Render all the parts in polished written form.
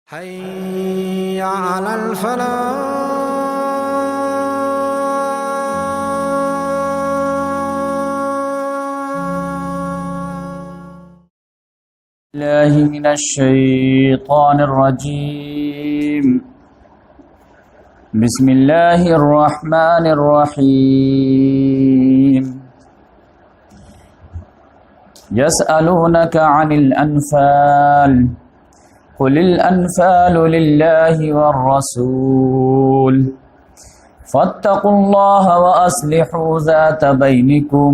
حي على الله من الشيطان الرجيم. بسم الله الرحمن الرحيم. يسألونك عن الأنفال قل الأنفال لله والرسول فاتقوا الله وأصلحوا ذات بينكم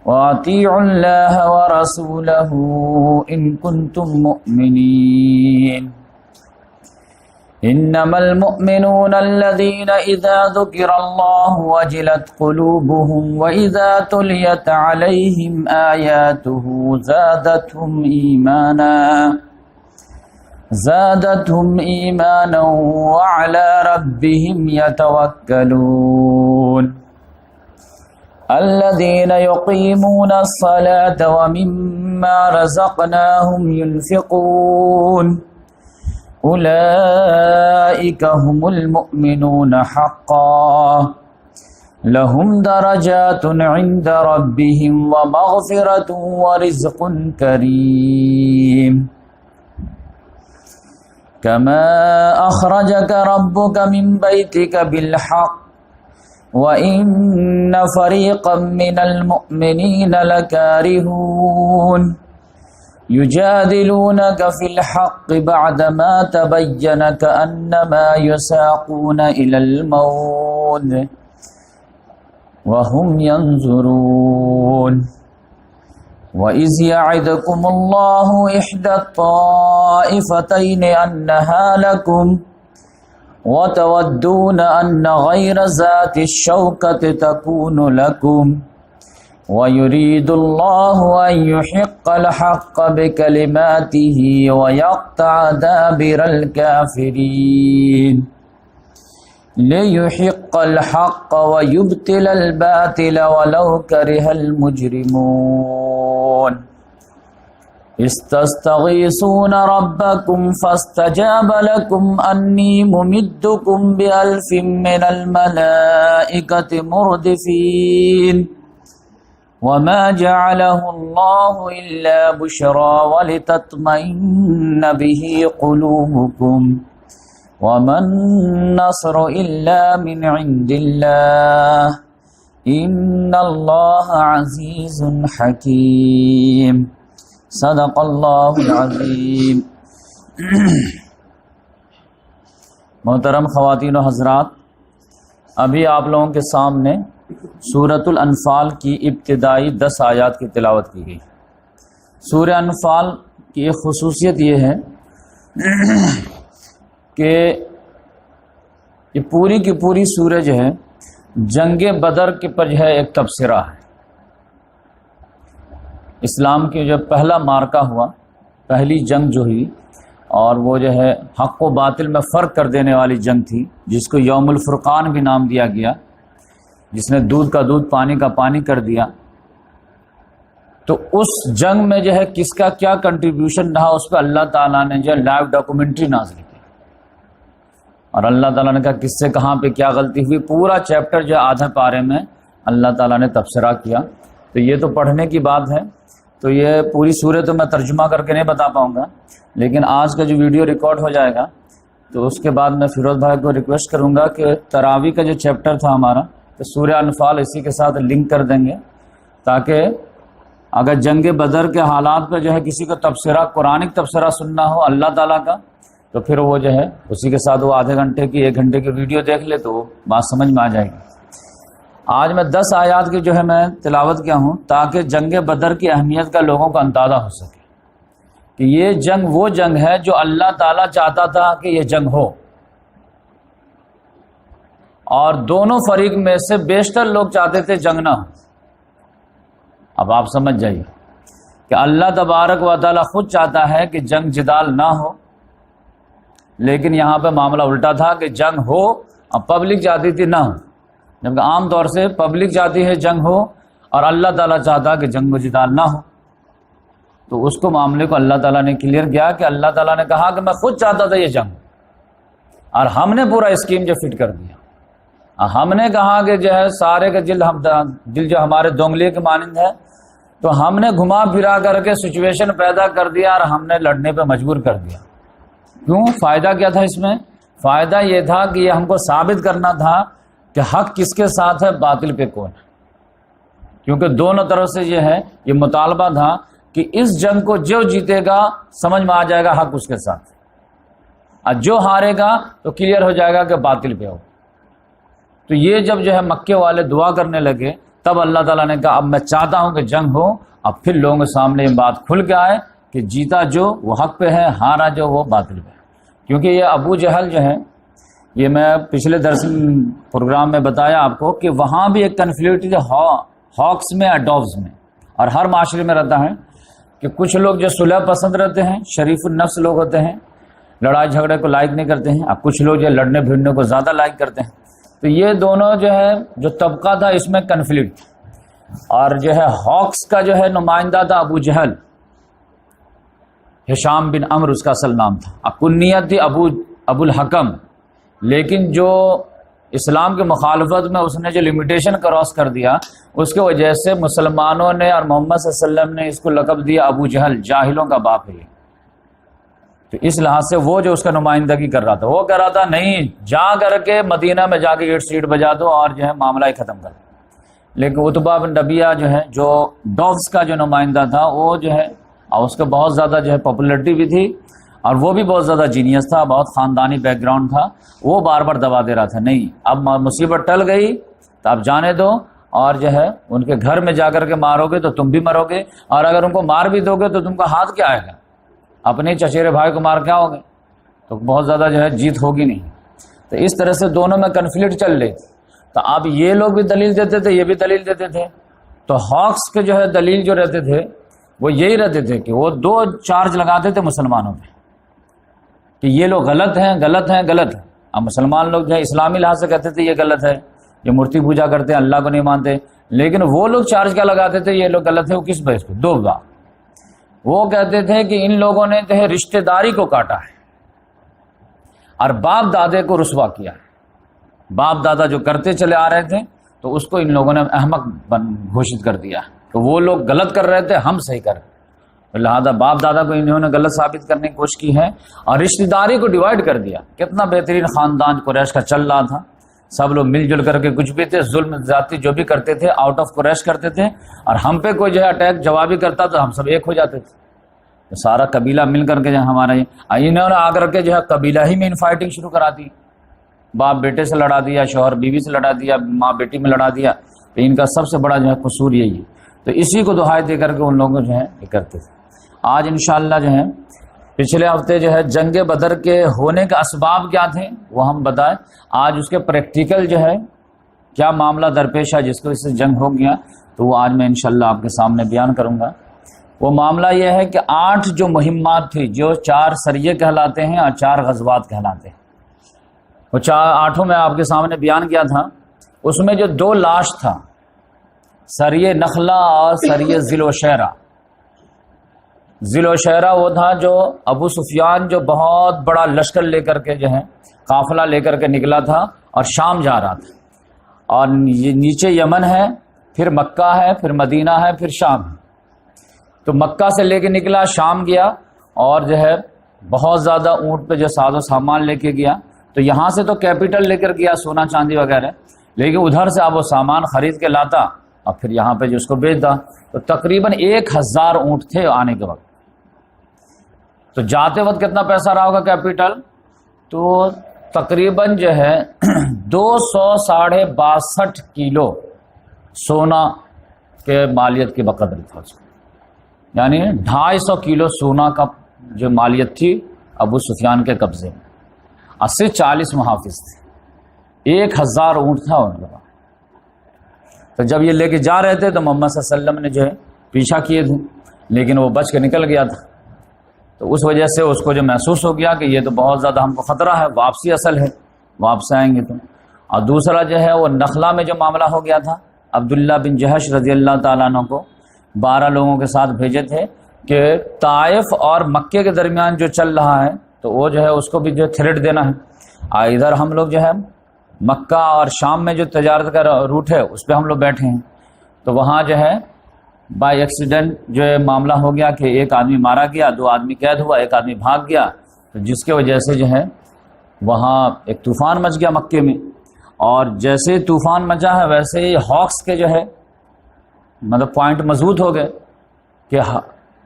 وأطيعوا الله ورسوله إن كنتم مؤمنين. إنما المؤمنون الذين إذا ذكر الله وجلت قلوبهم وإذا تليت عليهم آياته زادتهم إيمانا وعلى ربهم يتوكلون. الذين يقيمون الصلاة ومما رزقناهم ينفقون أولئك هم المؤمنون حقا لهم درجات عند ربهم ومغفرة ورزق كريم. كما أخرجك ربك من بيتك بالحق وَإِنَّ فَرِيقًا مِّنَ الْمُؤْمِنِينَ لَكَارِهُونَ يُجَادِلُونَكَ فِي الْحَقِّ بَعْدَمَا تَبَيَّنَ كَأَنَّمَا يُسَاقُونَ إِلَى الْمَوْتِ وَهُمْ يَنظُرُونَ. وَإِذْ يَعِدُكُمُ اللَّهُ إِحْدَى الطَّائِفَتَيْنِ أَنَّهَا لَكُمْ وَتَوَدُّونَ أَنَّ غَيْرَ ذَاتِ الشَّوْكَةِ تَكُونُ لَكُمْ وَيُرِيدُ اللَّهُ أَن يُحِقَّ الْحَقَّ بِكَلِمَاتِهِ وَيَقْطَعَ دَابِرَ الْكَافِرِينَ لِيُحِقَّ الْحَقَّ وَيُبْطِلَ الْبَاطِلَ وَلَوْ كَرِهَ الْمُجْرِمُونَ. استستغيثون ربكم فاستجاب لكم أني ممدكم بألف من الملائكة مردفين وما جعله الله إلا بشرى ولتطمئن به قلوبكم وما النصر إلا من عند الله إن الله عزيز حكيم. صدق اللہ العظیم. محترم خواتین و حضرات، ابھی آپ لوگوں کے سامنے سورۃ الانفال کی ابتدائی 10 آیات کی تلاوت کی گئی. سورہ انفال کی ایک خصوصیت یہ ہے کہ یہ پوری کی پوری سورہ جو ہے جنگ بدر کے پر جو ہے ایک تبصرہ ہے. اسلام کی جو پہلا مارکہ ہوا، پہلی جنگ جو ہوئی، اور وہ جو ہے حق و باطل میں فرق کر دینے والی جنگ تھی، جس کو یوم الفرقان بھی نام دیا گیا، جس نے دودھ کا دودھ پانی کا پانی کر دیا. تو اس جنگ میں جو ہے کس کا کیا کنٹریبیوشن رہا، اس پہ اللہ تعالیٰ نے جو لائیو ڈاکومنٹری نازل کی، اور اللہ تعالیٰ نے کہا کس سے کہاں پہ کیا غلطی ہوئی. پورا چیپٹر جو آدھے پارے میں اللہ تعالیٰ نے تبصرہ کیا. تو یہ تو پڑھنے کی بات ہے، تو یہ پوری سورہ تو میں ترجمہ کر کے نہیں بتا پاؤں گا، لیکن آج کا جو ویڈیو ریکارڈ ہو جائے گا تو اس کے بعد میں فیروز بھائی کو ریکویسٹ کروں گا کہ تراویح کا جو چیپٹر تھا ہمارا، تو سورہ انفال اسی کے ساتھ لنک کر دیں گے، تاکہ اگر جنگ بدر کے حالات پہ جو ہے کسی کو تبصرہ، قرآنک تبصرہ سننا ہو اللہ تعالیٰ کا، تو پھر وہ جو ہے اسی کے ساتھ وہ آدھے گھنٹے کی 1 گھنٹے کی ویڈیو دیکھ لے تو وہ بات سمجھ میں آ جائے گی. آج میں 10 آیات کی جو ہے میں تلاوت کیا ہوں، تاکہ جنگ بدر کی اہمیت کا لوگوں کو اندازہ ہو سکے کہ یہ جنگ وہ جنگ ہے جو اللہ تعالیٰ چاہتا تھا کہ یہ جنگ ہو، اور دونوں فریق میں سے بیشتر لوگ چاہتے تھے جنگ نہ ہو. اب آپ سمجھ جائیے کہ اللہ تبارک و تعالیٰ خود چاہتا ہے کہ جنگ جدال نہ ہو، لیکن یہاں پہ معاملہ الٹا تھا کہ جنگ ہو اور پبلک چاہتی تھی نہ ہو. جبکہ عام طور سے پبلک چاہتی ہے جنگ ہو اور اللہ تعالیٰ چاہتا کہ جنگ و جدال نہ ہو. تو اس کو معاملے کو اللہ تعالیٰ نے کلیئر کیا کہ اللہ تعالیٰ نے کہا کہ میں خود چاہتا تھا یہ جنگ، اور ہم نے پورا اسکیم جو فٹ کر دیا۔ ہم نے کہا کہ جو ہے سارے کا دل جو ہمارے دونگلے کے مانند ہے، تو ہم نے گھما پھرا کر کے سچویشن پیدا کر دیا اور ہم نے لڑنے پہ مجبور کر دیا۔ کیوں؟ فائدہ کیا تھا اس میں؟ فائدہ یہ تھا کہ یہ ہم کو ثابت کرنا تھا کہ حق کس کے ساتھ ہے، باطل پہ کون ہے، کیونکہ دونوں طرف سے یہ ہے، یہ مطالبہ تھا کہ اس جنگ کو جو جیتے گا سمجھ میں آ جائے گا حق اس کے ساتھ، اور جو ہارے گا تو کلیئر ہو جائے گا کہ باطل پہ ہو۔ تو یہ جب جو ہے مکے والے دعا کرنے لگے، تب اللہ تعالیٰ نے کہا اب میں چاہتا ہوں کہ جنگ ہو۔ اب پھر لوگوں کے سامنے یہ بات کھل کے آئے کہ جیتا جو وہ حق پہ ہے، ہارا جو وہ باطل پہ ہے۔ کیونکہ یہ ابو جہل جو ہے، یہ میں پچھلے درس پروگرام میں بتایا آپ کو کہ وہاں بھی ایک کنفلکٹ ہے ہاکس میں اور ڈوز میں، اور ہر معاشرے میں رہتا ہے کہ کچھ لوگ جو صلح پسند رہتے ہیں، شریف النفس لوگ ہوتے ہیں، لڑائی جھگڑے کو لائک نہیں کرتے ہیں، اب کچھ لوگ جو لڑنے بھیڑنے کو زیادہ لائک کرتے ہیں۔ تو یہ دونوں جو ہے جو طبقہ تھا اس میں کنفلکٹ، اور جو ہے ہاکس کا جو ہے نمائندہ تھا ابو جہل، ہشام بن عمرو اس کا اصل نام تھا، اب کنیت تھی ابو الحکم، لیکن جو اسلام کی مخالفت میں اس نے جو لمیٹیشن کراس کر دیا، اس کی وجہ سے مسلمانوں نے اور محمد صلی اللہ علیہ وسلم نے اس کو لقب دیا ابو جہل، جاہلوں کا باپ ہے۔ تو اس لحاظ سے وہ جو اس کا نمائندگی کر رہا تھا، وہ کہہ رہا تھا نہیں، جا کر کے مدینہ میں جا کے ایٹ سیٹ بجا دو اور جو ہے معاملہ ہی ختم کر دو۔ لیکن عتبہ بن ربیعہ جو ہے، جو ڈوگس کا جو نمائندہ تھا، وہ جو ہے اور اس کا بہت زیادہ جو ہے پاپولرٹی بھی تھی، اور وہ بھی بہت زیادہ جینیس تھا، بہت خاندانی بیک گراؤنڈ تھا، وہ بار بار دبا دے رہا تھا نہیں اب مصیبت ٹل گئی تو اب جانے دو، اور جو ہے ان کے گھر میں جا کر کے مارو گے تو تم بھی مرو گے، اور اگر ان کو مار بھی دو گے تو تم کا ہاتھ کیا آئے گا، اپنے چچیرے بھائی کو مار کیا ہوگے، تو بہت زیادہ جو ہے جیت ہوگی نہیں۔ تو اس طرح سے دونوں میں کنفلکٹ چل رہی تھی۔ تو اب یہ لوگ بھی دلیل دیتے تھے، یہ بھی دلیل دیتے تھے، تو ہاکس کے جو ہے دلیل جو رہتے تھے وہ یہی رہتے تھے کہ وہ دو چارج لگاتے تھے مسلمانوں پہ کہ یہ لوگ غلط ہیں غلط ہیں غلط ہیں۔ اب مسلمان لوگ جو ہے اسلامی لحاظ سے کہتے تھے یہ غلط ہے، یہ مورتی پوجا کرتے ہیں، اللہ کو نہیں مانتے، لیکن وہ لوگ چارج کیا لگاتے تھے یہ لوگ غلط ہے، وہ کس بیس پہ؟ دو بات وہ کہتے تھے کہ ان لوگوں نے جو ہے رشتہ داری کو کاٹا ہے اور باپ دادے کو رسوا کیا ہے، باپ دادا جو کرتے چلے آ رہے تھے تو اس کو ان لوگوں نے احمق گھوشت کر دیا کہ وہ لوگ غلط کر رہے تھے، ہم صحیح کر رہے تھے، لہذا باپ دادا کو انہوں نے غلط ثابت کرنے کی کوشش کی ہے، اور رشتہ داری کو ڈیوائڈ کر دیا۔ کتنا بہترین خاندان قریش کا چل رہا تھا، سب لوگ مل جل کر کے کچھ بھی تھے، ظلم زیادتی جو بھی کرتے تھے آؤٹ آف قریش کرتے تھے، اور ہم پہ کوئی جو ہے اٹیک جوابی کرتا تو ہم سب ایک ہو جاتے تھے، تو سارا قبیلہ مل کر کے جو ہمارا انہوں نے آ کر کے جو ہے قبیلہ ہی میں ان فائٹنگ شروع کرا دی، باپ بیٹے سے لڑا دیا، شوہر بیوی سے لڑا دیا، ماں بیٹی میں لڑا دیا، تو ان کا سب سے بڑا جو ہے قصور یہی ہے۔ تو اسی کو دہائی دے کر کے ان لوگوں جو ہے یہ کرتے تھے۔ آج انشاءاللہ جو ہے پچھلے ہفتے جو ہے جنگ بدر کے ہونے کے اسباب کیا تھے وہ ہم بتائیں، آج اس کے پریکٹیکل جو ہے کیا معاملہ درپیش ہے جس کو اس سے جنگ ہو گیا، تو وہ آج میں انشاءاللہ آپ کے سامنے بیان کروں گا۔ وہ معاملہ یہ ہے کہ 8 جو مہمات تھی، جو 4 سریے کہلاتے ہیں اور 4 غزوات کہلاتے ہیں، وہ 8 میں آپ کے سامنے بیان کیا تھا۔ اس میں جو 2 لاش تھا، سریے نخلا اور سریے ذل و شیرہ۔ ذل و شیرہ وہ تھا جو ابو سفیان جو بہت بڑا لشکر لے کر کے جو ہے قافلہ لے کر کے نکلا تھا اور شام جا رہا تھا، اور یہ نیچے یمن ہے، پھر مکہ ہے، پھر مدینہ ہے، پھر شام ہے۔ تو مکہ سے لے کے نکلا، شام گیا، اور جو ہے بہت زیادہ اونٹ پہ جو ساز و سامان لے کے گیا، تو یہاں سے تو کیپٹل لے کر گیا سونا چاندی وغیرہ، لیکن ادھر سے اب وہ سامان خرید کے لاتا اور پھر یہاں پہ جو اس کو بیچتا، تو تقریباً 1000 اونٹ تھے آنے کے وقت۔ تو جاتے وقت کتنا پیسہ رہا ہوگا کیپٹل؟ تو تقریباً جو ہے 262 کلو سونا کے مالیت کے بقدر تھا اس کو، یعنی 250 کلو سونا کا جو مالیت تھی ابو سفیان کے قبضے میں، 40 محافظ تھے، 1000 اونٹ تھا ان کے پاس۔ تو جب یہ لے کے جا رہے تھے تو محمد صلی اللہ علیہ وسلم نے جو ہے پیچھا کیے تھے، لیکن وہ بچ کے نکل گیا تھا، تو اس وجہ سے اس کو جو محسوس ہو گیا کہ یہ تو بہت زیادہ ہم کو خطرہ ہے، واپسی اصل ہے، واپس آئیں گے تو۔ اور دوسرا جو ہے وہ نخلا میں جو معاملہ ہو گیا تھا، عبداللہ بن جہش رضی اللہ تعالیٰ عنہ کو 12 لوگوں کے ساتھ بھیجے تھے، کہ طائف اور مکے کے درمیان جو چل رہا ہے تو وہ جو ہے اس کو بھی جو تھریٹ دینا ہے. ادھر ہم لوگ جو ہے مکہ اور شام میں جو تجارت کا روٹ ہے اس پہ ہم لوگ بیٹھے ہیں، تو وہاں جو ہے بائی ایکسیڈنٹ جو ہے معاملہ ہو گیا کہ ایک آدمی مارا گیا، 2 آدمی قید ہوا، 1 آدمی بھاگ گیا، تو جس کی وجہ سے جو ہے وہاں ایک طوفان مچ گیا مکے میں. اور جیسے طوفان مچا ہے ویسے ہی ہاکس کے جو ہے مطلب پوائنٹ مضبوط ہو گئے کہ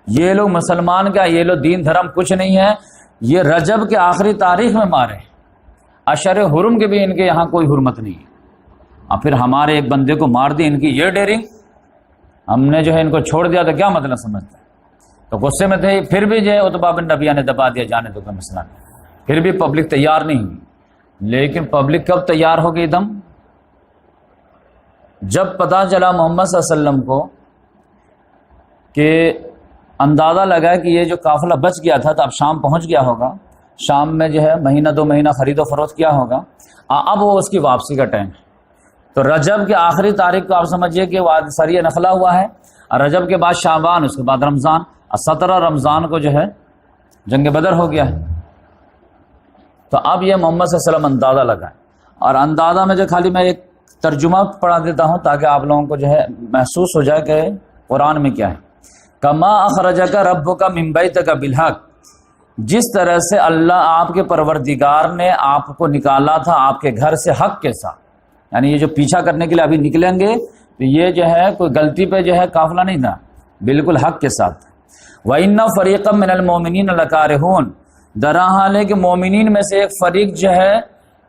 یہ لوگ مسلمان کیا، یہ لوگ دین دھرم کچھ نہیں ہے، یہ رجب کے آخری تاریخ میں مارے، اشر حرم کے بھی ان کے یہاں کوئی حرمت نہیں ہے، اور پھر ہمارے ایک بندے کو مار دی، ان کی یہ ڈیرنگ، ہم نے جو ہے ان کو چھوڑ دیا تو کیا مطلب سمجھتے ہیں. تو غصے میں تھے، پھر بھی جو ہے عتبہ بن ربیعہ نے دبا دیا، جانے تو کوئی مسئلہ نہیں. پھر بھی پبلک تیار نہیں ہوئی. لیکن پبلک کب تیار ہو گئی دم؟ جب پتہ چلا محمد صلی اللہ علیہ وسلم کو کہ اندازہ لگا کہ یہ جو قافلہ بچ گیا تھا تو اب شام پہنچ گیا ہوگا، شام میں جو ہے مہینہ 2 مہینہ خرید و فروخت کیا ہوگا، اب وہ اس کی واپسی کا ٹائم ہے. تو رجب کے آخری تاریخ کو آپ سمجھیے کہ سریہ نخلہ ہوا ہے، اور رجب کے بعد شعبان، اس کے بعد رمضان، اور 17 رمضان کو جو ہے جنگ بدر ہو گیا ہے. تو اب یہ محمد صلی اللہ علیہ وسلم اندازہ لگا ہے. اور اندازہ میں جو خالی میں ایک ترجمہ پڑھا دیتا ہوں تاکہ آپ لوگوں کو جو ہے محسوس ہو جائے کہ قرآن میں کیا ہے. کما اخرجک ربک من بیتک بالحق، جس طرح سے اللہ آپ کے پروردگار نے آپ کو نکالا تھا آپ کے گھر سے حق کے ساتھ، یعنی یہ جو پیچھا کرنے کے لیے ابھی نکلیں گے تو یہ جو ہے کوئی غلطی پہ جو ہے قافلہ نہیں تھا، بالکل حق کے ساتھ. وَإِنَّ فَرِيقًا مِّنَ الْمُؤْمِنِينَ لَكَارِهُونَ، درحال ہے کہ مومنین میں سے ایک فریق جو ہے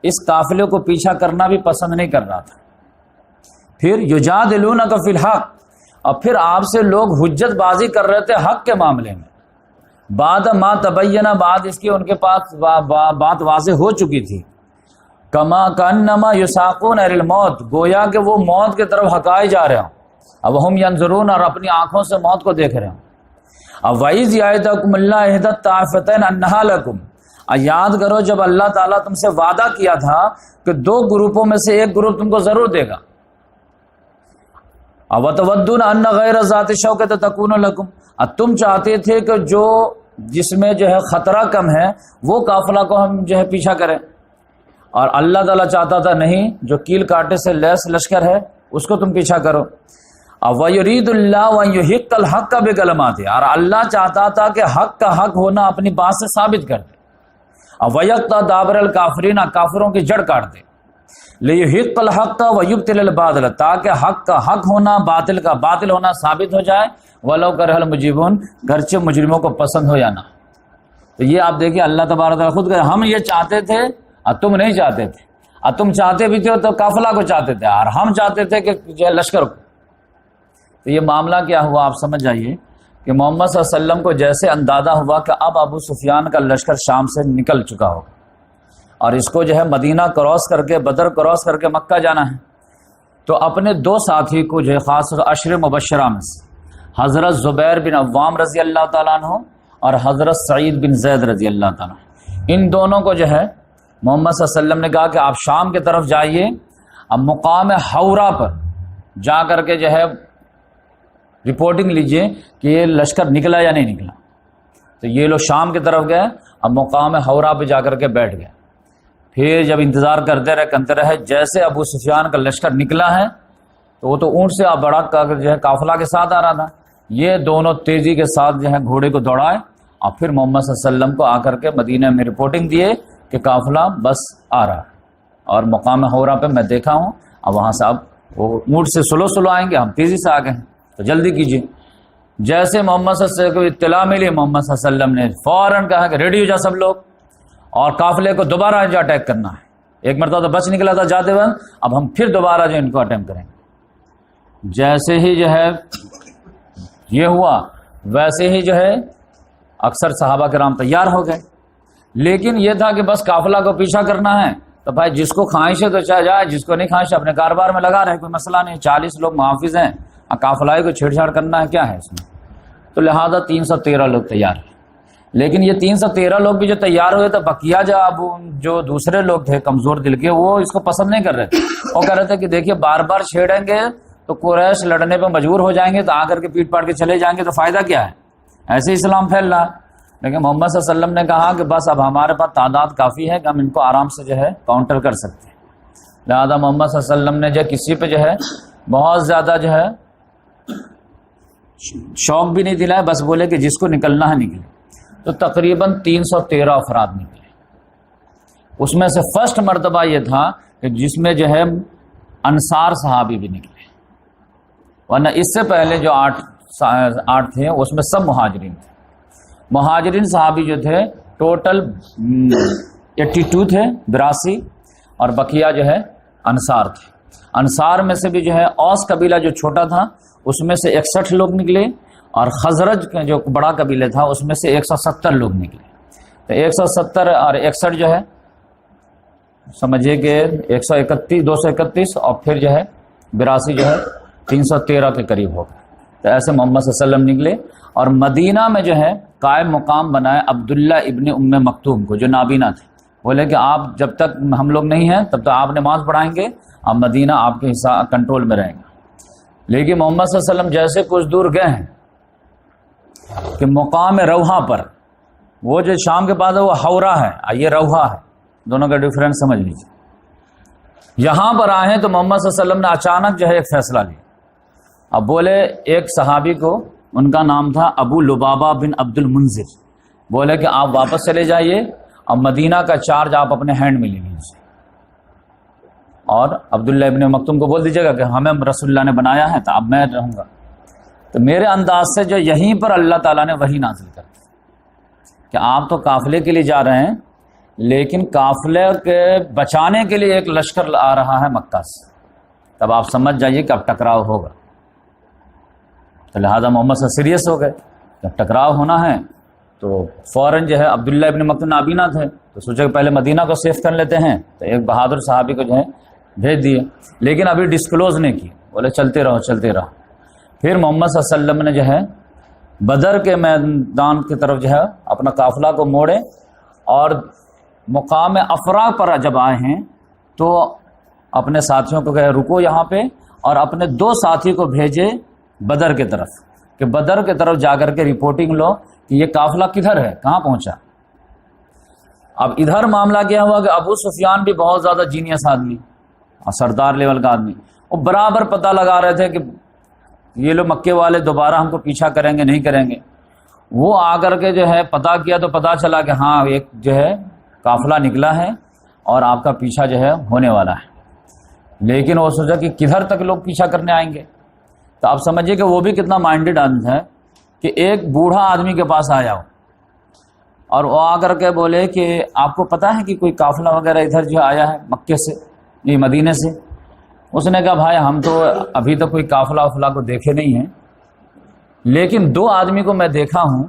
اس قافلے کو پیچھا کرنا بھی پسند نہیں کر رہا تھا. پھر یجادلونک فی الحق، اور پھر آپ سے لوگ حجت بازی کر رہے تھے حق کے معاملے میں، بعد ما تبین، بعد اس کی ان کے پاس بات واضح ہو چکی تھی. کما کانما یساقون الی الموت، گویا کہ وہ موت کی طرف ہکائے جا رہے ہوں، اب ہم ینظرون، اور اپنی آنکھوں سے موت کو دیکھ رہے ہوں. اب وَإِذْ يَعِدُكُمُ اللَّهُ إِحْدَى الطَّائِفَتَيْنِ أَنَّهَا لَكُمْ، یاد کرو جب اللہ تعالیٰ تم سے وعدہ کیا تھا کہ 2 گروپوں میں سے ایک گروپ تم کو ضرور دے گا. وَتَوَدُّونَ أَنَّ غَيْرَ ذَاتِ الشَّوْكَةِ تَكُونُ لَكُمْ، اور تم چاہتے تھے کہ جو جس میں جو ہے خطرہ کم ہے وہ قافلہ کو ہم جو ہے پیچھا کریں، اور اللہ تعالیٰ چاہتا تھا نہیں جو کیل کاٹے سے لیس لشکر ہے اس کو تم پیچھا کرو. وَيُرِيدُ اللَّهُ أَن يُحِقَّ الْحَقَّ بِكَلِمَاتِهِ، اور اللہ چاہتا تھا کہ حق کا حق ہونا اپنی بات سے ثابت کر دے. وَيَقْطَعَ دَابِرَ الْكَافِرِينَ، کافروں کی جڑ کاٹ دے. لِيُحِقَّ الْحَقَّ وَيُبْطِلَ الْبَاطِلَ، تاکہ حق کا حق ہونا باطل کا باطل ہونا ثابت ہو جائے. وَلَوْ كَرِهَ الْمُجْرِمُونَ، گرچہ مجرموں کو پسند ہو یا نہ. تو یہ آپ دیکھیں اللہ تبارک تعالیٰ خود کہ ہم یہ چاہتے تھے اور تم نہیں چاہتے تھے، اور تم چاہتے بھی تھے تو قافلہ کو چاہتے تھے، اور ہم چاہتے تھے کہ جو ہے لشکر کو. تو یہ معاملہ کیا ہوا آپ سمجھ جائیے کہ محمد صلی اللہ علیہ وسلم کو جیسے اندازہ ہوا کہ اب ابو سفیان کا لشکر شام سے نکل چکا ہوگا اور اس کو جو ہے مدینہ کراس کر کے بدر کراس کر کے مکہ جانا ہے، تو اپنے 2 ساتھی کو جو ہے خاص عشر مبشرہ میں سے حضرت زبیر بن عوام رضی اللہ تعالیٰ عنہ اور حضرت سعید بن زید رضی اللہ تعالیٰ عنہ، ان دونوں کو جو ہے محمد صلی اللہ علیہ وسلم نے کہا کہ آپ شام کی طرف جائیے، اب مقام حورا پر جا کر کے جو ہے رپورٹنگ لیجئے کہ یہ لشکر نکلا یا نہیں نکلا. تو یہ لوگ شام کی طرف گئے، اب مقام حورا پہ جا کر کے بیٹھ گئے. پھر جب انتظار کرتے رہے جیسے ابو سفیان کا لشکر نکلا ہے تو وہ تو اونٹ سے بڑا جو ہے قافلہ کے ساتھ آ رہا تھا، یہ دونوں تیزی کے ساتھ جو ہے گھوڑے کو دوڑائے اور پھر محمد صلی اللہ علیہ وسلم کو آ کر کے مدینہ میں رپورٹنگ دیے کہ قافلہ بس آ رہا ہے اور مقام حورا پہ میں دیکھا ہوں، اب وہاں سے اب وہ اونٹ سے سلو آئیں گے، ہم تیزی سے آ گئے ہیں تو جلدی کیجیے. جیسے محمد صلی اللہ علیہ وسلم کو اطلاع ملی، محمد صلی اللہ علیہ وسلم نے فوراً کہا کہ ریڈی ہو جا سب لوگ، اور قافلے کو دوبارہ جو اٹیک کرنا ہے. ایک مرتبہ تو بچ نکلا تھا جاتے ہوئے، اب ہم پھر دوبارہ جو ان کو اٹیمپٹ کریں گے. جیسے ہی جو ہے یہ ہوا ویسے ہی جو ہے اکثر صحابہ کرام تیار ہو گئے، لیکن یہ تھا کہ بس قافلہ کو پیچھا کرنا ہے تو بھائی جس کو خواہش ہے تو چاہے جائے، جس کو نہیں خواہش اپنے کاروبار میں لگا رہے، کوئی مسئلہ نہیں. 40 لوگ محافظ ہیں، قافلہ کو چھیڑ چھاڑ کرنا ہے کیا ہے اس میں. تو لہذا 313 لوگ تیار ہیں. لیکن یہ 313 لوگ بھی جو تیار ہوئے تو بقیہ جو دوسرے لوگ تھے کمزور دل کے، وہ اس کو پسند نہیں کر رہے تھے. وہ کہہ رہے تھے کہ دیکھیے بار بار چھیڑیں گے تو قریش لڑنے پہ مجبور ہو جائیں گے، تو آ کر کے پیٹ پاٹ کے چلے جائیں گے تو فائدہ کیا ہے. ایسے اسلام پھیل رہا ہے. لیکن محمد صلی اللہ علیہ وسلم نے کہا کہ بس اب ہمارے پاس تعداد کافی ہے کہ ہم ان کو آرام سے جو ہے کاؤنٹر کر سکتے ہیں. لہذا محمد صلی اللہ علیہ وسلم نے جو کسی پہ جو ہے بہت زیادہ جو ہے شوق بھی نہیں دلایا، بس بولے کہ جس کو نکلنا ہے نکلے. تو تقریباً 313 افراد نکلے. اس میں سے فرسٹ مرتبہ یہ تھا کہ جس میں جو ہے انصار صحابی بھی نکلے، ورنہ اس سے پہلے جو 8 تھے اس میں سب مہاجرین تھے. مہاجرین صحابی جو تھے ٹوٹل 82 تھے، 82، اور بقیہ جو ہے انصار تھے. انصار میں سے بھی جو ہے اوس قبیلہ جو چھوٹا تھا اس میں سے 61 لوگ نکلے، اور خزرج کا جو بڑا قبیلہ تھا اس میں سے 170 لوگ نکلے. تو 170 اور 61 جو ہے سمجھیے کہ 131، 231، اور پھر جو ہے 82 جو ہے 313 کے قریب ہو گئے. تو ایسے محمد صلی اللہ علیہ وسلم نکلے، اور مدینہ میں جو ہے قائم مقام بنائے عبداللہ ابن ام مکتوم کو جو نابینا تھے. بولے کہ آپ جب تک ہم لوگ نہیں ہیں تب تک آپ نماز پڑھائیں گے، اب مدینہ آپ کے حساب کنٹرول میں رہیں گا. لیکن محمد صلی اللہ علیہ وسلم جیسے کچھ دور گئے ہیں کہ مقام روحا پر، وہ جو شام کے بعد ہے وہ ہورا ہے، یہ روحا ہے، دونوں کا ڈفرینس سمجھ لیجیے. یہاں پر آئے ہیں تو محمد صلی اللہ علیہ وسلم نے اچانک جو ہے ایک فیصلہ لیا. اب بولے ایک صحابی کو، ان کا نام تھا ابو لبابہ بن عبد المنذر، بولے کہ آپ واپس چلے جائیے، اب مدینہ کا چارج آپ اپنے ہینڈ میں لے لیجیے، اور عبداللہ ابن مکتوم کو بول دیجیے گا کہ ہمیں رسول اللہ نے بنایا ہے تو اب میں رہوں گا. تو میرے انداز سے جو یہیں پر اللہ تعالیٰ نے وحی نازل کر دی کہ آپ تو قافلے کے لیے جا رہے ہیں، لیکن قافلے کے بچانے کے لیے ایک لشکر آ رہا ہے مکہ سے، تب آپ سمجھ جائیے کہ اب ٹکراؤ ہوگا. تو لہٰذا محمد سے سیریس ہو گئے، جب ٹکراؤ ہونا ہے تو فوراً جو ہے عبداللہ ابن مکتوم نابینا تھے تو سوچا کہ پہلے مدینہ کو سیف کر لیتے ہیں، تو ایک بہادر صحابی کو جو ہے بھیج دیے، لیکن ابھی ڈسکلوز نہیں کی، بولے چلتے رہو چلتے رہو. پھر محمد صلی اللہ علیہ وسلم نے جو ہے بدر کے میدان کی طرف جو ہے اپنا قافلہ کو موڑے، اور مقام افرا پر جب آئے ہیں تو اپنے ساتھیوں کو کہے رکو یہاں پہ، اور اپنے 2 ساتھی کو بھیجے بدر کے طرف کہ بدر کے طرف جا کر کے رپورٹنگ لو کہ یہ قافلہ کدھر ہے، کہاں پہنچا. اب ادھر معاملہ کیا ہوا کہ ابو سفیان بھی بہت زیادہ جینیس آدمی اور سردار لیول کا آدمی، وہ برابر پتہ لگا رہے تھے کہ یہ لوگ مکے والے دوبارہ ہم کو پیچھا کریں گے نہیں کریں گے. وہ آ کر کے جو ہے پتہ کیا تو پتہ چلا کہ ہاں ایک جو ہے قافلہ نکلا ہے اور آپ کا پیچھا جو ہے ہونے والا ہے. لیکن وہ سوچا کہ کدھر تک لوگ پیچھا کرنے آئیں گے. تو آپ سمجھیے کہ وہ بھی کتنا مائنڈڈ آدمی ہے کہ ایک بوڑھا آدمی کے پاس آیا ہو اور وہ آ کر کے بولے کہ آپ کو پتہ ہے کہ کوئی قافلہ وغیرہ ادھر جو آیا ہے مکے سے، یہ مدینے سے. اس نے کہا بھائی ہم تو ابھی تک کوئی قافلہ وفلہ کو دیکھے نہیں ہیں، لیکن 2 آدمی کو میں دیکھا ہوں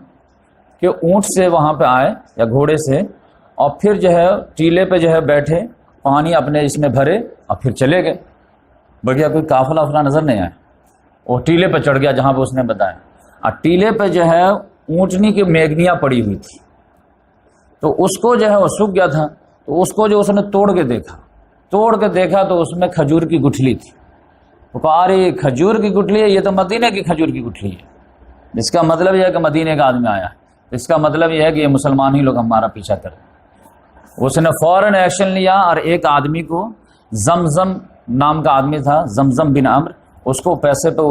کہ اونٹ سے وہاں پہ آئے یا گھوڑے سے، اور پھر جو ہے ٹیلے پہ جو ہے بیٹھے، پانی اپنے اس میں بھرے اور پھر چلے گئے. بڑھیا کوئی قافلہ وفلہ نظر نہیں آیا. وہ ٹیلے پہ چڑھ گیا جہاں پہ اس نے بتایا، اور ٹیلے پہ جو ہے اونٹنی کی میگنیاں پڑی ہوئی تھی، تو اس کو جو ہے وہ سوکھ گیا تھا، تو اس کو جو اس نے توڑ کے دیکھا تو اس میں کھجور کی گٹھلی تھی. وہ کہا ارے کھجور کی گٹھلی ہے، یہ تو مدینے کی کھجور کی گٹھلی ہے. اس کا مطلب یہ ہے کہ مدینے کا آدمی آیا ہے، اس کا مطلب یہ ہے کہ یہ مسلمان ہی لوگ ہمارا پیچھا کریں. اس نے فوراً ایکشن لیا، اور ایک آدمی کو زمزم نام کا آدمی تھا، زمزم بن عمرو، اس کو پیسے پہ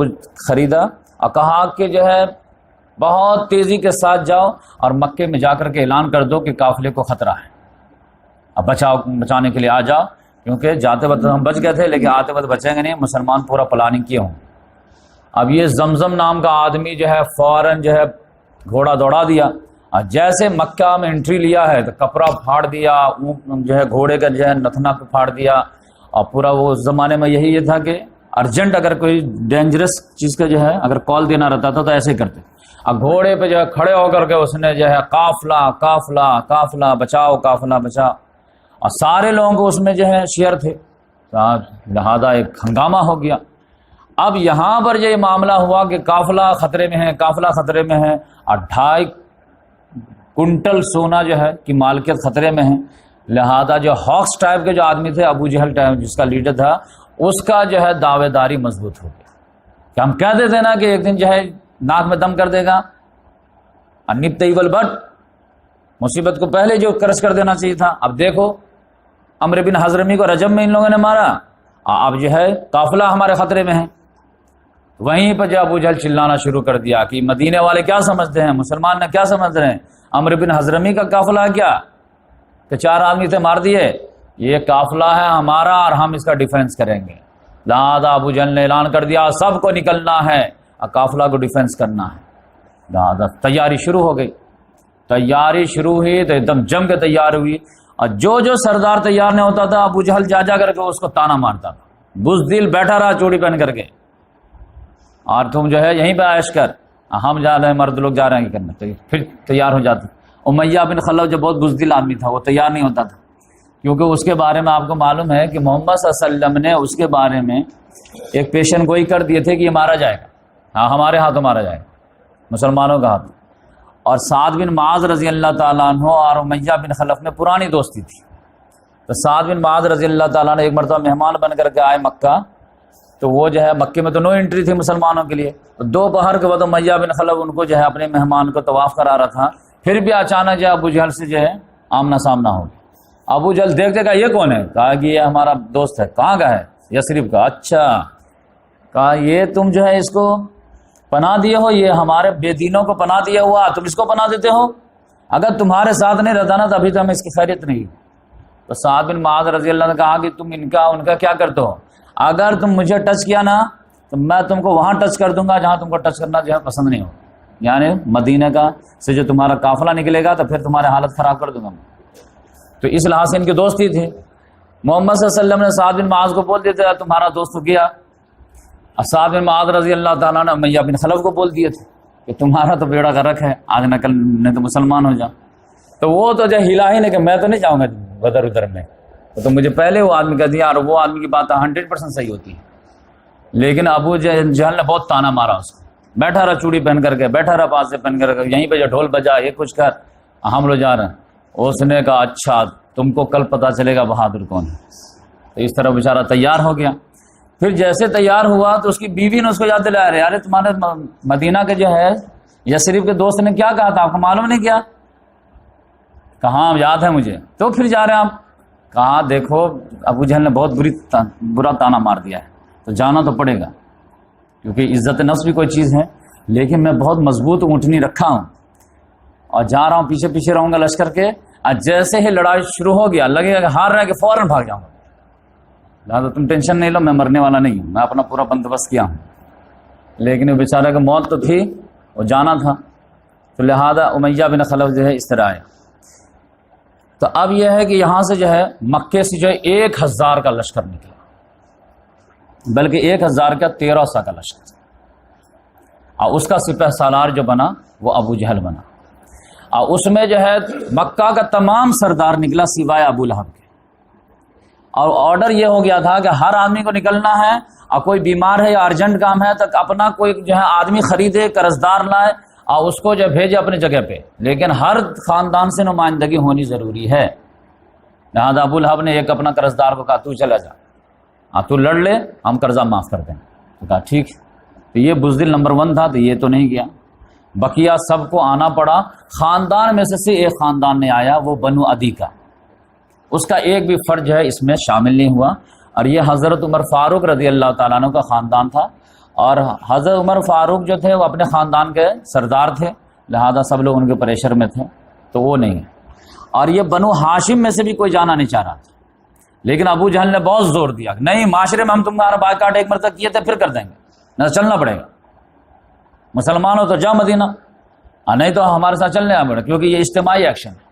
خریدا اور کہا کہ جو ہے بہت تیزی کے ساتھ جاؤ اور مکے میں جا کر کے اعلان کر دو کہ قافلے کو خطرہ ہے، اب بچانے کے لیے آ جاؤ، کیونکہ جاتے وقت ہم بچ گئے تھے لیکن آتے وقت بچیں گے نہیں، مسلمان پورا پلاننگ کیے ہوں. اب یہ زمزم نام کا آدمی جو ہے فوراً جو ہے گھوڑا دوڑا دیا، اور جیسے مکہ میں انٹری لیا ہے تو کپڑا پھاڑ دیا، جو ہے گھوڑے کا جو ہے نتنا کو پھاڑ دیا. اور پورا وہ زمانے میں یہی یہ تھا کہ ارجنٹ اگر کوئی ڈینجرس چیز کا جو ہے اگر کال دینا رہتا تھا تو ایسے ہی کرتے. اب گھوڑے پہ جو ہے کھڑے ہو کر کے اس نے جو ہے قافلہ قافلہ قافلہ بچاؤ، قافلہ بچاؤ، اور سارے لوگوں کو اس میں جو ہے شیئر تھے، لہذا ایک ہنگامہ ہو گیا. اب یہاں پر یہ معاملہ ہوا کہ قافلہ خطرے میں ہے، قافلہ خطرے میں ہے، اور 2.5 کنٹل سونا جو ہے کہ مالکیت خطرے میں ہے. لہذا جو ہاکس ٹائپ کے جو آدمی تھے، ابو جہل ٹائپ جس کا لیڈر تھا، اس کا جو ہے دعوے داری مضبوط ہو گیا کہ ہم کہہ دیتے نا کہ ایک دن جو ہے ناک میں دم کر دے گا، النبت والبٹ، مصیبت کو پہلے جو کرش کر دینا چاہیے تھا۔ اب دیکھو عمرو بن حضرمی کو رجب میں ان لوگوں نے مارا، اب جو ہے قافلہ ہمارے خطرے میں ہے۔ وہیں پہ جو ابو جہل چلانا شروع کر دیا کہ مدینے والے کیا سمجھتے ہیں، مسلمان نے کیا سمجھ رہے ہیں، عمرو بن حضرمی کا قافلہ کیا کہ 4 آدمی تھے مار دیے، یہ قافلہ ہے ہمارا اور ہم اس کا ڈیفینس کریں گے۔ لہذا ابو جہل نے اعلان کر دیا سب کو نکلنا ہے اور قافلہ کو ڈیفینس کرنا ہے۔ لہذا تیاری شروع ہو گئی، تیاری شروع ہوئی تو ایک دم جم کے تیار ہوئی، اور جو سردار تیار نہیں ہوتا تھا ابو جہل جا کر کے اس کو تانا مارتا تھا، بزدل بیٹھا رہا چوڑی پہن کر کے، اور تم جو ہے یہیں پہ عائش کر، ہم جا رہے ہیں، مرد لوگ جا رہے ہیں کرنا، تو پھر تیار ہو جاتے۔ امیہ بن خلف جو بہت بزدل آدمی تھا وہ تیار نہیں ہوتا تھا، کیونکہ اس کے بارے میں آپ کو معلوم ہے کہ محمد صلی اللہ علیہ وسلم نے اس کے بارے میں ایک پیشن گوئی کر دیے تھے کہ یہ مارا جائے گا، ہاں ہمارے ہاتھوں مارا جائے گا، مسلمانوں کا ہاتھ۔ اور سعد بن معاذ رضی اللہ تعالیٰ عنہ اور امیہ بن خلف میں پرانی دوستی تھی، تو سعد بن معاذ رضی اللہ تعالیٰ نے ایک مرتبہ مہمان بن کر کے آئے مکہ، تو وہ جو ہے مکے میں تو نو انٹری تھی مسلمانوں کے لیے، تو دوپہر کے بعد امیہ بن خلف ان کو جو ہے اپنے مہمان کو طواف کرا رہا تھا، پھر بھی اچانک جو ہے ابو جہل سے جو ہے آمنا سامنا ہو گیا۔ ابو جہل دیکھتے کہا یہ کون ہے، کہا کہ یہ ہمارا دوست ہے، کہاں کا ہے، یثرب کا، اچھا، کہا یہ تم جو ہے اس کو پناہ دیے ہو، یہ ہمارے بے دینوں کو پناہ دیا ہوا، تم اس کو پناہ دیتے ہو، اگر تمہارے ساتھ نہیں رہتا نا تو ابھی تو ہمیں اس کی خیریت نہیں۔ تو سعد بن معاذ رضی اللہ نے کہا کہ تم ان کا کیا کرتے ہو، اگر تم مجھے ٹچ کیا نا تو میں تم کو وہاں ٹچ کر دوں گا جہاں تم کو ٹچ کرنا جو ہے پسند نہیں ہو، یعنی مدینہ کا سے جو تمہارا قافلہ نکلے گا تو پھر تمہارے حالت خراب کر دوں گا میں۔ تو اس لحاظ سے ان کی دوستی تھی۔ محمد صلی اللہ علیہ وسلم نے سعد بن معاذ کو بول دیتے تمہارا دوست تو گیا، سعد بن معاذ رضی اللہ تعالیٰ نے امیہ بن خلف کو بول دیے تھے کہ تمہارا تو بیڑا غرق ہے، آج نہ کل نہیں تو مسلمان ہو جا۔ تو وہ تو جو ہلا ہی نہیں کہ میں تو نہیں جاؤں گا بدر ادھر میں، تو مجھے پہلے وہ آدمی کہہ دیا، اور وہ آدمی کی بات 100% صحیح ہوتی ہے، لیکن ابو جہل نے بہت تانا مارا اس کو، بیٹھا رہا چوڑی پہن کر کے، بیٹھا رہا پاس سے پہن کر کے، یہیں پہ جو ڈھول بجا یہ کچھ کر، ہم لوگ جا رہے ہیں۔ اس نے کہا اچھا تم کو کل پتہ چلے گا بہادر کون ہے۔ تو اس طرح بیچارہ تیار ہو گیا۔ پھر جیسے تیار ہوا تو اس کی بیوی نے اس کو یاد دلایا، یار تمہارے مدینہ کے جو ہے یثرب کے دوست نے کیا کہا تھا، آپ کو معلوم نہیں کیا؟ کہاں یاد ہے مجھے، تو پھر جا رہے ہیں آپ، کہا دیکھو ابو جہل نے بہت برا تانا مار دیا ہے، تو جانا تو پڑے گا، کیونکہ عزت نفس بھی کوئی چیز ہے، لیکن میں بہت مضبوط اونٹنی رکھا ہوں اور جا رہا ہوں، پیچھے پیچھے رہوں گا لشکر کے، اور جیسے ہی لڑائی شروع ہو گیا لگے گا کہ ہار رہا ہے کہ فوراً بھاگ جاؤں گا، لہٰذا تم ٹینشن نہیں لو، میں مرنے والا نہیں ہوں، میں اپنا پورا بندوبست کیا ہوں۔ لیکن وہ بیچارہ کی موت تو تھی، وہ جانا تھا، تو لہذا امیہ بن خلف جو ہے اس طرح آیا۔ تو اب یہ ہے کہ یہاں سے جو ہے مکے سے جو ہے 1000 کا لشکر نکلا، بلکہ 1000 کا 1300 کا لشکر، اور اس کا سپہ سالار جو بنا وہ ابو جہل بنا، اور اس میں جو ہے مکہ کا تمام سردار نکلا سوائے ابو لہب کے، اور آرڈر یہ ہو گیا تھا کہ ہر آدمی کو نکلنا ہے، اور کوئی بیمار ہے یا ارجنٹ کام ہے تو اپنا کوئی جو ہے آدمی خریدے، قرضدار لائے اور اس کو جو بھیجے اپنی جگہ پہ، لیکن ہر خاندان سے نمائندگی ہونی ضروری ہے۔ لہٰذا ابو لہب نے ایک اپنا قرضدار کو کہا تو چلا جا، تو لڑ لے، ہم قرضہ معاف کر دیں، تو کہا ٹھیک۔ تو یہ بزدل نمبر 1 تھا، تو یہ تو نہیں گیا، بقیہ سب کو آنا پڑا۔ خاندان میں سے ایک خاندان نے آیا، وہ بنو عدی کا، اس کا ایک بھی فرد جو ہے اس میں شامل نہیں ہوا، اور یہ حضرت عمر فاروق رضی اللہ تعالیٰ عنہ کا خاندان تھا، اور حضرت عمر فاروق جو تھے وہ اپنے خاندان کے سردار تھے، لہذا سب لوگ ان کے پریشر میں تھے، تو وہ نہیں ہے۔ اور یہ بنو ہاشم میں سے بھی کوئی جانا نہیں چاہ رہا تھا، لیکن ابو جہل نے بہت زور دیا کہ نہیں، معاشرے میں ہم تمہارا بائیکاٹ ایک مرتبہ کیے تھے، پھر کر دیں گے، نہ چلنا پڑے گا، مسلمان ہو تو جا مدینہ، نہیں تو ہمارے ساتھ چلنے آ پڑے، کیونکہ یہ اجتماعی ایکشن ہے،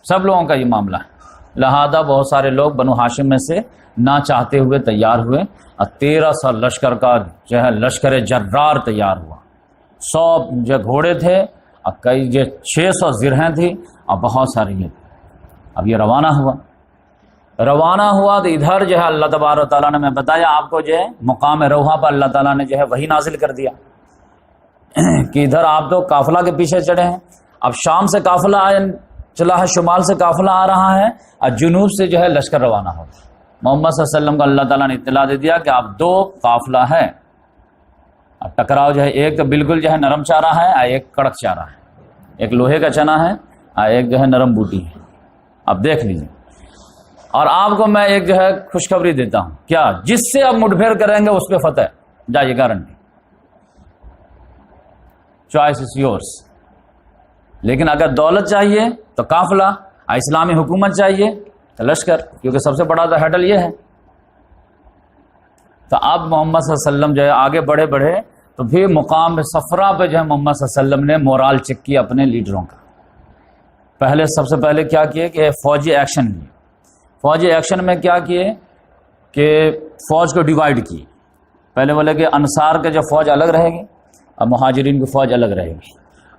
سب لوگوں کا یہ معاملہ ہے۔ لہذا بہت سارے لوگ بنو ہاشم میں سے نہ چاہتے ہوئے تیار ہوئے، اور 1300 لشکر کا جو ہے لشکر جرار تیار ہوا، 100 جو گھوڑے تھے، اور کئی جو 600 زرہیں تھی، اور بہت ساری یہ تھی۔ اب یہ روانہ ہوا تو ادھر جو ہے اللہ تبارک و تعالیٰ نے، میں بتایا آپ کو، جو ہے مقام روحا پر اللہ تعالیٰ نے جو ہے وحی نازل کر دیا کہ ادھر آپ تو قافلہ کے پیچھے چڑھے ہیں، اب شام سے قافلہ چلا ہے، شمال سے قافلہ آ رہا ہے، اور جنوب سے جو ہے لشکر روانہ ہو۔ محمد صلی اللہ علیہ وسلم کو اللہ تعالیٰ نے اطلاع دے دیا کہ آپ 2 قافلہ ہے، اب ٹکراؤ جو ہے ایک تو بالکل جو ہے نرم چارہ ہے اور ایک کڑک چارہ ہے، ایک لوہے کا چنا ہے اور ایک جو ہے نرم بوٹی ہے، اب دیکھ لیجیے۔ اور آپ کو میں ایک جو ہے خوشخبری دیتا ہوں، کیا جس سے آپ مٹبھیر کریں گے اس پہ فتح ہے، جائیے گارنٹی، چوائس از یورس۔ لیکن اگر دولت چاہیے تو قافلہ، اسلامی حکومت چاہیے تو لشکر، کیونکہ سب سے بڑا تو ہیڈل یہ ہے۔ تو اب محمد صلی اللہ علیہ وسلم جو ہے آگے بڑھے تو پھر مقام صفرا پہ جو ہے محمد صلی اللہ علیہ وسلم نے مورال چیک کیا اپنے لیڈروں کا۔ پہلے سب سے پہلے کیا کیے کہ فوجی ایکشن لیے۔ فوجی ایکشن میں کیا کیے کہ فوج کو ڈیوائیڈ کیے۔ پہلے بولے کہ انصار کے جو فوج الگ رہے گی اور مہاجرین کی فوج الگ رہے گی،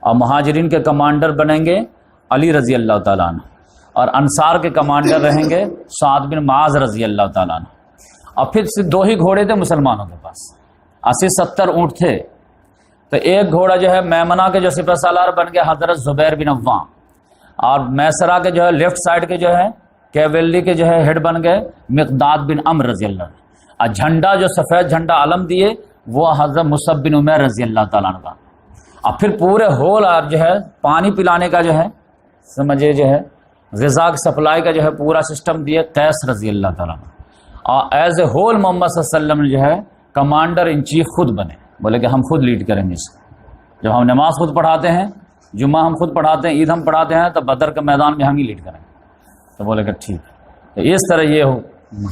اور مہاجرین کے کمانڈر بنیں گے علی رضی اللہ تعالیٰ عنہ، اور انصار کے کمانڈر رہیں گے سعد بن معاذ رضی اللہ تعالیٰ عنہ۔ اور پھر صرف 2 ہی گھوڑے تھے مسلمانوں کے پاس، 80-70 اونٹ تھے، تو ایک گھوڑا جو ہے میمنہ کے جو سپہ سالار بن گیا حضرت زبیر بن عوام، اور میسرہ کے جو ہے لیفٹ سائڈ کے جو ہے کیویلری کے جو ہے ہیڈ بن گئے مقداد بن عمرو رضی اللہ عنہ، اور جھنڈا جو سفید جھنڈا علم دیے وہ حضرت مصعب بن عمیر رضی اللہ تعالیٰ عنہ کا۔ اور پھر پورے ہول اور جو ہے پانی پلانے کا جو ہے سمجھے جو ہے غذا کی سپلائی کا جو ہے پورا سسٹم دیے قیس رضی اللہ تعالیٰ عنہ، اور ایز اے ہول محمد صلی اللہ علیہ وسلم نے جو ہے کمانڈر ان چیف خود بنے، بولے کہ ہم خود لیڈ کریں گے اس کو۔ جب ہم نماز خود پڑھاتے ہیں، جمعہ ہم خود پڑھاتے ہیں، عید ہم پڑھاتے ہیں، تو بدر کے میدان میں ہم ہی لیڈ کریں گے۔ تو بولے کہ ٹھیک ہے، تو اس طرح یہ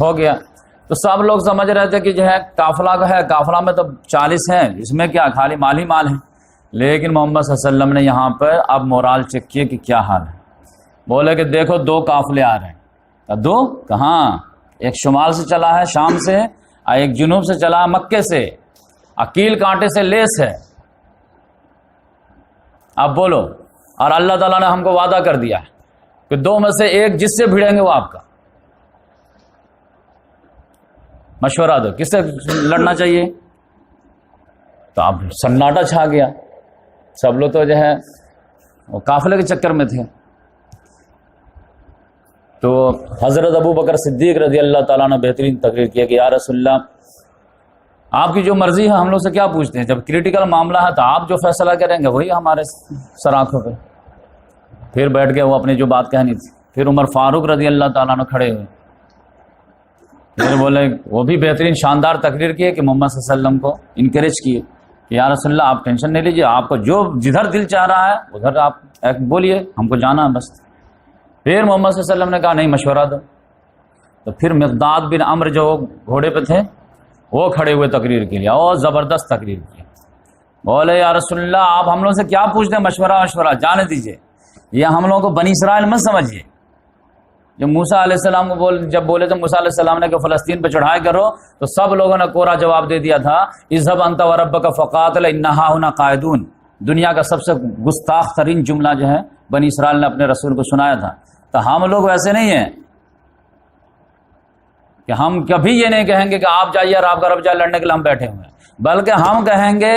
ہو گیا۔ تو سب لوگ سمجھ رہے تھے کہ جو ہے قافلہ کا ہے، قافلہ میں تو 40 ہیں، اس میں کیا خالی مال ہی مال ہے۔ لیکن محمد صلی اللہ علیہ وسلم نے یہاں پر اب مورال چیک کیے کہ کیا حال ہے۔ بولے کہ دیکھو 2 قافلے آ رہے ہیں۔ 2 کہاں؟ ایک شمال سے چلا ہے شام سے، اور ایک جنوب سے چلا ہے مکے سے، عقیل کانٹے سے لیس ہے۔ اب بولو، اور اللہ تعالیٰ نے ہم کو وعدہ کر دیا ہے کہ 2 میں سے ایک جس سے بھیڑیں گے وہ آپ کا۔ مشورہ دو کس سے لڑنا چاہیے؟ تو اب سناٹا چھا گیا، سب لوگ تو جو ہے وہ قافلے کے چکر میں تھے۔ تو حضرت ابو بکر صدیق رضی اللہ تعالیٰ نے بہترین تقریر کیا کہ یا رسول اللہ، آپ کی جو مرضی ہے ہم لوگ سے کیا پوچھتے ہیں، جب کریٹیکل معاملہ ہے تو آپ جو فیصلہ کریں گے وہی ہمارے سر آنکھوں پہ۔ پھر بیٹھ گئے وہ اپنی جو بات کہنی تھی۔ پھر عمر فاروق رضی اللہ تعالیٰ نے کھڑے ہوئے، پھر بولے، وہ بھی بہترین شاندار تقریر کیے کہ محمد صلی اللہ علیہ وسلم کو انکریج کیے کہ یا رسول اللہ آپ ٹینشن نہیں لیجیے، آپ کو جو جدھر دل چاہ رہا ہے ادھر آپ بولیے، ہم کو جانا ہے بس۔ پھر محمد صلی اللہ علیہ وسلم نے کہا نہیں مشورہ دو۔ تو پھر مقداد بن عمر جو گھوڑے پہ تھے وہ کھڑے ہوئے تقریر کے لیے، اور زبردست تقریر کی۔ بولے یا رسول اللہ آپ ہم لوگ سے کیا پوچھتے ہیں، مشورہ جانے دیجئے، یہ ہم لوگوں کو بنی اسرائیل مت سمجھیے۔ جو موسیٰ علیہ السلام کو جب بولے تو موسیٰ علیہ السلام نے کہ فلسطین پہ چڑھائی کرو، تو سب لوگوں نے کورا جواب دے دیا تھا، اذهب انت وربک فقاتل انھا هنا قاعدون۔ دنیا کا سب سے گستاخ ترین جملہ جو ہے بنی اسرائیل نے اپنے رسول کو سنایا تھا۔ تو ہم لوگ ویسے نہیں ہیں کہ ہم کبھی یہ نہیں کہیں گے کہ آپ جائیے اور آپ کا رب جائے لڑنے کے لیے ہم بیٹھے ہوئے ہیں، بلکہ ہم کہیں گے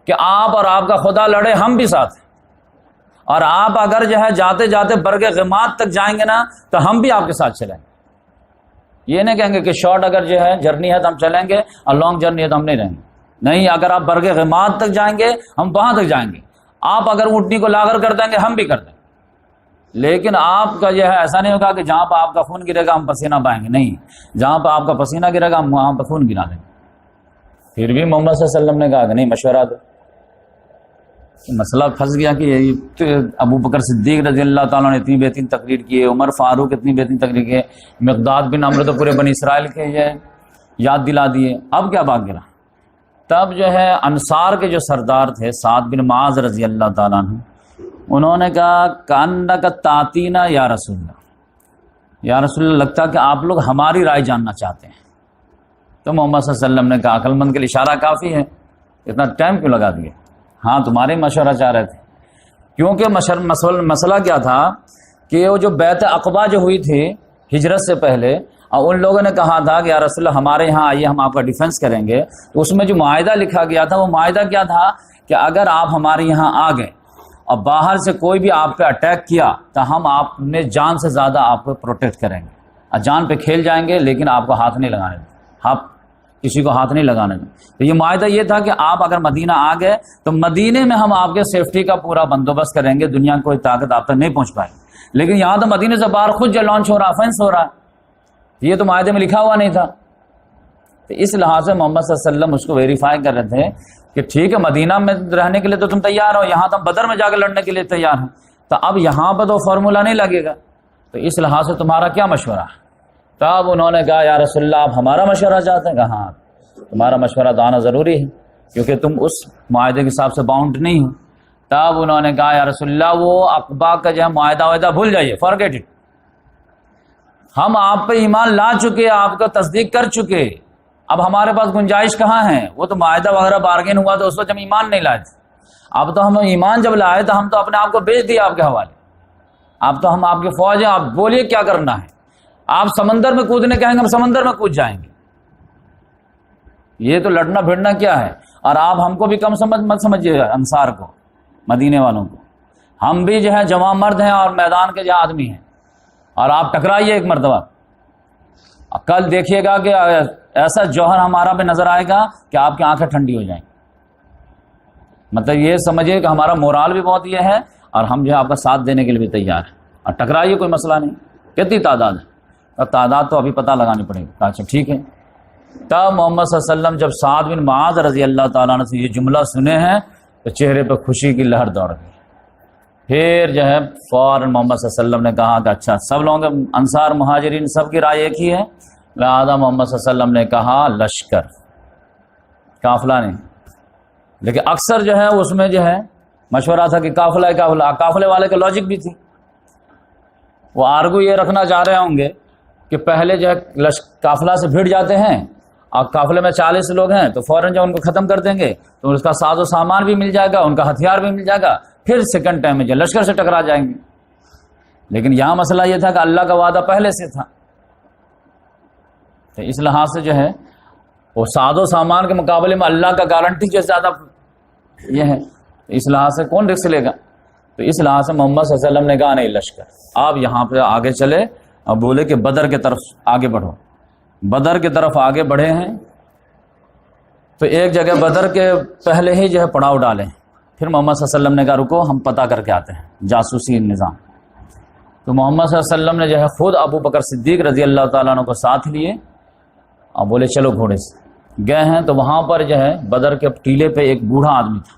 کہ آپ اور آپ کا خدا لڑے، ہم بھی ساتھ ہیں، اور آپ اگر جو ہے جاتے جاتے برگ غماد تک جائیں گے نا تو ہم بھی آپ کے ساتھ چلیں گے۔ یہ نہیں کہیں گے کہ شارٹ اگر جو ہے جرنی ہے تو ہم چلیں گے اور لانگ جرنی ہے تو ہم نہیں رہیں گے۔ نہیں، اگر آپ برگ غماد تک جائیں گے ہم وہاں تک جائیں گے، آپ اگر اونٹنی کو لاغر کر دیں گے ہم بھی کر دیں گے، لیکن آپ کا جو ہے ایسا نہیں ہوگا کہ جہاں پہ آپ کا خون گرے گا ہم پسینہ بہائیں گے، نہیں، جہاں پہ آپ کا پسینہ گرے گا ہم وہاں پہ خون گرا دیں گے۔ پھر بھی محمد صلی اللہ علیہ وسلم نے کہا کہ نہیں مشورہ دو۔ مسئلہ پھنس گیا کہ ابو بکر صدیق رضی اللہ تعالیٰ نے اتنی بہترین تقریر کی ہے، عمر فاروق اتنی بہترین تقریر کی ہے، مقداد بن عمرو تو پورے بنی اسرائیل کے یاد دلا دیے، اب کیا باقی رہا؟ تب جو ہے انصار کے جو سردار تھے سعد بن معاذ رضی اللہ تعالیٰ عنہ، انہوں نے کہا کانک تاتینا یا رسول اللہ، یا رسول اللہ لگتا کہ آپ لوگ ہماری رائے جاننا چاہتے ہیں۔ تو محمد صلی اللہ علیہ وسلم نے کہا عقل مند کے لیے اشارہ کافی ہے، اتنا ٹائم کیوں لگا دیے؟ ہاں تمہارے مشورہ چاہ رہے تھے، کیونکہ مسئلہ کیا تھا کہ وہ جو بیعت عقبہ جو ہوئی تھی ہجرت سے پہلے، اور ان لوگوں نے کہا تھا کہ یا رسول اللہ ہمارے یہاں آئیے ہم آپ کا ڈیفنس کریں گے، تو اس میں جو معاہدہ لکھا گیا تھا وہ معاہدہ کیا تھا کہ اگر آپ ہمارے یہاں آ گئے اور باہر سے کوئی بھی آپ پہ اٹیک کیا تو ہم آپ نے جان سے زیادہ آپ کو پروٹیکٹ کریں گے، اور جان پہ کھیل جائیں گے لیکن آپ کو ہاتھ نہیں لگانے دیں۔ کسی کو ہاتھ نہیں لگانے دیں. تو یہ معاہدہ یہ تھا کہ آپ اگر مدینہ آ گئے تو مدینے میں ہم آپ کے سیفٹی کا پورا بندوبست کریں گے، دنیا کی کوئی طاقت آپ تک نہیں پہنچ پائے. لیکن یہاں تو مدینے سے باہر خود جو لانچ ہو رہا، فینس ہو رہا، یہ تو معاہدے میں لکھا ہوا نہیں تھا. تو اس لحاظ سے محمد صلی اللہ علیہ وسلم اس کو ویریفائی کر رہے تھے کہ ٹھیک ہے مدینہ میں رہنے کے لیے تو تم تیار ہو، یہاں تو ہم بدر میں جا کے لڑنے کے لیے تیار ہیں، تو اب یہاں پہ تو فارمولہ نہیں لگے گا، تو اس لحاظ سے تمہارا کیا مشورہ ہے؟ تب انہوں نے کہا یا رسول اللہ آپ ہمارا مشورہ چاہتے ہیں؟ کہا ہاں تمہارا مشورہ تو آنا ضروری ہے کیونکہ تم اس معاہدے کے حساب سے باؤنڈ نہیں ہو. تب انہوں نے کہا یا رسول اللہ وہ عقبہ کا جو ہے معاہدہ وعدہ بھول جائیے، فارگیٹ اٹ، ہم آپ پہ ایمان لا چکے، آپ کا تصدیق کر چکے، اب ہمارے پاس گنجائش کہاں ہے؟ وہ تو معاہدہ وغیرہ بارگین ہوا تو اس وقت ہم ایمان نہیں لائے تھے، اب تو ہم ایمان جب لائے تو ہم تو اپنے آپ کو بیچ دیا آپ کے حوالے، اب تو ہم آپ کی فوج ہیں، آپ بولیے کیا کرنا ہے، آپ سمندر میں کودنے کہیں گے ہم سمندر میں کود جائیں گے. یہ تو لڑنا بھیڑنا کیا ہے؟ اور آپ ہم کو بھی کم مت سمجھیے، انصار کو، مدینے والوں کو، ہم بھی جو ہے جوان مرد ہیں اور میدان کے جو آدمی ہیں، اور آپ ٹکرائیے ایک مرتبہ، کل دیکھیے گا کہ ایسا جوہر ہمارا پہ نظر آئے گا کہ آپ کی آنکھیں ٹھنڈی ہو جائیں. مطلب یہ سمجھیے کہ ہمارا مورال بھی بہت یہ ہے اور ہم جو ہے آپ کا ساتھ دینے کے لیے بھی تیار ہیں، اور ٹکرائیے کوئی مسئلہ نہیں. کتنی تعداد ہے؟ تعداد تو ابھی پتہ لگانی پڑے گی. اچھا ٹھیک ہے. تب محمد صلی اللہ علیہ وسلم جب سعد بن معاذ رضی اللہ تعالیٰ عنہ سے یہ جملہ سنے ہیں تو چہرے پہ خوشی کی لہر دوڑ گئی. پھر جو ہے فوراً محمد صلی اللہ علیہ وسلم نے کہا کہ اچھا سب لوگوں انصار مہاجرین سب کی رائے ایک ہی ہے، لہذا محمد صلی اللہ علیہ وسلم نے کہا لشکر، قافلہ نہیں. لیکن اکثر جو ہے اس میں جو ہے مشورہ تھا کہ قافلہ قافلہ، قافلے والے کا لاجک بھی تھی، وہ آرگو یہ رکھنا چاہ رہے ہوں گے کہ پہلے جو ہے قافلہ سے بھیڑ جاتے ہیں اور قافلے میں 40 لوگ ہیں تو فوراً جو ان کو ختم کر دیں گے تو اس کا ساز و سامان بھی مل جائے گا، ان کا ہتھیار بھی مل جائے گا، پھر سیکنڈ ٹائم میں جو لشکر سے ٹکرا جائیں گے. لیکن یہاں مسئلہ یہ تھا کہ اللہ کا وعدہ پہلے سے تھا، تو اس لحاظ سے جو ہے وہ ساز و سامان کے مقابلے میں اللہ کا گارنٹی جو زیادہ یہ ہے، اس لحاظ سے کون رسک لے گا؟ تو اس لحاظ سے محمد صلی اللہ علیہ وسلم نے کہا نہیں لشکر، آپ یہاں پہ آگے چلے اور بولے کہ بدر کے طرف آگے بڑھو. بدر کی طرف آگے بڑھے ہیں تو ایک جگہ بدر کے پہلے ہی جو ہے پڑاؤ ڈالیں. پھر محمد صلی اللہ علیہ وسلم نے کہا رکو ہم پتہ کر کے آتے ہیں، جاسوسی نظام. تو محمد صلی اللہ علیہ وسلم نے جو ہے خود ابو بکر صدیق رضی اللہ تعالیٰ عنہ کو ساتھ لیے اور بولے چلو گھوڑے سے. گئے ہیں تو وہاں پر جو ہے بدر کے ٹیلے پہ ایک بوڑھا آدمی تھا.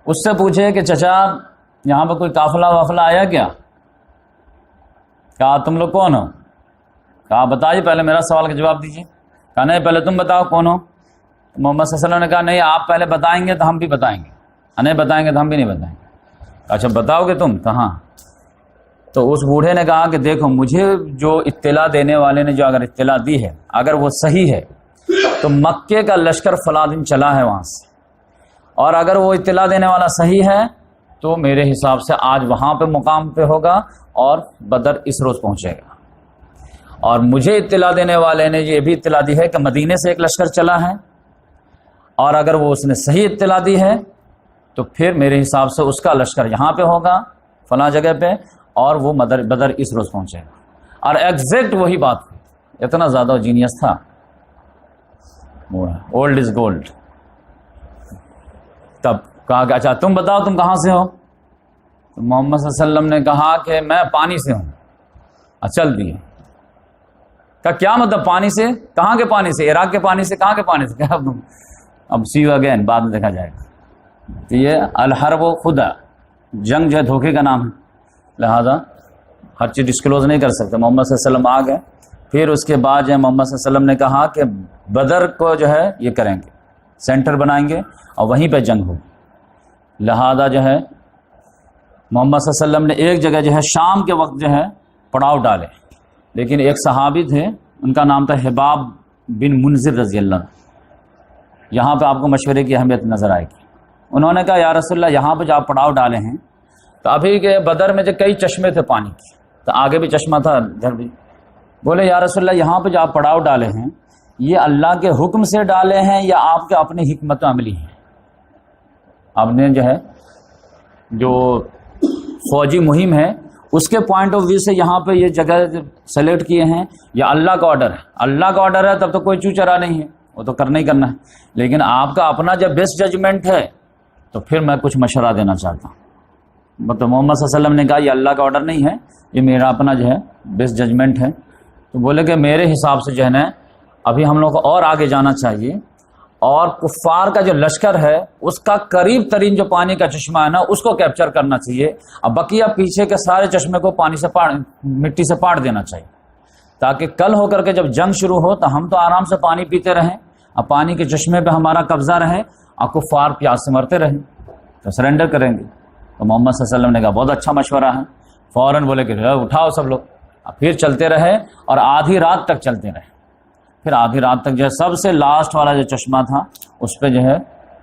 اس سے پوچھے کہ چچا یہاں پہ کوئی قافلہ وافلہ آیا کیا؟ کہا تم لوگ کون ہو؟ کہا بتائیے پہلے میرا سوال کا جواب دیجیے. کہا نہیں پہلے تم بتاؤ کون ہو. محمد صلی اللہ علیہ وسلم نے کہا نہیں آپ پہلے بتائیں گے تو ہم بھی بتائیں گے، نہیں بتائیں گے تو ہم بھی نہیں بتائیں گے. اچھا بتاؤ گے تم؟ کہاں؟ تو اس بوڑھے نے کہا کہ دیکھو مجھے جو اطلاع دینے والے نے جو اگر اطلاع دی ہے اگر وہ صحیح ہے تو مکے کا لشکر فلاں دن چلا ہے وہاں سے، اور اگر وہ اطلاع دینے والا صحیح ہے تو میرے حساب سے آج وہاں پہ مقام پہ ہوگا اور بدر اس روز پہنچے گا. اور مجھے اطلاع دینے والے نے یہ بھی اطلاع دی ہے کہ مدینے سے ایک لشکر چلا ہے، اور اگر وہ اس نے صحیح اطلاع دی ہے تو پھر میرے حساب سے اس کا لشکر یہاں پہ ہوگا فلاں جگہ پہ اور وہ بدر اس روز پہنچے گا. اور ایگزیکٹ وہی بات ہوئی. اتنا زیادہ جینیس تھا، اولڈ از گولڈ. تب کہا کہ اچھا تم بتاؤ تم کہاں سے ہو؟ تو محمد صلی اللہ علیہ وسلم نے کہا کہ میں پانی سے ہوں. چل دیے. کہا کیا مطلب پانی سے؟ کہاں کے پانی سے؟ عراق کے پانی سے؟ کہاں کے پانی سے؟ کہا اب سی یو اگین، بعد میں دیکھا جائے گا. تو یہ الحرب و خدا، جنگ جو ہے دھوکے کا نام ہے، لہذا ہر چیز ڈسکلوز نہیں کر سکتے. محمد صلی اللہ علیہ وسلم آ گئے. پھر اس کے بعد جو ہے محمد صلی اللہ علیہ وسلم نے کہا کہ بدر کو جو ہے یہ کریں گے، سینٹر بنائیں گے اور وہیں پہ جنگ ہوگی. لہذا جو ہے محمد صلی اللہ علیہ وسلم نے ایک جگہ جو ہے شام کے وقت جو ہے پڑاؤ ڈالے. لیکن ایک صحابی تھے ان کا نام تھا حباب بن منذر رضی اللہ عنہ. یہاں پہ آپ کو مشورے کی اہمیت نظر آئے گی. انہوں نے کہا یا رسول اللہ یہاں پہ جو آپ پڑاؤ ڈالے ہیں تو ابھی کے بدر میں جو کئی چشمے تھے پانی کے، تو آگے بھی چشمہ تھا ادھر بھی. بولے یا رسول اللہ یہاں پہ جو آپ پڑاؤ ڈالے ہیں یہ اللہ کے حکم سے ڈالے ہیں یا آپ کے اپنی حکمت عملی ہیں؟ آپ نے جو ہے جو فوجی مہم ہے اس کے پوائنٹ آف ویو سے یہاں پہ یہ جگہ سلیکٹ کیے ہیں، یہ اللہ کا آرڈر ہے، اللہ کا آرڈر ہے، تب تو کوئی چوچرا نہیں ہے، وہ تو کرنا ہی کرنا ہے. لیکن آپ کا اپنا جب بیسٹ ججمنٹ ہے تو پھر میں کچھ مشورہ دینا چاہتا ہوں. تو محمد صلی اللہ علیہ وسلم نے کہا یہ اللہ کا آرڈر نہیں ہے، یہ میرا اپنا جو ہے بیسٹ ججمنٹ ہے. تو بولے کہ میرے حساب سے جو ہے نا ابھی ہم لوگوں کو اور آگے جانا چاہیے، اور کفار کا جو لشکر ہے اس کا قریب ترین جو پانی کا چشمہ ہے نا اس کو کیپچر کرنا چاہیے، اب بقیہ پیچھے کے سارے چشمے کو پانی سے مٹی سے پاٹ دینا چاہیے، تاکہ کل ہو کر کے جب جنگ شروع ہو تو ہم تو آرام سے پانی پیتے رہیں، اب پانی کے چشمے پہ ہمارا قبضہ رہے اور کفار پیاس سے مرتے رہیں تو سرنڈر کریں گے. تو محمد صلی اللہ علیہ وسلم نے کہا بہت اچھا مشورہ ہے. فوراً بولے کہ اٹھاؤ سب لوگ. اب پھر چلتے رہے اور آدھی رات تک چلتے رہے. پھر آدھی رات تک جو ہے سب سے لاسٹ والا جو چشمہ تھا اس پہ جو ہے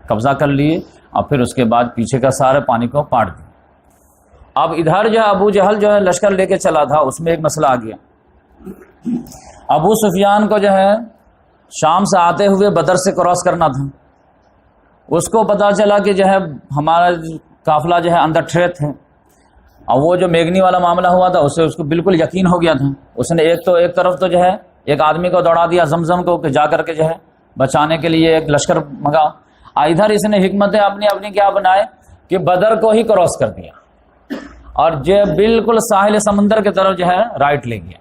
قبضہ کر لیے، اور پھر اس کے بعد پیچھے کا سارے پانی کو پاٹ دیا. اب ادھر جو ہے ابو جہل جو ہے لشکر لے کے چلا تھا، اس میں ایک مسئلہ آ گیا. ابو سفیان کو جو ہے شام سے آتے ہوئے بدر سے کراس کرنا تھا. اس کو پتا چلا کہ جو ہے ہمارا قافلہ جو ہے انڈر تھریٹ ہے، اور وہ جو میگنی والا معاملہ ہوا تھا اس سے اس کو بالکل یقین ہو گیا تھا. اس نے ایک طرف تو جو ہے ایک آدمی کو دوڑا دیا زمزم کو کہ جا کر کے جو ہے بچانے کے لیے ایک لشکر منگا. ادھر اس نے حکمتیں اپنی کیا بنائے کہ بدر کو ہی کراس کر دیا اور جو بالکل ساحل سمندر کی طرف جو ہے رائٹ لے گیا،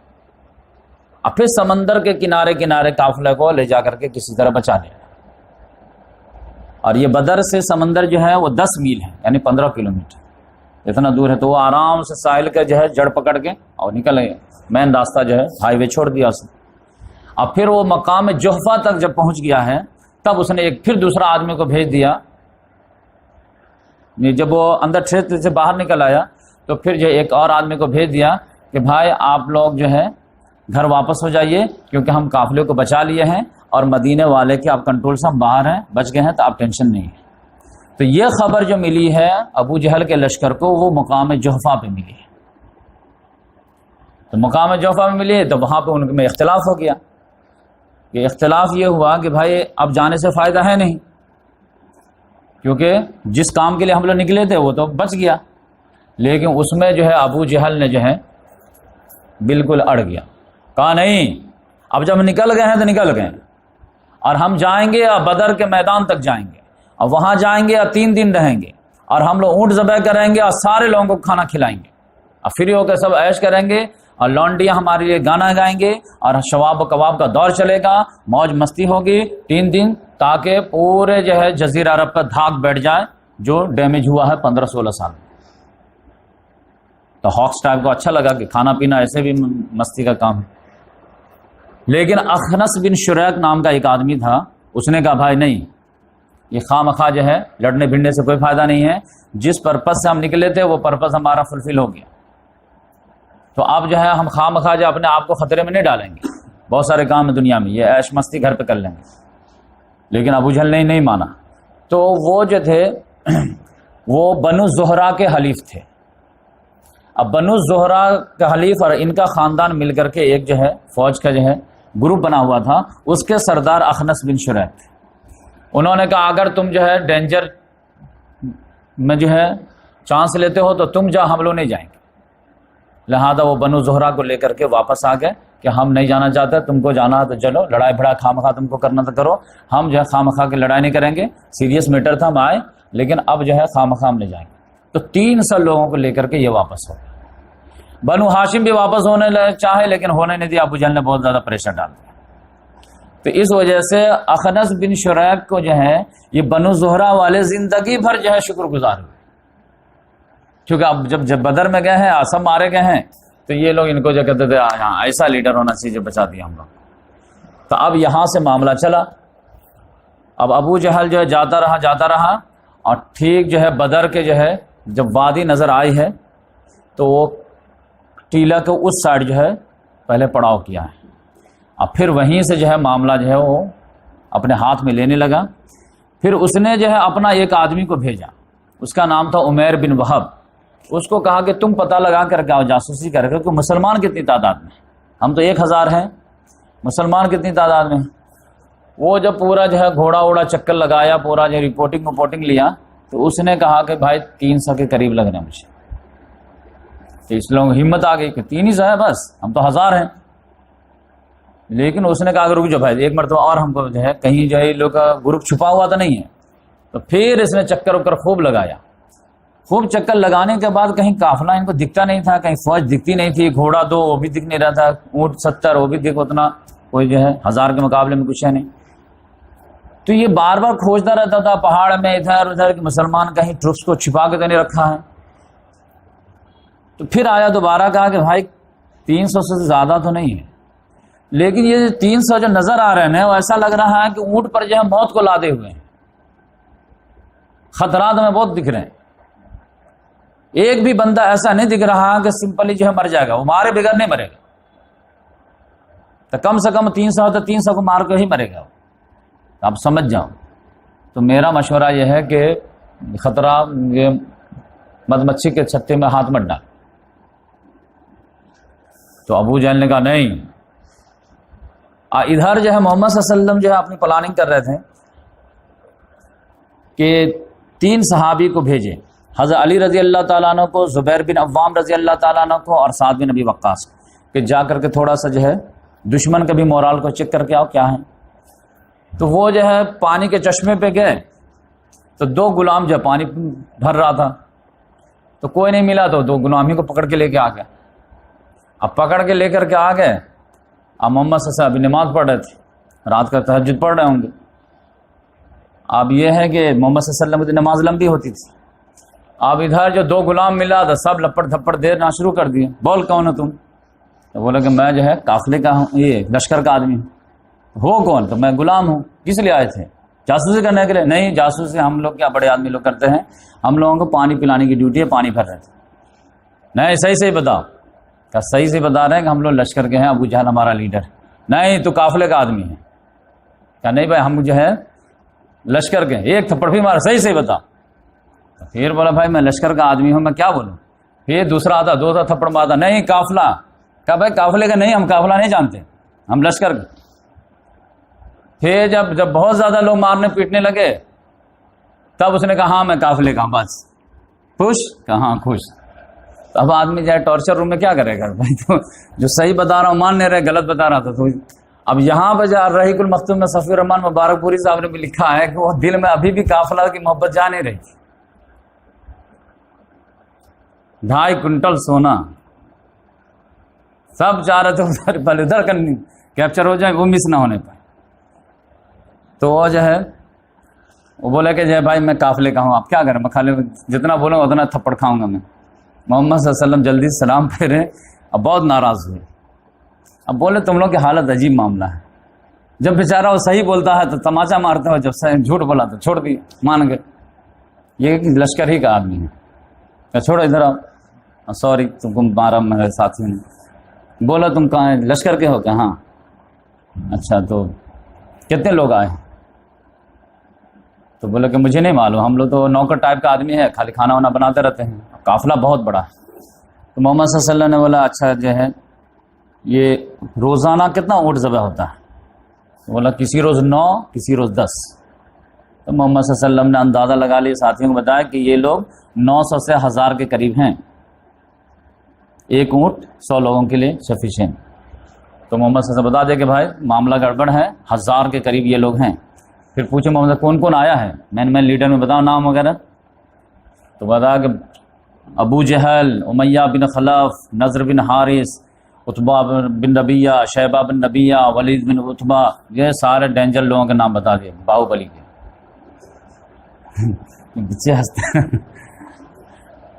اور پھر سمندر کے کنارے قافلے کو لے جا کر کے کسی طرح بچا لیا. اور یہ بدر سے سمندر جو ہے وہ 10 میل ہے، یعنی 15 کلومیٹر اتنا دور ہے. تو وہ آرام سے ساحل کا جو ہے جڑ پکڑ کے اور نکل گئے، مین راستہ جو ہے ہائی وے چھوڑ دیا اس نے. اب پھر وہ مقام جحفہ تک جب پہنچ گیا ہے تب اس نے ایک پھر دوسرا آدمی کو بھیج دیا. جب وہ اندر چھیتر سے باہر نکل آیا تو پھر جو ایک اور آدمی کو بھیج دیا کہ بھائی آپ لوگ جو ہے گھر واپس ہو جائیے، کیونکہ ہم قافلے کو بچا لیے ہیں اور مدینے والے کے آپ کنٹرول سے ہم باہر ہیں، بچ گئے ہیں، تو آپ ٹینشن نہیں ہے. تو یہ خبر جو ملی ہے ابو جہل کے لشکر کو وہ مقام جحفہ پہ ملی ہے. تو مقام جحفہ میں ملی تو وہاں پہ ان میں اختلاف ہو گیا. یہ اختلاف یہ ہوا کہ بھائی اب جانے سے فائدہ ہے نہیں، کیونکہ جس کام کے لیے ہم لوگ نکلے تھے وہ تو بچ گیا، لیکن اس میں جو ہے ابو جہل نے جو ہے بالکل اڑ گیا. کہا نہیں، اب جب نکل گئے ہیں تو نکل گئے، اور ہم جائیں گے اور بدر کے میدان تک جائیں گے، اور وہاں جائیں گے اور 3 دن رہیں گے، اور ہم لوگ اونٹ ذبح کریں گے اور سارے لوگوں کو کھانا کھلائیں گے، اور فری ہو کے سب عیش کریں گے، اور لونڈیاں ہمارے لیے گانا گائیں گے، اور شواب و کباب کا دور چلے گا، موج مستی ہوگی 3 دن، تاکہ پورے جو ہے جزیرہ عرب پر دھاک بیٹھ جائے جو ڈیمیج ہوا ہے 15-16 سال میں. تو ہاکس ٹائپ کو اچھا لگا کہ کھانا پینا ایسے بھی مستی کا کام ہے. لیکن اخنس بن شریق نام کا ایک آدمی تھا، اس نے کہا بھائی نہیں، یہ خواہ مخواہ جو ہے لڑنے بھڑنے سے کوئی فائدہ نہیں ہے، جس پرپس سے ہم نکلے تھے وہ پرپس ہمارا فلفل ہو گیا، تو اب جو ہے ہم خواہ مخواہ جو اپنے آپ کو خطرے میں نہیں ڈالیں گے، بہت سارے کام ہیں دنیا میں، یہ عیش مستی گھر پہ کر لیں گے. لیکن ابو جہل نے نہیں مانا. تو وہ جو تھے وہ بنو زہرا کے حلیف تھے. اب بنو زہرا کا حلیف اور ان کا خاندان مل کر کے ایک جو ہے فوج کا جو ہے گروپ بنا ہوا تھا، اس کے سردار اخنس بن شریق تھے. انہوں نے کہا اگر تم جو ہے ڈینجر میں جو ہے چانس لیتے ہو تو تم جا، ہم لوگ نہیں جائیں گے. لہذا وہ بنو زہرا کو لے کر کے واپس آ گئے کہ ہم نہیں جانا چاہتے، تم کو جانا ہے تو چلو، لڑائی بھڑا خواہ مخواہ تم کو کرنا تو کرو، ہم جو ہے خواہ مخواہ کی لڑائی نہیں کریں گے. سیریس میٹر تھا، ہم آئے، لیکن اب جو ہے خواہ مخواہ ہم نہیں جائیں گے. تو 300 لوگوں کو لے کر کے یہ واپس ہو گئے. بنو ہاشم بھی واپس ہونے چاہے لیکن ہونے نہیں دیا، ابو جہل نے بہت زیادہ پریشر ڈال دیا. تو اس وجہ سے اخنس بن شریق کو جو ہے یہ بنو زہرا والے زندگی بھر جو ہے شکر گزار ہوئے، کیونکہ اب جب بدر میں گئے ہیں سب مارے گئے ہیں، تو یہ لوگ ان کو جو کہتے تھے ہاں ایسا لیڈر ہونا چاہیے جو بچا دیا ہم لوگ. تو اب یہاں سے معاملہ چلا. اب ابو جہل جو ہے جاتا رہا اور ٹھیک جو ہے بدر کے جو ہے جب وادی نظر آئی ہے تو وہ ٹیلا کے اس سائڈ جو ہے پہلے پڑاؤ کیا ہے، اور پھر وہیں سے جو ہے معاملہ جو ہے وہ اپنے ہاتھ میں لینے لگا. پھر اس نے جو ہے اپنا ایک آدمی کو بھیجا، اس کا نام تھا عمیر بن وہب. اس کو کہا کہ تم پتہ لگا کر کے آؤ، جاسوسی کر کے کہ مسلمان کتنی تعداد میں، ہم تو 1000 ہیں، مسلمان کتنی تعداد میں. وہ جب پورا جو ہے گھوڑا اوڑا چکر لگایا، پورا جو رپورٹنگ لیا، تو اس نے کہا کہ بھائی 300 کے قریب لگ رہے ہیں مجھے. کہ اس لوگوں کی ہمت آ گئی کہ 3 ہی سو ہے بس، ہم تو 1000 ہیں. لیکن اس نے کہا کہ رک جاؤ بھائی، ایک مرتبہ اور ہم کو جو ہے کہیں جو ہے لوگ کا گروپ چھپا ہوا تو نہیں ہے. تو پھر اس نے چکر وکر خوب لگایا. خوب چکر لگانے کے بعد کہیں قافلہ ان کو دکھتا نہیں تھا، کہیں فوج دکھتی نہیں تھی، گھوڑا 2 وہ بھی دکھ نہیں رہا تھا، اونٹ 70 وہ بھی دکھ اتنا کوئی جو ہے 1000 کے مقابلے میں کچھ ہے نہیں. تو یہ بار بار کھوجتا رہتا تھا پہاڑ میں ادھر ادھر کہ مسلمان کہیں ٹروپس کو چھپا کے تو نہیں رکھا ہے. تو پھر آیا دوبارہ، کہا کہ بھائی 300 سے زیادہ تو نہیں ہے، لیکن یہ 300 جو نظر آ رہے ہیں وہ ایسا لگ رہا ہے کہ اونٹ پر جو ہے موت کو لادے ہوئے ہیں، خطرات ہمیں بہت دکھ رہے ہیں. ایک بھی بندہ ایسا نہیں دکھ رہا کہ سمپلی جو ہے مر جائے گا، وہ مارے بغیر نہیں مرے گا. تو کم سے کم 300 تو 300 کو مار کے ہی مرے گا. آپ سمجھ جاؤ. تو میرا مشورہ یہ ہے کہ خطرہ یہ مدمچھی کے چھتے میں ہاتھ مت ڈال. تو ابو جہل نے کہا نہیں. ادھر جو ہے محمد صلی اللہ علیہ وسلم جو ہے اپنی پلاننگ کر رہے تھے کہ 3 صحابی کو بھیجے، حضرت علی رضی اللہ تعالیٰ عنہ کو، زبیر بن عوام رضی اللہ تعالیٰ عنہ کو، اور سعد بن ابی وقاص، کہ جا کر کے تھوڑا سا جو ہے دشمن کا بھی مورال کو چیک کر کے آؤ کیا ہے. تو وہ جو ہے پانی کے چشمے پہ گئے تو 2 غلام جو پانی بھر رہا تھا تو کوئی نہیں ملا، تو 2 غلام ہی کو پکڑ کے لے کے آ گیا. اب پکڑ کے لے کر کے آ گئے. اب محمد صلی اللہ علیہ وسلم ابھی نماز پڑھ رہے تھے، رات کا تہجد پڑھ رہے ہوں گے. اب یہ ہے کہ محمد صلی اللہ علیہ وسلم کی نماز لمبی ہوتی تھی. اب ادھر جو 2 غلام ملا تو سب لپڑ تھپڑ دینا شروع کر دیے. بول کون ہو تم؟ تو بولا کہ میں جو ہے قافلے کا ہوں، یہ لشکر کا آدمی ہوں. ہو کون؟ تو میں غلام ہوں. کس لیے آئے تھے؟ جاسوسی کرنے کے لیے؟ نہیں، جاسوسی ہم لوگ کیا بڑے آدمی لوگ کرتے ہیں، ہم لوگوں کو پانی پلانے کی ڈیوٹی ہے، پانی بھر رہے تھے. نہیں، صحیح بتاؤ. کیا صحیح سے بتا رہے ہیں کہ ہم لوگ لشکر کے ہیں، ابو جہل ہمارا لیڈر. نہیں، تو قافلے کا آدمی ہے. کیا نہیں بھائی ہم جو ہے لشکر کے. ایک تھپڑ بھی مارا، صحیح بتا. پھر بولا بھائی میں لشکر کا آدمی ہوں، میں کیا بولوں. پھر دوسرا آتا، 2 تھپڑ مارتا. نہیں قافلہ. کہا بھائی قافلے کا نہیں، ہم قافلہ نہیں جانتے، ہم لشکر کے. پھر جب بہت زیادہ لوگ مارنے پیٹنے لگے تب اس نے کہا ہاں میں قافلے کا ہوں. بس خوش؟ کہاں خوش. اب آدمی جائے ٹارچر روم میں کیا کرے گا بھائی. تو جو صحیح بتا رہا ہوں مان نہیں رہے، غلط بتا رہا تھا. تو اب یہاں پہ جا رحیق المختوم میں صفی الرحمان مبارک پوری صاحب نے بھی لکھا ہے کہ وہ دل میں ابھی بھی قافلہ کی محبت جا نہیں رہی. 2.5 کنٹل سونا سب چاہ رہے تھے پہلے ادھر کیپچر ہو جائے، وہ مس نہ ہونے پائے. تو وہ جو ہے وہ بولے کہ جو بھائی میں قافلے کا ہوں، آپ کیا کریں، میں خالی جتنا بولوں اتنا تھپڑ کھاؤں گا میں. محمد صلی اللہ علیہ وسلم جلدی سلام پھیرے. اب بہت ناراض ہوئے. اب بولے تم لوگ کی حالت عجیب معاملہ ہے. جب بیچارہ وہ صحیح بولتا ہے تو تماچا مارتے ہو، جب جھوٹ بولا تو چھوڑ دی، مان گئے. یہ لشکر ہی کا آدمی ہے. کہ چھوڑو ادھر آؤ. سوری تم کو مارا میرے ساتھی نے. بولا تم کہاں ہیں؟ لشکر کے ہو کیا؟ ہاں. اچھا تو کتنے لوگ آئے؟ تو بولا کہ مجھے نہیں معلوم، ہم لوگ تو نوکر ٹائپ کا آدمی ہے، خالی کھانا وانا بناتے رہتے ہیں، قافلہ بہت بڑا ہے. تو محمد صلی اللہ علیہ وسلم نے بولا اچھا جو ہے یہ روزانہ کتنا اونٹ ذبح ہوتا ہے؟ تو بولا کسی روز 9، کسی روز 10. تو محمد صلی اللہ علیہ وسلم نے اندازہ لگا لیا، ساتھیوں کو بتایا کہ یہ لوگ 900 سے 1000 کے قریب ہیں. ایک اونٹ 100 لوگوں کے لیے سفیشینٹ. تو محمد صلی اللہ علیہ وسلم بتا دے کہ بھائی معاملہ گڑبڑ ہے، 1000 کے قریب یہ لوگ ہیں. پھر پوچھے محمد کون کون آیا ہے، میں لیڈر میں بتاؤ نام وغیرہ. تو بتا کہ ابو جہل، امیہ بن خلف، نضر بن حارث، عتبہ بن ربیہ، شیبہ بن ربیہ، ولید بن عتبہ، یہ سارے ڈینجر لوگوں کے نام بتا دیے، باہوبلی کے. بچے ہنستے.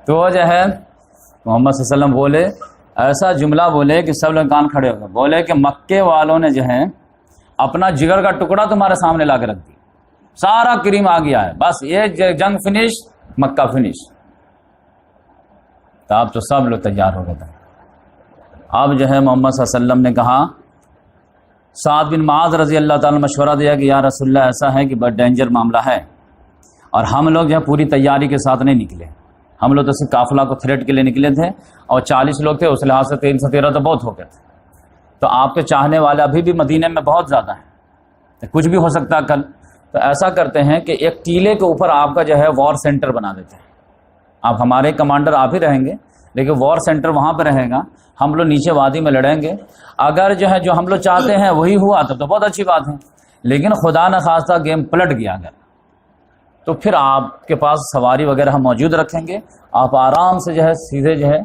تو جو ہے محمد صلی اللہ علیہ وسلم بولے، ایسا جملہ بولے کہ سب لوگ کان کھڑے ہو گئے. بولے کہ مکے والوں نے جو ہے اپنا جگر کا ٹکڑا تمہارے سامنے لا کے رکھ دی، سارا کریم آ گیا ہے، بس یہ جنگ فنش، مکہ فنش. تو اب تو سب لوگ تیار ہو گئے تھے. اب جو ہے محمد صلی اللہ علیہ وسلم نے کہا، سعد بن معاذ رضی اللہ تعالیٰ نے مشورہ دیا کہ یا رسول اللہ ایسا ہے کہ بڑا ڈینجر معاملہ ہے، اور ہم لوگ جو ہے پوری تیاری کے ساتھ نہیں نکلے. ہم لوگ تو صرف قافلہ کو تھریٹ کے لیے نکلے تھے، اور 40 لوگ تھے، اس لحاظ سے 3 سے 13 تو بہت ہو گئے تھے. تو آپ کے چاہنے والے ابھی بھی مدینے میں بہت زیادہ ہیں، کچھ بھی ہو سکتا ہے کل. تو ایسا کرتے ہیں کہ ایک ٹیلے کے اوپر آپ کا جو ہے وار سینٹر بنا دیتے ہیں. آپ ہمارے کمانڈر آپ ہی رہیں گے، لیکن وار سینٹر وہاں پہ رہے گا، ہم لوگ نیچے وادی میں لڑیں گے. اگر جو ہے جو ہم لوگ چاہتے ہیں وہی ہوا تو بہت اچھی بات ہے، لیکن خدا نہ خواستہ گیم پلٹ گیا اگر، تو پھر آپ کے پاس سواری وغیرہ ہم موجود رکھیں گے، آپ آرام سے جو ہے سیدھے جو ہے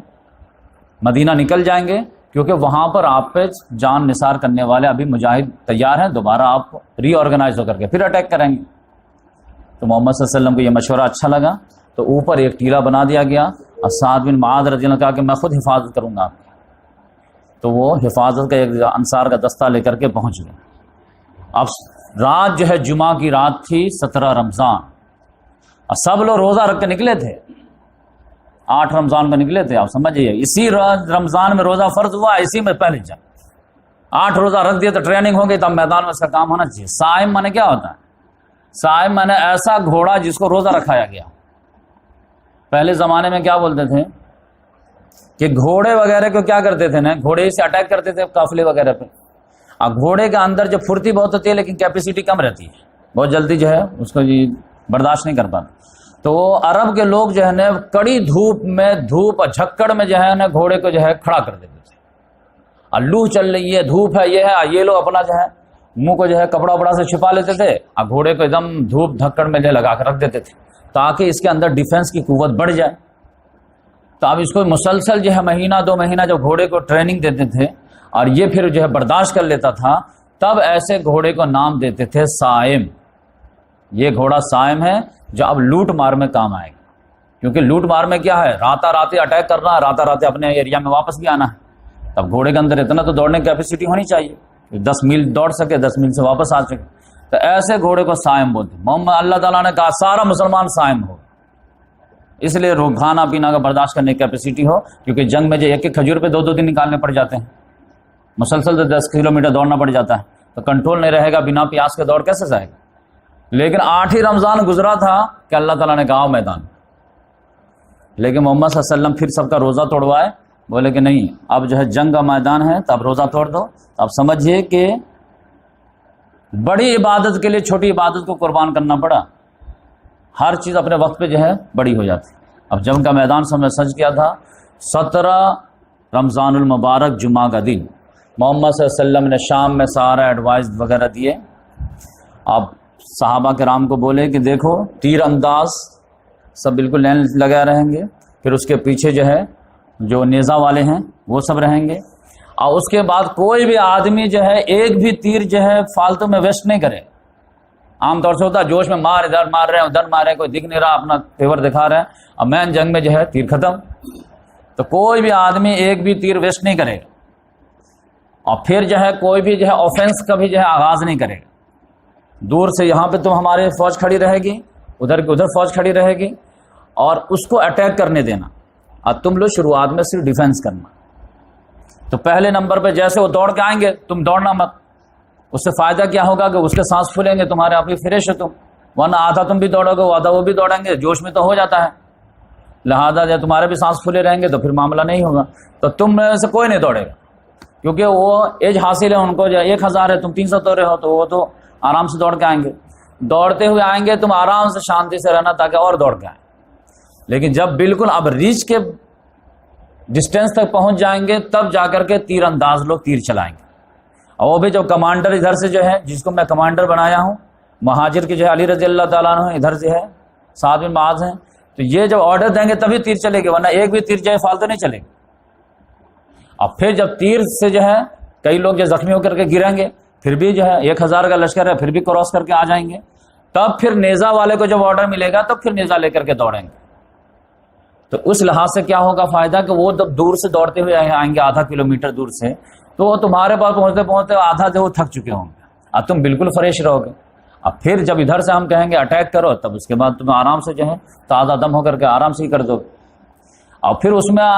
مدینہ نکل جائیں گے، کیونکہ وہاں پر آپ پہ جان نثار کرنے والے ابھی مجاہد تیار ہیں، دوبارہ آپ ری آرگنائز ہو کر کے پھر اٹیک کریں گے. تو محمد صلی اللہ علیہ وسلم کو یہ مشورہ اچھا لگا، تو اوپر ایک ٹیلا بنا دیا گیا، اور سعد بن معاذ رضی اللہ عنہ کہا کہ میں خود حفاظت کروں گا. تو وہ حفاظت کا ایک انصار کا دستہ لے کر کے پہنچ گئے. اب رات جو ہے جمعہ کی رات تھی 17 رمضان، اور سب لوگ روزہ رکھ کے نکلے تھے، 8 رمضان میں نکلے تھے. آپ سمجھئے اسی رمضان میں روزہ فرض ہوا، اسی میں پہلے جا 8 روزہ رکھ دیا تو ٹریننگ ہو گئی، تب میدان میں اس کا کام ہونا چاہیے. صائم مانے کیا ہوتا ہے؟ صائم مانے ایسا گھوڑا جس کو روزہ رکھایا گیا. پہلے زمانے میں کیا بولتے تھے کہ گھوڑے وغیرہ کو کیا کرتے تھے نا، گھوڑے سے اٹیک کرتے تھے قافلے وغیرہ پہ. اور گھوڑے کے اندر جو پھرتی بہت ہوتی ہے لیکن کیپیسٹی کم رہتی ہے، بہت جلدی جو ہے اس کو برداشت نہیں کر پاتے. تو وہ عرب کے لوگ جو ہے نا کڑی دھوپ میں، دھوپ اور جھکڑ میں جو ہے نا گھوڑے کو جو ہے کھڑا کر دیتے تھے. اور لو چل رہی ہے، دھوپ ہے، یہ ہے، یہ لوگ اپنا جو ہے منہ کو جو ہے کپڑا وپڑا سے چھپا لیتے تھے، اور گھوڑے کو ایک دم دھوپ دھکڑ میں جو لگا کر رکھ دیتے تھے تاکہ اس کے اندر ڈیفنس کی قوت بڑھ جائے. تو اب اس کو مسلسل جو ہے مہینہ 2 مہینہ جب گھوڑے کو ٹریننگ دیتے تھے اور یہ پھر جو ہے برداشت کر لیتا تھا، تب ایسے گھوڑے کو نام دیتے تھے صائم. یہ گھوڑا صائم ہے جو اب لوٹ مار میں کام آئے گا، کیونکہ لوٹ مار میں کیا ہے، راتا راتے اٹیک کرنا، راتا راتے اپنے ایریا میں واپس بھی آنا ہے. تب گھوڑے کے اندر اتنا تو دوڑنے کی کیپیسٹی ہونی چاہیے، 10 میل دوڑ سکے، 10 میل سے واپس آ سکے. تو ایسے گھوڑے کو صائم بولتے. محمد اللہ تعالیٰ نے کہا سارا مسلمان صائم ہو، اس لیے کھانا پینا کا برداشت کرنے کی کیپیسٹی ہو، کیونکہ جنگ میں جو ایک کھجور پہ 2 دن نکالنے پڑ جاتے ہیں، مسلسل تو 10 کلومیٹر دوڑنا پڑ جاتا ہے، تو کنٹرول نہیں رہے گا، بنا پیاس کے دوڑ کیسے جائے گا. لیکن 8 ہی رمضان گزرا تھا کہ اللہ تعالیٰ نے کہا میدان. لیکن محمد صلی اللہ علیہ وسلم پھر سب کا روزہ توڑوائے، بولے کہ نہیں اب جو ہے جنگ کا میدان ہے تو اب روزہ توڑ دو. اب سمجھیے کہ بڑی عبادت کے لیے چھوٹی عبادت کو قربان کرنا پڑا. ہر چیز اپنے وقت پہ جو ہے بڑی ہو جاتی. اب جنگ کا میدان سے ہم نے سچ کیا تھا 17 رمضان المبارک جمعہ کا دن محمد صلی اللہ علیہ وسلم نے شام میں سارا ایڈوائز وغیرہ دیے. اب صحابہ کرام کو بولے کہ دیکھو تیر انداز سب بالکل لائن لگا رہیں گے، پھر اس کے پیچھے جو ہے جو نیزہ والے ہیں وہ سب رہیں گے، اور اس کے بعد کوئی بھی آدمی جو ہے ایک بھی تیر جو ہے فالتو میں ویسٹ نہیں کرے. عام طور سے ہوتا ہے جوش میں مار، ادھر مار رہے ہیں ادھر مار رہے ہیں، کوئی دکھ نہیں رہا، اپنا تیور دکھا رہے ہیں، اور مین جنگ میں جو ہے تیر ختم. تو کوئی بھی آدمی ایک بھی تیر ویسٹ نہیں کرے گا، اور پھر جو ہے کوئی بھی جو ہے آفینس کا بھی جو ہے آغاز نہیں کرے گا. دور سے یہاں پہ تو ہمارے فوج کھڑی رہے گی، ادھر کی ادھر فوج کھڑی رہے گی، اور اس کو اٹیک کرنے دینا، اور تم لوگ شروعات میں صرف ڈیفینس کرنا. تو پہلے نمبر پہ جیسے وہ دوڑ کے آئیں گے تم دوڑنا مت. اس سے فائدہ کیا ہوگا کہ اس کے سانس پھولیں گے، تمہارے آپ ہی فریش ہو تم، ورنہ آدھا تم بھی دوڑو گے، آدھا وہ بھی دوڑیں گے، جوش میں تو ہو جاتا ہے. لہذا جب تمہارے بھی سانس پھولے رہیں گے تو پھر معاملہ نہیں ہوگا. تو تم میں سے کوئی نہیں دوڑے گا، کیونکہ وہ ایج حاصل ہے ان کو، جو 1000 ہے تم 300 دوڑے ہو، تو وہ تو آرام سے دوڑ کے آئیں گے. دوڑتے ہوئے آئیں گے، تم آرام سے شانتی سے رہنا تاکہ اور دوڑ کے آئیں. لیکن جب بالکل اب ریچ کے ڈسٹینس تک پہنچ جائیں گے تب جا کر کے تیر انداز لوگ تیر چلائیں گے. اور وہ بھی جب کمانڈر ادھر سے جو ہے جس کو میں کمانڈر بنایا ہوں، مہاجر کے جو ہے علی رضی اللہ تعالیٰ عنہ، ادھر سے ہے سعد بن معاذ ہیں، تو یہ جب آرڈر دیں گے تبھی تیر چلے گی، ورنہ ایک بھی تیر جو ہے فالتو نہیں چلے گی. اور پھر جب تیر سے جو ہے کئی لوگ جو زخمی ہو کر کے گریں گے، پھر بھی جو ہے 1000 کا لشکر ہے پھر بھی کراس کر کے آ جائیں گے، تب پھر نیزہ والے کو جب آرڈر ملے گا تب پھر نیزہ لے کر کے دوڑیں گے. تو اس لحاظ سے کیا ہوگا فائدہ کہ وہ جب دور سے دوڑتے ہوئے آئیں گے آدھا کلومیٹر دور سے، تو وہ تمہارے پاس پہنچتے پہنچتے آدھا جو وہ تھک چکے ہوں گے، اب تم بالکل فریش رہو گے. اب پھر جب ادھر سے ہم کہیں گے اٹیک کرو، تب اس کے بعد تم آرام سے جو ہے تازہ دم ہو کر کے آرام سے ہی کر دو. اور پھر اس میں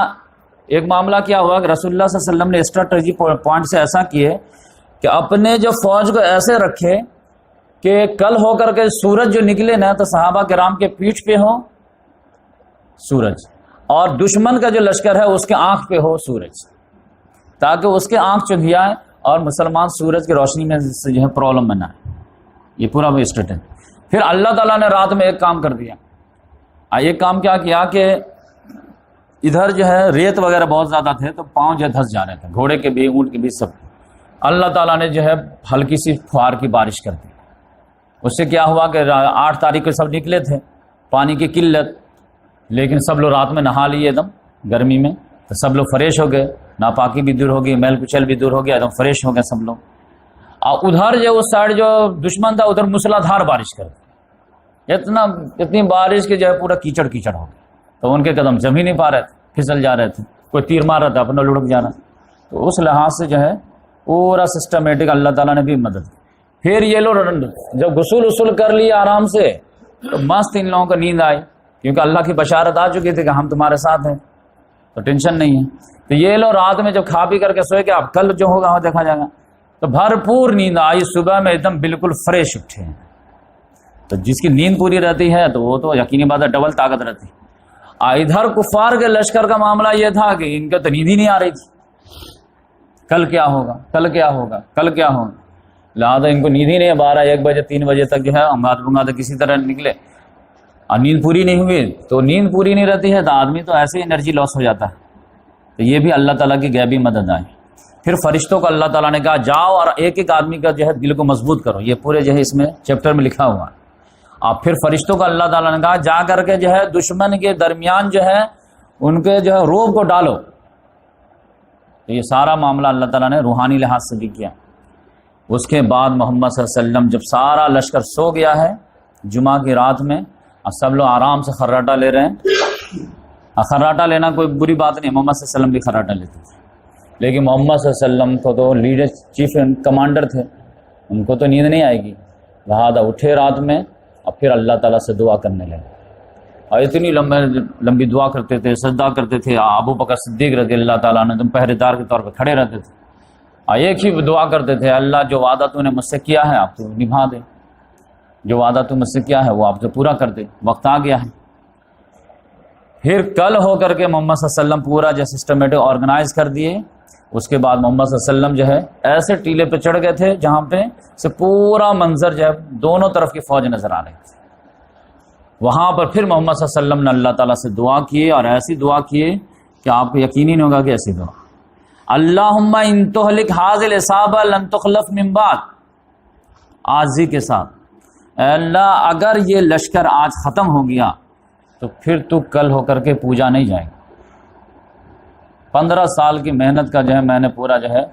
ایک معاملہ کیا ہوا کہ رسول اللہ صلی اللہ علیہ وسلم نے اسٹریٹجی پوائنٹ سے ایسا کیے کہ اپنے جو فوج کو ایسے رکھے کہ کل ہو کر کے سورج جو نکلے نا تو صحابہ کرام کے پیٹھ پہ ہو سورج، اور دشمن کا جو لشکر ہے اس کے آنکھ پہ ہو سورج، تاکہ اس کے آنکھ چندھیائے اور مسلمان سورج کی روشنی میں سے جو ہے پرابلم میں نہ آئے. یہ پورا وہ اسٹریٹجی. پھر اللہ تعالیٰ نے رات میں ایک کام کر دیا. ایک کام کیا کیا کہ ادھر جو ہے ریت وغیرہ بہت زیادہ تھے تو پاؤں جو دھس جا رہے تھے، گھوڑے کے بھی اونٹ کے بھی سب۔ اللہ تعالیٰ نے جو ہے ہلکی سی فوار کی بارش کر دی، اس سے کیا ہوا کہ 8 تاریخ کو سب نکلے تھے، پانی کی قلت، لیکن سب لوگ رات میں نہا لیے ایک دم گرمی میں، تو سب لوگ فریش ہو گئے، ناپاکی بھی دور ہو گئی، میل کچل بھی دور ہو گیا، ایک دم فریش ہو گئے سب لوگ۔ اور ادھر جو اس سائڈ جو دشمن تھا ادھر موسلا دھار بارش کر دی، اتنی بارش کہ جو ہے پورا کیچڑ کیچڑ ہو گیا، تو ان کے قدم جم ہی نہیں پا رہے تھے، پھسل جا رہے تھے، کوئی تیر مار رہا تھا اپنا لڑک جا رہا۔ تو اس لحاظ سے جو ہے پورا سسٹمیٹک اللہ تعالیٰ نے بھی مدد کی۔ پھر یہ لوگ جب غسل کر لیے آرام سے تو مست ان لوگوں کو نیند آئی، کیونکہ اللہ کی بشارت آ چکی تھی کہ ہم تمہارے ساتھ ہیں، تو ٹینشن نہیں ہے۔ تو یہ لوگ رات میں جب کھا پی کر کے سوئے کہ اب کل جو ہوگا وہ دیکھا جائے گا، تو بھرپور نیند آئی، صبح میں ایک دم بالکل فریش اٹھے ہیں۔ تو جس کی نیند پوری رہتی ہے تو وہ تو یقینی بات ہے ڈبل طاقت رہتی ہے۔ ادھر کفار کے لشکر کا معاملہ یہ تھا کہ ان کو تو نیند ہی نہیں آ رہی تھی، کل کیا ہوگا کل کیا ہوگا کل کیا ہوگا، لہٰذا ان کو نیند ہی نہیں ہے، 12-1 بجے 3 بجے تک جو ہے انگاد کسی طرح نکلے، اور نیند پوری نہیں ہوئی تو نیند پوری نہیں رہتی ہے تو آدمی تو ایسے انرجی لاس ہو جاتا ہے۔ تو یہ بھی اللہ تعالیٰ کی غیبی مدد آئی۔ پھر فرشتوں کو اللہ تعالیٰ نے کہا جاؤ اور ایک ایک آدمی کا جو ہے دل کو مضبوط کرو، یہ پورے جو ہے اس میں چیپٹر میں لکھا ہوا ہے۔ اور پھر فرشتوں کو اللہ تعالیٰ نے کہا جا کر کے جو ہے دشمن کے درمیان جو ہے ان کے جو ہے روب کو ڈالو۔ تو یہ سارا معاملہ اللہ تعالیٰ نے روحانی لحاظ سے بھی کیا۔ اس کے بعد محمد صلی اللہ علیہ وسلم جب سارا لشکر سو گیا ہے جمعہ کی رات میں، اور سب لوگ آرام سے خراٹہ لے رہے ہیں، خراٹہ لینا کوئی بری بات نہیں، محمد صلی اللہ علیہ وسلم بھی خراٹہ لیتے تھے، لیکن محمد صلی اللہ علیہ وسلم کو تو لیڈر چیف کمانڈر تھے، ان کو تو نیند نہیں آئے گی، لہٰذا اٹھے رات میں اور پھر اللہ تعالیٰ سے دعا کرنے لگے، اور اتنی لمبی دعا کرتے تھے، سجدہ کرتے تھے۔ ابو بکر صدیق رضی اللہ تعالیٰ نے تم پہرے دار کے طور پہ کھڑے رہتے تھے، اور ایک ہی دعا کرتے تھے، اللہ جو وعدہ تو نے مجھ سے کیا ہے آپ تو نبھا دے، جو وعدہ تو مجھ سے کیا ہے وہ آپ تو پورا کر دے، وقت آ گیا ہے۔ پھر کل ہو کر کے محمد صلی اللہ علیہ وسلم پورا جو سسٹمیٹک آرگنائز کر دیے۔ اس کے بعد محمد صلی اللہ علیہ وسلم جو ہے ایسے ٹیلے پہ چڑھ گئے تھے جہاں پہ سے پورا منظر جو ہے دونوں طرف کی فوج نظر آ رہی تھی۔ وہاں پر پھر محمد صلی اللہ علیہ وسلم نے اللہ تعالیٰ سے دعا کی، اور ایسی دعا کی کہ آپ کو یقین ہی نہیں ہوگا کہ ایسی دعا، اللہم ان تہلک ھذہ العصابہ لن تخلف من بعد، عاجزی کے ساتھ، اے اللہ اگر یہ لشکر آج ختم ہو گیا تو پھر تو کل ہو کر کے پوجا نہیں جائے گا۔ 15 سال کی محنت کا جو ہے میں نے پورا جو ہے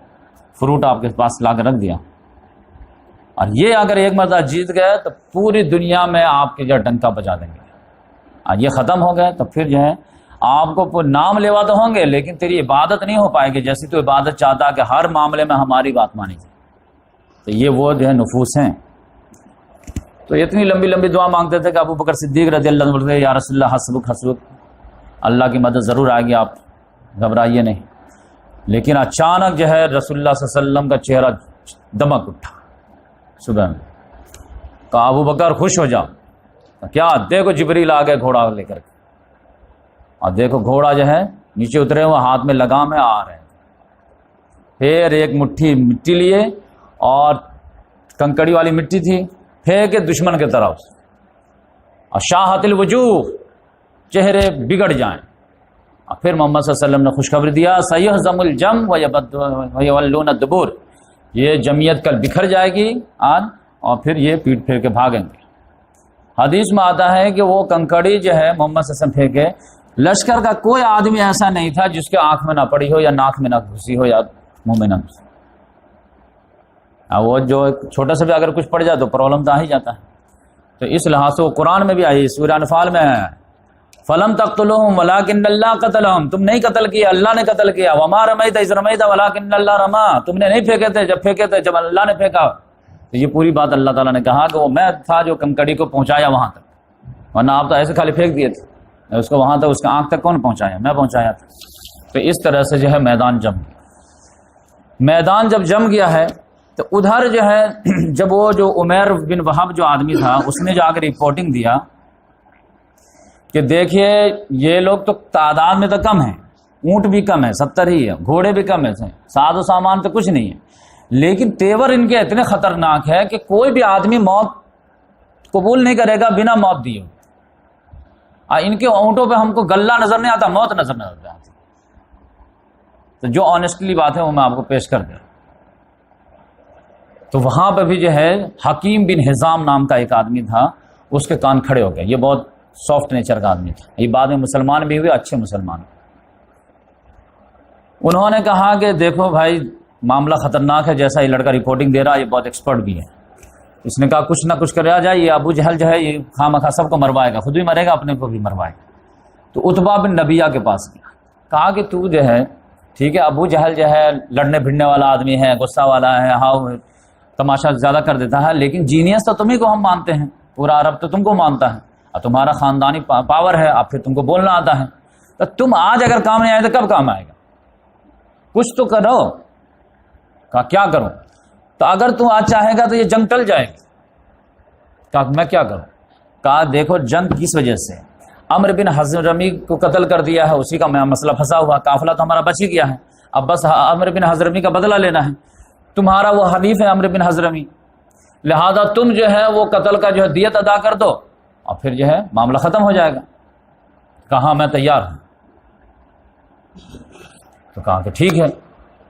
فروٹ آپ کے پاس لا کر رکھ دیا، اور یہ اگر ایک مرتبہ جیت گئے تو پوری دنیا میں آپ کے جو ڈنکا بجا دیں گے، اور یہ ختم ہو گئے تو پھر جو ہے آپ کو نام لیوا تو ہوں گے لیکن تیری عبادت نہیں ہو پائے گی جیسی تو عبادت چاہتا کہ ہر معاملے میں ہماری بات مانی جائے۔ تو یہ وہ جو ہے نفوس ہیں۔ تو اتنی لمبی لمبی دعا مانگتے تھے کہ ابو بکر صدیق رضی اللہ عنہ بولتے یا رسول اللہ حسبک حسبک، اللہ کی مدد ضرور آئے گی، آپ گھبرائیے نہیں۔ لیکن اچانک جو ہے رسول اللہ صلی اللہ علیہ وسلم کا چہرہ دمک اٹھا صبح میں، کہا ابو بکر خوش ہو جاؤ، کیا دیکھو جبریل آ گئے گھوڑا لے کر کے، اور دیکھو گھوڑا جو ہے نیچے اترے ہوئے ہاتھ میں لگام ہے، آ رہے ہیں۔ پھر ایک مٹھی مٹی لیے اور کنکڑی والی مٹی تھی، پھینکے دشمن کی طرف، اور شاہت الوجوہ، چہرے بگڑ جائیں۔ اور پھر محمد صلی اللہ علیہ وسلم نے خوشخبری دیا سیہزم الجمع ویولون الدبور، یہ جمعیت کل بکھر جائے گی آج، اور پھر یہ پیٹ پھیر کے بھاگیں گے۔ حدیث میں آتا ہے کہ وہ کنکڑی جو ہے محمد صلی اللہ علیہ وسلم پھینکے، لشکر کا کوئی آدمی ایسا نہیں تھا جس کے آنکھ میں نہ پڑی ہو یا ناک میں نہ گھسی ہو یا منہ میں نہ گھسی۔ وہ جو چھوٹا سا بھی اگر کچھ پڑ جائے تو پرابلم تو آ ہی جاتا ہے۔ تو اس لحاظ سے وہ قرآن میں بھی آئی، سورہ انفال میں ہے فَلَمْ تَقْتُلُوهُمْ وَلَٰكِنَّ اللَّهَ قَتَلَهُمْ، تم نہیں قتل کیا، اللہ نے قتل کیا۔ وَمَا رَمَيْتَ إِذْ رَمَيْتَ وَلَٰكِنَّ اللَّهَ رَمَىٰ، تم نے نہیں پھینکے تھے جب پھینکے تھے جب اللہ نے پھینکا۔ تو یہ پوری بات اللہ تعالیٰ نے کہا کہ وہ میں تھا جو کنکڑی کو پہنچایا وہاں تک، ورنہ آپ تو ایسے خالی پھینک دیے تھے، اس کو وہاں تک اس کے آنکھ تک کون پہنچایا؟ میں پہنچایا تھا۔ تو اس طرح سے جو ہے میدان جم گیا۔ میدان جب جم گیا ہے تو ادھر جو ہے جب وہ جو عمیر بن وہب جو آدمی تھا اس نے جا کے رپورٹنگ دیا کہ دیکھیے یہ لوگ تو تعداد میں تو کم ہیں، اونٹ بھی کم ہے، 70 ہی ہے، گھوڑے بھی کم ہے، ساز و سامان تو کچھ نہیں ہے، لیکن تیور ان کے اتنے خطرناک ہے کہ کوئی بھی آدمی موت قبول نہیں کرے گا بنا موت دیے۔ ان کے اونٹوں پہ ہم کو غلہ نظر نہیں آتا، موت نظر نہیں آتی۔ تو جو آنیسٹلی بات ہے وہ میں آپ کو پیش کر دیا۔ تو وہاں پہ بھی جو ہے حکیم بن حزام نام کا ایک آدمی تھا، اس کے کان کھڑے ہو گئے، یہ بہت سافٹ نیچر کا آدمی تھا، یہ بعد میں مسلمان بھی ہوئے، اچھے مسلمان۔ انہوں نے کہا کہ دیکھو بھائی معاملہ خطرناک ہے، جیسا یہ لڑکا رپورٹنگ دے رہا ہے، یہ بہت ایکسپرٹ بھی ہے۔ اس نے کہا کچھ نہ کچھ کرا جائے، یہ ابو جہل جو ہے یہ خواہ مخواہ سب کو مروائے گا، خود بھی مرے گا، اپنے کو بھی مروائے گا۔ تو عتبہ بن ربیعہ کے پاس گیا، کہا کہ تو جو ہے ٹھیک ہے، ابو جہل جو ہے لڑنے بھڑنے والا آدمی ہے، غصہ والا ہے، ہاں تماشا زیادہ کر دیتا ہے، لیکن جینیس تو تمہیں کو ہم مانتے ہیں، پورا عرب تو تم کو مانتا ہے، اور تمہارا خاندانی پاور ہے، اب پھر تم کو بولنا آتا ہے، تو تم آج اگر کام نہیں آئے تو کب کام آئے گا؟ کچھ تو کرو۔ کہا کیا کروں؟ تو اگر تم آج چاہے گا تو یہ جنگ ٹل جائے گی۔ کہا میں کیا کروں؟ کہا دیکھو جنگ کس وجہ سے، عمرو بن حضرمی کو قتل کر دیا ہے، اسی کا میں مسئلہ پھنسا ہوا، قافلہ تو ہمارا بچ ہی گیا ہے، اب بس عمرو بن حضرمی کا بدلہ لینا ہے، تمہارا وہ حلیف ہے عمرو بن حضرمی، لہذا تم جو ہے وہ قتل کا جو ہے دیت ادا کر دو، اور پھر جو ہے معاملہ ختم ہو جائے گا۔ کہا میں تیار ہوں۔ تو کہا کہ ٹھیک ہے۔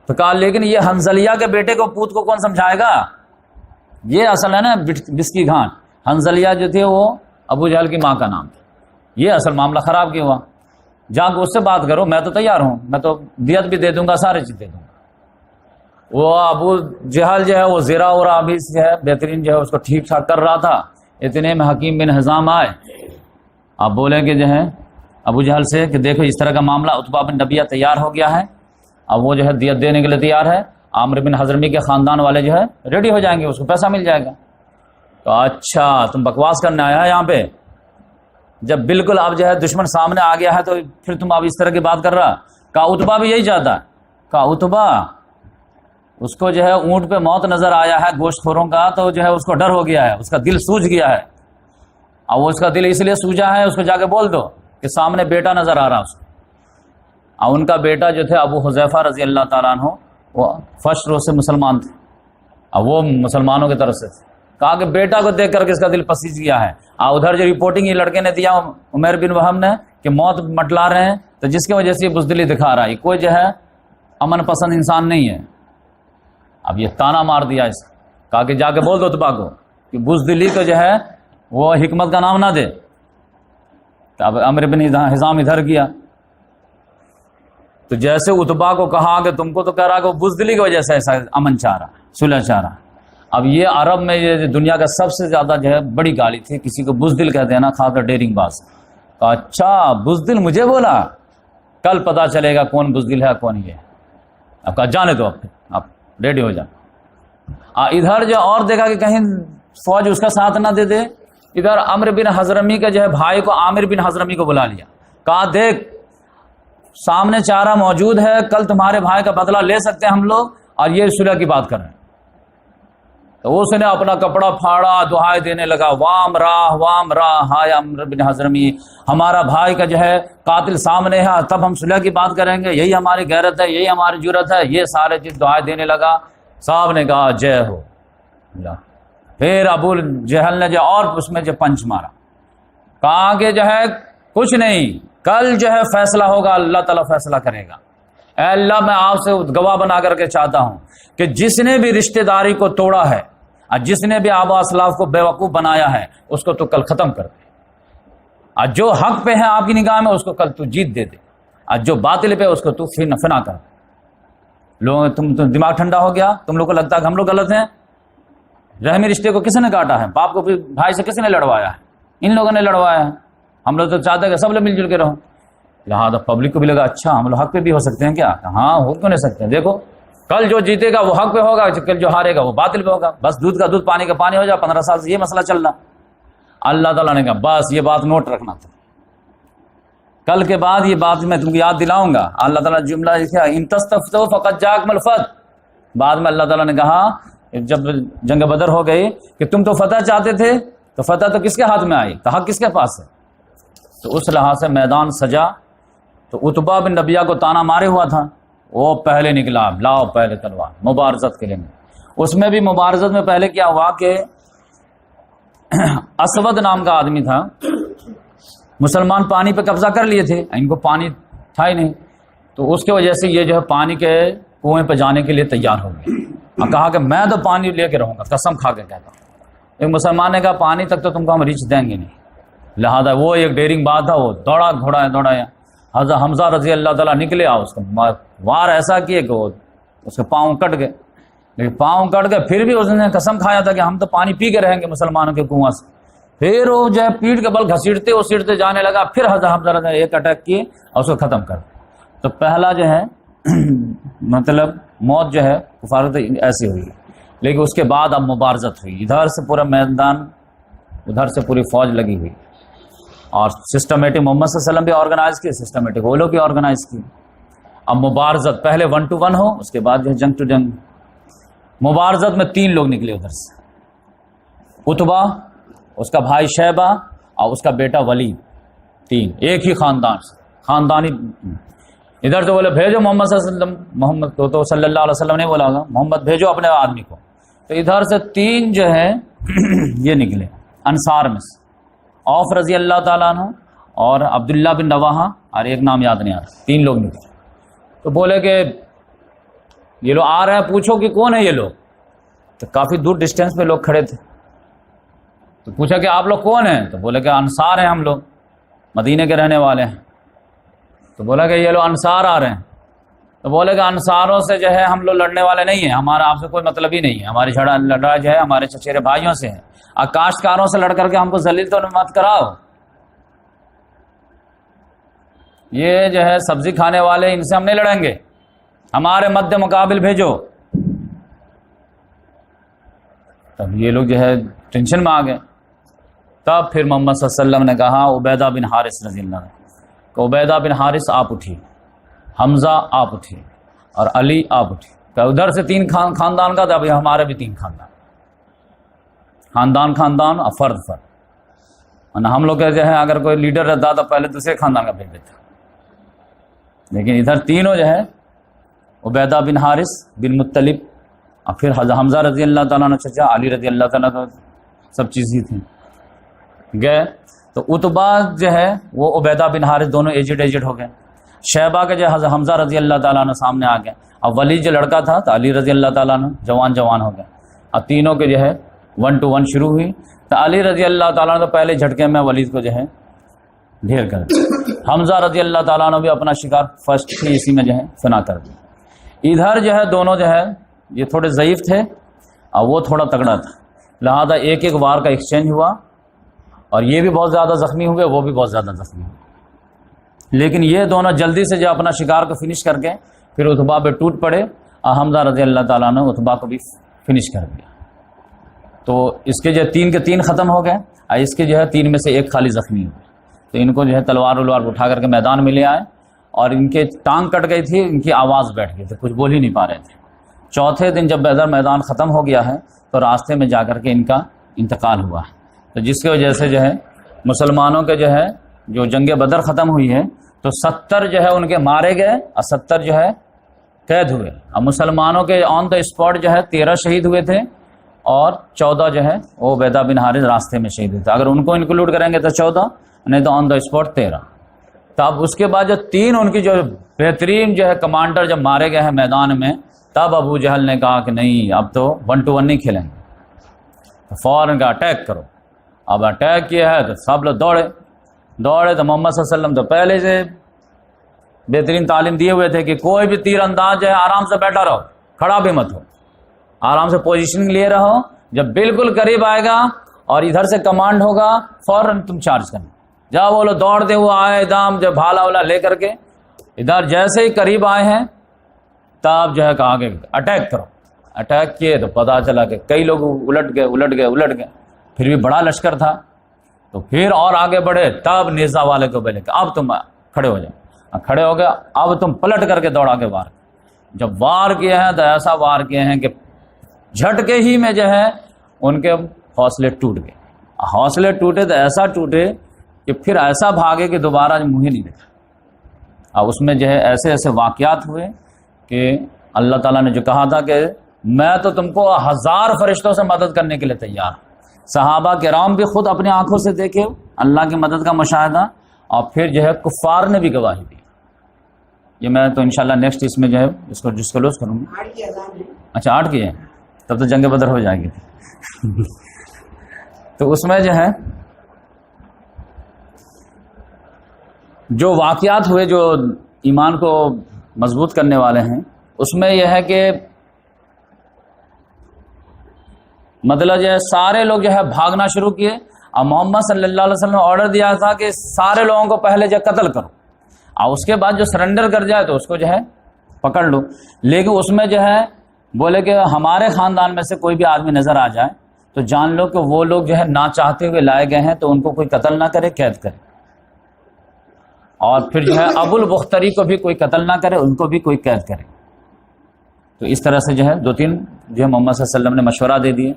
تو کہا لیکن یہ حنظلیہ کے بیٹے کو پوت کو کون سمجھائے گا؟ یہ اصل ہے نا بسکی گھان، حنظلیہ جو تھے وہ ابو جہل کی ماں کا نام تھا، یہ اصل معاملہ خراب کیا ہوا، جا کے اس سے بات کرو، میں تو تیار ہوں، میں تو دیت بھی دے دوں گا، سارے چیز دے دوں گا۔ وہ ابو جہل جو ہے وہ زیرہ اور ابھی سے ہے بہترین جو ہے اس کو ٹھیک ٹھاک کر رہا تھا، اتنے میں حکیم بن حزام آئے، آپ بولیں کہ جو ہے ابو جہل سے کہ دیکھو اس طرح کا معاملہ، عتبہ بن ربیعہ تیار ہو گیا ہے، اب وہ جو ہے دیت دینے کے لیے تیار ہے، عامر بن حضرمی کے خاندان والے جو ہے ریڈی ہو جائیں گے، اس کو پیسہ مل جائے گا۔ تو اچھا تم بکواس کرنے آیا ہے یہاں پہ، جب بالکل اب جو ہے دشمن سامنے آ گیا ہے تو پھر تم اب اس طرح کی بات کر رہا۔ کہا عتبہ بھی یہی چاہتا ہے۔ کہا عتبہ اس کو جو ہے اونٹ پہ موت نظر آیا ہے گوشت خوروں کا، تو جو ہے اس کو ڈر ہو گیا ہے، اس کا دل سوج گیا ہے، اور وہ اس کا دل اس لیے سوجا ہے، اس کو جا کے بول دو کہ سامنے بیٹا نظر آ رہا اس کو۔ اور ان کا بیٹا جو تھے ابو حذیفہ رضی اللہ تعالیٰ عنہ، وہ فرسٹ رو سے مسلمان تھے، اور وہ مسلمانوں کی طرف سے تھے۔ کہا کہ بیٹا کو دیکھ کر کے اس کا دل پسیج گیا ہے، اور ادھر جو رپورٹنگ یہ لڑکے نے دیا عمیر بن وہب نے کہ موت مٹلا رہے ہیں، تو جس کی وجہ سے یہ بزدلی دکھا رہا ہے، کوئی جو ہے امن پسند انسان نہیں ہے۔ اب یہ تانا مار دیا اس، کہا کہ جا کے بول دو عتبہ کو کہ بزدلی کو جو ہے وہ حکمت کا نام نہ دے۔ اب عمرو بن حزام ادھر گیا، تو جیسے عتبہ کو کہا کہ تم کو تو کہہ رہا کہ وہ بزدلی کی وجہ سے ایسا امن چاہ رہا، صلح چاہ رہا۔ اب یہ عرب میں یہ دنیا کا سب سے زیادہ جو ہے بڑی گالی تھی، کسی کو بزدل کہہ دینا، خاص کر ڈیرنگ باز۔ کہا اچھا بزدل مجھے بولا، کل پتا چلے گا کون بزدل ہے کون یہ ہے۔ اب کہا جانے دو، اب ریڈی ہو جا۔ ادھر جو اور دیکھا کہ کہیں فوج اس کا ساتھ نہ دے دے، ادھر عمرو بن حضرمی کا جو ہے بھائی کو عامر بن حضرمی کو بلا لیا، کہا دیکھ سامنے چارہ موجود ہے، کل تمہارے بھائی کا بدلہ لے سکتے ہیں ہم لوگ، اور یہ صلح کی بات کر رہے ہیں۔ تو اس نے اپنا کپڑا پھاڑا، دعائیں دینے لگا، وام راہ ہائے عمرو بن حضرمی، ہمارا بھائی کا جو ہے قاتل سامنے ہے، تب ہم صلح کی بات کریں گے، یہی ہماری غیرت ہے، یہی ہماری جرت ہے، یہ سارے چیز دعائیں دینے لگا۔ صاحب نے کہا جے ہو۔ پھر ابو جہل نے جو اور اس میں جو پنچ مارا، کہا کہ جو ہے کچھ نہیں، کل جو ہے فیصلہ ہوگا، اللہ تعالیٰ فیصلہ کرے گا۔ اے اللہ میں آپ سے گواہ بنا کر کے چاہتا ہوں کہ جس نے بھی رشتہ داری کو توڑا ہے اور جس نے بھی آبا اسلاف کو بے وقوف بنایا ہے اس کو تو کل ختم کر دے، اور جو حق پہ ہے آپ کی نگاہ میں اس کو کل تو جیت دے دے، اور جو باطل پہ اس کو تو فنا کر دے۔ لوگ تم دماغ ٹھنڈا ہو گیا، تم لوگ کو لگتا ہے کہ ہم لوگ غلط ہیں؟ رحمی رشتے کو کس نے کاٹا ہے؟ باپ کو بھائی سے کس نے لڑوایا ہے؟ ان لوگوں نے لڑوایا ہے۔ ہم لوگ تو چاہتے ہیں کہ سب لوگ مل جل کے رہو، لہٰذا پبلک کو بھی لگا اچھا ہم لوگ حق پہ بھی ہو سکتے ہیں کیا؟ ہاں ہو کیوں نہیں سکتے ہیں، دیکھو کل جو جیتے گا وہ حق پہ ہوگا، کل جو ہارے گا وہ باطل پہ ہوگا، بس دودھ کا دودھ پانی کا پانی ہو جائے۔ 15 سال سے یہ مسئلہ چل رہا۔ اللہ تعالیٰ نے کہا بس یہ بات نوٹ رکھنا تھا، کل کے بعد یہ بات میں تم کو یاد دلاؤں گا۔ اللہ تعالیٰ نے جملہ لکھا ان تستفتوا فقد جاءکم الفتح، بعد میں اللہ تعالیٰ نے کہا جب جنگ بدر ہو گئی کہ تم تو فتح چاہتے تھے، تو فتح تو کس کے ہاتھ میں آئی؟ تو حق کس کے پاس ہے؟ تو اس لحاظ سے میدان سجا۔ تو عتبہ بن ربیعہ کو تانا مارے ہوا تھا، وہ پہلے نکلا، لاؤ پہلے تلوار مبارزت کے لیے۔ اس میں بھی مبارزت میں پہلے کیا ہوا کہ اسود نام کا آدمی تھا، مسلمان پانی پہ قبضہ کر لیے تھے، ان کو پانی تھا ہی نہیں، تو اس کی وجہ سے یہ جو ہے پانی کے کنویں پہ جانے کے لیے تیار ہو گئے اور کہا کہ میں تو پانی لے کے رہوں گا، قسم کھا کے کہتا ہوں۔ ایک مسلمان نے کہا پانی تک تو تم کو ہم ریچ دیں گے نہیں، لہذا وہ ایک ڈیرنگ بات تھا، وہ دوڑایا حضرت حمزہ رضی اللہ تعالیٰ نکلے، اس کو وار ایسا کیے کہ وہ اس کے پاؤں کٹ گئے، لیکن پاؤں کٹ گئے پھر بھی اس نے قسم کھایا تھا کہ ہم تو پانی پی کے رہیں گے مسلمانوں کے کنواں سے۔ پھر وہ جو ہے پیٹ کے بل گھسیٹتے جانے لگا، پھر حضرت حمزہ رضی اللہ ایک اٹیک کیے اور اس کو ختم کر دیا۔ تو پہلا جو ہے مطلب موت جو ہے کفارت ایسی ہوئی، لیکن اس کے بعد اب مبارزت ہوئی، ادھر سے پورا میدان، ادھر سے پوری فوج لگی ہوئی، اور سسٹمیٹک محمد صلی اللہ علیہ وسلم بھی آرگنائز کی، سسٹمیٹک وہ لوگ بھی آرگنائز کی۔ اب مبارزت پہلے 1 to 1 ہو، اس کے بعد جو ہے جنگ ٹو جنگ۔ مبارزت میں 3 لوگ نکلے ادھر سے، عتبہ، اس کا بھائی شیبہ اور اس کا بیٹا ولید، 3 ایک ہی خاندان سے، خاندانی۔ ادھر سے بولے بھیجو محمد صلی اللہ علیہ وسلم، محمد تو صلی اللہ علیہ وسلم نے بولا ہوگا محمد بھیجو اپنے آدمی کو، تو ادھر سے 3 جو ہے یہ نکلے انصار میں سے، عوف رضی اللہ تعالیٰ عنہ اور عبداللہ بن رواحہ اور ایک نام یاد نہیں آ رہا، 3 لوگ نکلے۔ تو بولے کہ یہ لوگ آ رہے ہیں، پوچھو کہ کون ہے یہ لوگ، تو کافی دور ڈسٹینس پہ لوگ کھڑے تھے، تو پوچھا کہ آپ لوگ کون ہیں، تو بولے کہ انصار ہیں ہم لوگ، مدینے کے رہنے والے ہیں۔ تو بولا کہ یہ لوگ انصار آ رہے ہیں، تو بولے کہ انصاروں سے جو ہے ہم لوگ لڑنے والے نہیں ہیں، ہمارا آپ سے کوئی مطلب ہی نہیں ہے، ہماری لڑائی جو ہے ہمارے چچیرے بھائیوں سے ہے، اور کاشتکاروں سے لڑ کر کے ہم کو ذلیل تو مت کراؤ، یہ جو ہے سبزی کھانے والے، ان سے ہم نہیں لڑیں گے، ہمارے مد مقابل بھیجو۔ تب یہ لوگ جو ہے ٹینشن میں آ گئے۔ تب پھر محمد صلی اللہ علیہ وسلم نے کہا عبیدہ بن حارث رضی اللہ عنہ کہ عبیدہ بن حارث آپ اٹھیے، حمزہ آپ اٹھیے اور علی آپ اٹھیے، کہ ادھر سے 3 خاندان کا تھا، ابھی ہمارے بھی 3 خاندان اور فرد، ورنہ ہم لوگ جو ہے اگر کوئی لیڈر رہتا تو پہلے دوسرے خاندان کا بھیج دیتا، لیکن ادھر تینوں جو ہے عبیدہ بن حارث بن مطلب اور پھر حمزہ رضی اللہ تعالیٰ عنہ چچا، علی رضی اللہ تعالیٰ عنہ، سب چیز ہی تھیں گئے۔ تو عتبہ جو ہے وہ عبیدہ بن حارث دونوں ایجڈ ہو گئے، شیبہ کے جو حمزہ رضی اللہ تعالیٰ عنہ سامنے آ گئے، اور ولید جو لڑکا تھا تو علی رضی اللہ تعالیٰ عنہ جوان ہو گئے، اور تینوں کے جو ہے 1 to 1 شروع ہوئی، تو علی رضی اللہ تعالیٰ عنہ تو پہلے جھٹکے میں ولید کو جو ہے ڈھیر کر دیا، حمزہ رضی اللہ تعالیٰ عنہ بھی اپنا شکار فرسٹ ہی اسی میں جو ہے فنا کر دیا۔ ادھر جو ہے دونوں جو ہے یہ تھوڑے ضعیف تھے اور وہ تھوڑا تگڑا تھا، لہذا ایک وار کا ایکسچینج ہوا، اور یہ بھی بہت زیادہ زخمی ہوئے، وہ بھی بہت زیادہ زخمی ہوئے، لیکن یہ دونوں جلدی سے جو اپنا شکار کو فنش کر کے پھر عتبہ پہ ٹوٹ پڑے، اور حمزہ رضی اللہ تعالیٰ نے عتبہ کو بھی فنش کر دیا۔ تو اس کے جو 3 کے 3 ختم ہو گئے، اور اس کے جو ہے 3 میں سے 1 خالی زخمی ہوئے، تو ان کو جو ہے تلوار اٹھا کر کے میدان میں لے آئے، اور ان کے ٹانگ کٹ گئی تھی، ان کی آواز بیٹھ گئی تھی، کچھ بول ہی نہیں پا رہے تھے۔ چوتھے دن جب بدر میدان ختم ہو گیا ہے تو راستے میں جا کر کے ان کا انتقال ہوا ہے، تو جس کی وجہ سے جو ہے مسلمانوں کے جو ہے جو جنگ بدر ختم ہوئی ہے تو 70 جو ہے ان کے مارے گئے اور 70 جو ہے قید ہوئے، اور مسلمانوں کے آن دا اسپاٹ جو ہے 13 شہید ہوئے تھے، اور 14 جو ہے وہ عبیدہ بن حارث راستے میں شہید ہوئے تھے۔ اگر ان کو انکلوڈ کریں گے تو 14، نہیں تو آن دا اسپاٹ 13۔ تب اس کے بعد جو 3 ان کی جو بہترین جو ہے کمانڈر جب مارے گئے ہیں میدان میں، تب ابو جہل نے کہا کہ نہیں اب تو 1 to 1 نہیں کھیلیں گے، تو فوراً کا اٹیک کرو۔ اب اٹیک کیا ہے تو سب لوگ دوڑے تو محمد صلی اللہ علیہ وسلم تو پہلے سے بہترین تعلیم دیے ہوئے تھے کہ کوئی بھی تیر انداز جو ہے آرام سے بیٹھا رہو، کھڑا بھی مت ہو، آرام سے پوزیشن لیے رہو، جب بالکل قریب آئے گا اور ادھر سے کمانڈ ہوگا فوراً تم چارج کرنا۔ جب وہ لوگ دوڑتے ہوئے آئے دام جب بھالا والا لے کر کے ادھر جیسے ہی قریب آئے ہیں تب جو ہے کہا کہ اٹیک کرو۔ اٹیک کیے تو پتہ چلا کہ کئی لوگ الٹ گئے، پھر بھی بڑا لشکر تھا، تو پھر اور آگے بڑھے، تب نیزہ والے کو بولے کہ اب تم کھڑے ہو جاؤ، کھڑے ہو گئے، اب تم پلٹ کر کے دوڑا کے وار۔ جب وار کیے ہیں تو ایسا وار کیے ہیں کہ جھٹکے ہی میں جو ہے ان کے حوصلے ٹوٹ گئے، حوصلے ٹوٹے تو ایسا ٹوٹے کہ پھر ایسا بھاگے کہ دوبارہ منہ نہیں دیکھا۔ اور اس میں جو ہے ایسے ایسے واقعات ہوئے کہ اللہ تعالیٰ نے جو کہا تھا کہ میں تو تم کو 1000 فرشتوں سے مدد کرنے کے لیے تیار ہوں، صحابہ کرام بھی خود اپنی آنکھوں سے دیکھے اللہ کی مدد کا مشاہدہ، اور پھر جو ہے کفار نے بھی گواہی دی. یہ میں تو انشاءاللہ نیکسٹ اس میں جو ہے اس کو ڈسکلوز کروں گا. اچھا 8 کی ہے، تب تو جنگ بدر ہو جائے گی. تو اس میں جو ہے جو واقعات ہوئے جو ایمان کو مضبوط کرنے والے ہیں، اس میں یہ ہے کہ مطلب جو ہے سارے لوگ جو ہے بھاگنا شروع کیے، اور محمد صلی اللہ علیہ وسلم نے آرڈر دیا تھا کہ سارے لوگوں کو پہلے جو قتل کرو، اور اس کے بعد جو سرنڈر کر جائے تو اس کو جو ہے پکڑ لو. لیکن اس میں جو ہے بولے کہ ہمارے خاندان میں سے کوئی بھی آدمی نظر آ جائے تو جان لو کہ وہ لوگ جو ہے نہ چاہتے ہوئے لائے گئے ہیں، تو ان کو کوئی قتل نہ کرے، قید کرے. اور پھر جو ہے ابو البختری کو بھی کوئی قتل نہ کرے، ان کو بھی کوئی قید کرے. تو اس طرح سے جو ہے 2-3 جو ہے محمد صلی اللہ علیہ وسلم نے مشورہ دے دیے.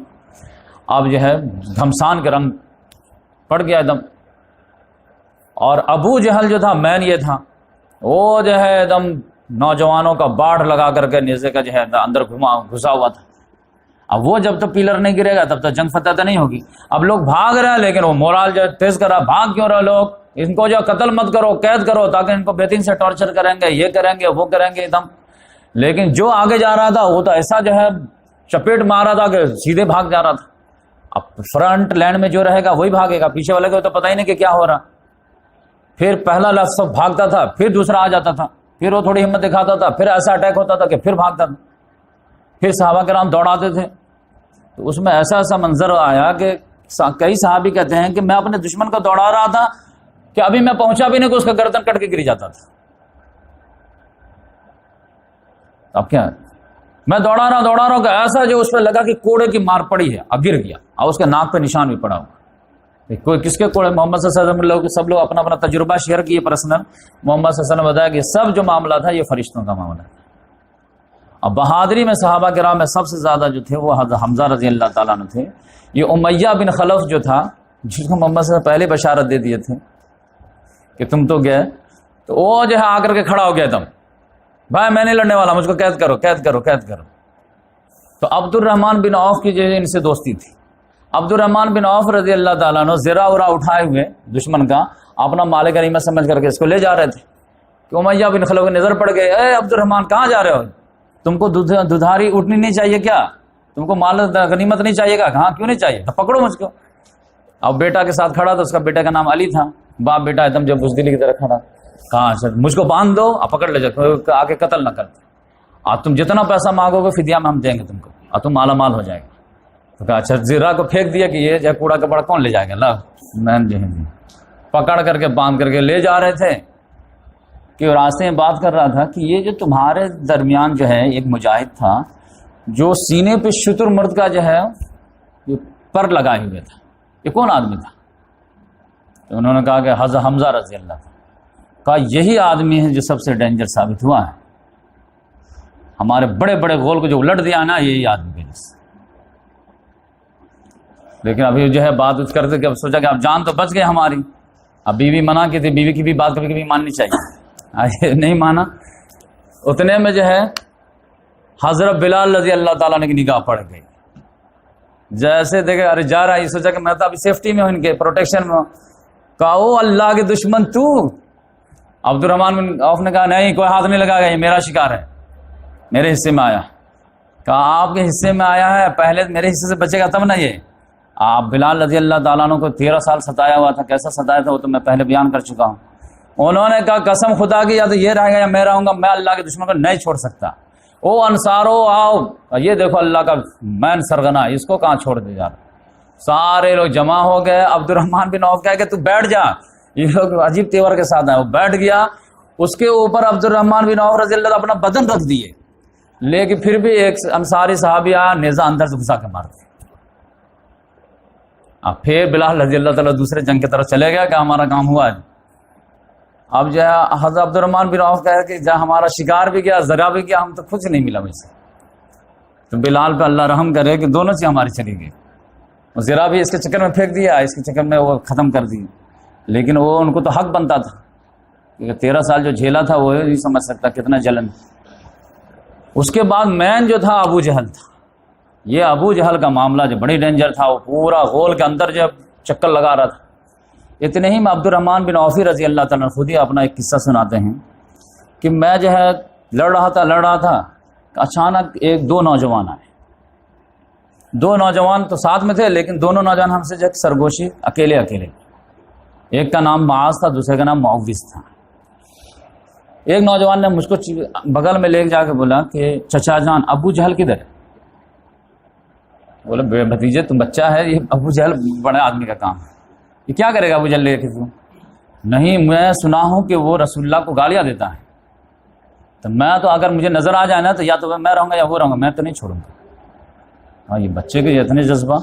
اب جو ہے گھمسان کے رنگ پڑ گیا ایک دم. اور ابو جہل جو تھا مین یہ تھا، وہ جو ہے ایک دم نوجوانوں کا باڑ لگا کر کے نیزے کا جو ہے اندر گھسا ہوا تھا. اب وہ جب تک پیلر نہیں گرے گا تب تک جنگ فتح نہیں ہوگی. اب لوگ بھاگ رہے ہیں، لیکن وہ مورال جو تیز کر رہا، بھاگ کیوں رہے لوگ، ان کو جو قتل مت کرو، قید کرو، تاکہ ان کو بے سے ٹارچر کریں گے، یہ کریں گے، وہ کریں گے ایک دم. لیکن جو آگے جا رہا تھا وہ تو ایسا جو ہے چپیٹ مارا تھا کہ سیدھے بھاگ جا رہا تھا. اب فرنٹ لینڈ میں جو رہے گا وہی بھاگے گا، پیچھے والے کو تو پتہ ہی نہیں کہ کیا ہو رہا. پھر پہلا لفظ بھاگتا تھا، پھر دوسرا آ جاتا تھا، پھر وہ تھوڑی ہمت دکھاتا تھا، پھر ایسا اٹیک ہوتا تھا کہ پھر بھاگتا تھا. پھر صحابہ کرام دوڑاتے تھے. تو اس میں ایسا منظر آیا کہ کئی صحابی کہتے ہیں کہ میں اپنے دشمن کو دوڑا رہا تھا کہ ابھی میں پہنچا بھی نہیں کہ اس کا گردن کٹ کے گر جاتا تھا. اب کیا میں دوڑا رہا کہ ایسا جو اس پہ لگا کہ کوڑے کی مار پڑی ہے، اب گر گیا، اور اس کے ناک پہ نشان بھی پڑا ہوا. کوئی کس کے کوڑے؟ محمد صلی اللہ علیہ وسلم سب لوگ اپنا اپنا تجربہ شیئر کیے پرسنل. محمد صلی اللہ علیہ وسلم نے بتایا کہ سب جو معاملہ تھا یہ فرشتوں کا معاملہ تھا. اب بہادری میں صحابہ کرام میں سب سے زیادہ جو تھے وہ حمزہ رضی اللہ تعالیٰ عنہ تھے. یہ امیہ بن خلف جو تھا، جس کو محمد صلی اللہ علیہ وسلم پہلے بشارت دے دیے تھے کہ تم تو گئے، تو وہ جو ہے آ کر کے کھڑا ہو گیا تم، بھائی میں نہیں لڑنے والا، مجھ کو قید کرو قید کرو قید کرو. تو عبد الرحمن بن عوف کی جو ہے ان سے دوستی تھی. عبد الرحمن بن عوف رضی اللہ تعالیٰ عنہ زرا ورا اٹھائے ہوئے دشمن کا اپنا مالک غنیمت سمجھ کر کے اس کو لے جا رہے تھے کہ امیہ بن خلف کی نظر پڑ گئے، اے عبد الرحمن کہاں جا رہے ہو؟ تم کو دودھاری اٹھنی نہیں چاہیے کیا؟ تم کو مال غنیمت نہیں چاہیے گا؟ کہاں کیوں نہیں چاہیے؟ تو پکڑو مجھ کو. اب بیٹا کے ساتھ کھڑا تھا، اس کا بیٹا کا نام علی تھا. باپ بیٹا ایک دم جب بزدلی کی طرح کھڑا، کہاں سے مجھ کو باندھ دو اور پکڑ لے جاؤ، آ کے قتل نہ کرتے، اور تم جتنا پیسہ مانگو گے فدیہ میں ہم دیں گے تم کو، اور تم مالا مال ہو جائے گا. تو کہا اچھا. زیرا کو پھینک دیا کہ یہ جو کوڑا کپڑا کون لے جائے گا؟ لا میں جو ہے پکڑ کر کے باندھ کر کے لے جا رہے تھے کہ راستے میں بات کر رہا تھا کہ یہ جو تمہارے درمیان جو ہے ایک مجاہد تھا جو سینے پہ شتر مرد کا جو ہے یہ پر لگائے ہوئے تھا، یہ کون آدمی تھا؟ تو انہوں نے کہا کہ حمزہ رضی اللہ تھا. کہا یہی آدمی ہے جو سب سے ڈینجر ثابت ہوا ہے، ہمارے بڑے بڑے غول کو جو الٹ دیا نا یہی آدمی ہے. لیکن ابھی جو ہے بات کرتے کہ اب سوچا کہ اب جان تو بچ گئے ہماری. اب بیوی منع کی تھی، بیوی کی بھی بات کبھی کبھی ماننی چاہیے، نہیں مانا. اتنے میں جو ہے حضرت بلال رضی اللہ تعالیٰ نے کی نگاہ پڑ گئی. جیسے دیکھے ارے جا رہا ہے، یہ سوچا کہ میں تو ابھی سیفٹی میں ہوں، ان کے پروٹیکشن میں ہوں. کہا او اللہ کے دشمن تو. عبد الرحمن بن عوف نے کہا نہیں کوئی ہاتھ نہیں لگا گا، یہ میرا شکار ہے، میرے حصے میں آیا. کہا آپ کے حصے میں آیا ہے، پہلے میرے حصے سے بچے گا تب نا. یہ آپ بلال رضی اللہ تعالیٰ عنہ کو 13 سال ستایا ہوا تھا، کیسا ستایا تھا وہ تو میں پہلے بیان کر چکا ہوں. انہوں نے کہا قسم خدا کی یا تو یہ رہے گا یا میں رہوں گا، میں اللہ کے دشمن کو نہیں چھوڑ سکتا. او انصارو آؤ، یہ دیکھو اللہ کا مین سرغنا، اس کو کہاں چھوڑ دے جا رہا. سارے لوگ جمع ہو گئے. عبد الرحمن بن عوف کہا کہ تو بیٹھ جا. یہ لوگ عجیب تیور کے ساتھ ہیں. وہ بیٹھ گیا، اس کے اوپر عبد الرحمن بن عوف رضی اللہ اپنا بدن رکھ دیے، لیکن پھر بھی ایک انصاری صحابی آیا، نیزہ اندر سے گھسا کے مار دیا. اب پھر بلال رضی اللہ تعالیٰ دوسرے جنگ کی طرف چلے گیا کہ ہمارا کام ہوا ہے. اب جو حضرت عبد الرحمن بن عوف کہا کہ جہاں ہمارا شکار بھی گیا، ذرا بھی گیا، ہم تو کچھ نہیں ملا ویسے. تو بلال پہ اللہ رحم کرے کہ دونوں چیز ہماری چلی گئی. ذرا بھی اس کے چکر میں پھینک دیا، اس کے چکر میں وہ ختم کر دی. لیکن وہ ان کو تو حق بنتا تھا، کیونکہ 13 سال جو جھیلا تھا وہ نہیں سمجھ سکتا کتنا جلن. اس کے بعد مین جو تھا ابو جہل تھا. یہ ابو جہل کا معاملہ جو بڑی ڈینجر تھا، وہ پورا غول کے اندر جب چکر لگا رہا تھا. اتنے ہی میں عبد الرحمن بن عوف رضی اللہ تعالیٰ خود ہی اپنا ایک قصہ سناتے ہیں کہ میں جو ہے لڑ رہا تھا اچانک دو نوجوان آئے. دو نوجوان تو ساتھ میں تھے لیکن دونوں نوجوان ہم سے جو سرگوشی اکیلے. ایک کا نام معاذ تھا، دوسرے کا نام معوذ تھا. ایک نوجوان نے مجھ کو بغل میں لے جا کے بولا کہ چچا جان ابو جہل کدھر ہے؟ بولا بے بھتیجے تم بچہ ہے، یہ ابو جہل بڑے آدمی کا کام ہے، یہ کیا کرے گا ابو جہل لے کے؟ نہیں، میں سنا ہوں کہ وہ رسول اللہ کو گالیاں دیتا ہے، تو میں تو اگر مجھے نظر آ جائے نا تو یا تو میں رہوں گا یا وہ رہوں گا، میں تو نہیں چھوڑوں گا. ہاں یہ بچے کے اتنے جذبہ،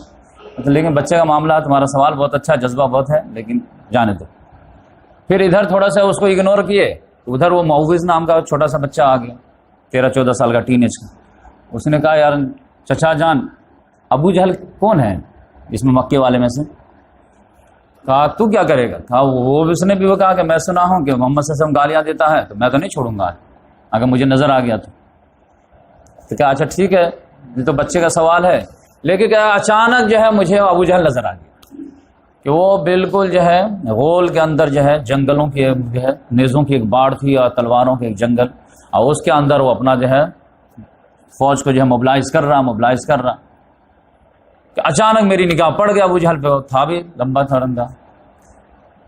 لیکن بچے کا معاملہ، تمہارا سوال بہت اچھا، جذبہ بہت ہے لیکن جانے دو. پھر ادھر تھوڑا سا اس کو اگنور کیے، ادھر وہ معوذ نام کا چھوٹا سا بچہ آ گیا، 13-14 سال کا، ٹین ایج کا. اس نے کہا یار چچا جان ابو جہل کون ہے اس میں مکے والے میں سے؟ کہا تو کیا کرے گا؟ کہا وہ اس نے بھی وہ کہا کہ میں سنا ہوں کہ محمد صلی اللہ علیہ وسلم گالیاں دیتا ہے، تو میں تو نہیں چھوڑوں گا اگر مجھے نظر آ گیا تو کہا اچھا ٹھیک ہے، یہ تو بچے کا سوال ہے. لیکن کیا اچانک جو ہے مجھے ابو جہل نظر آ گیا کہ وہ بالکل جو ہے غول کے اندر جو ہے جنگلوں کی جو ہے نیزوں کی ایک باڑ تھی اور تلواروں کے ایک جنگل، اور اس کے اندر وہ اپنا جو ہے فوج کو جو ہے موبلائز کر رہا کہ اچانک میری نگاہ پڑ گیا ابو جہل پہ. وہ تھا بھی لمبا تھرنگا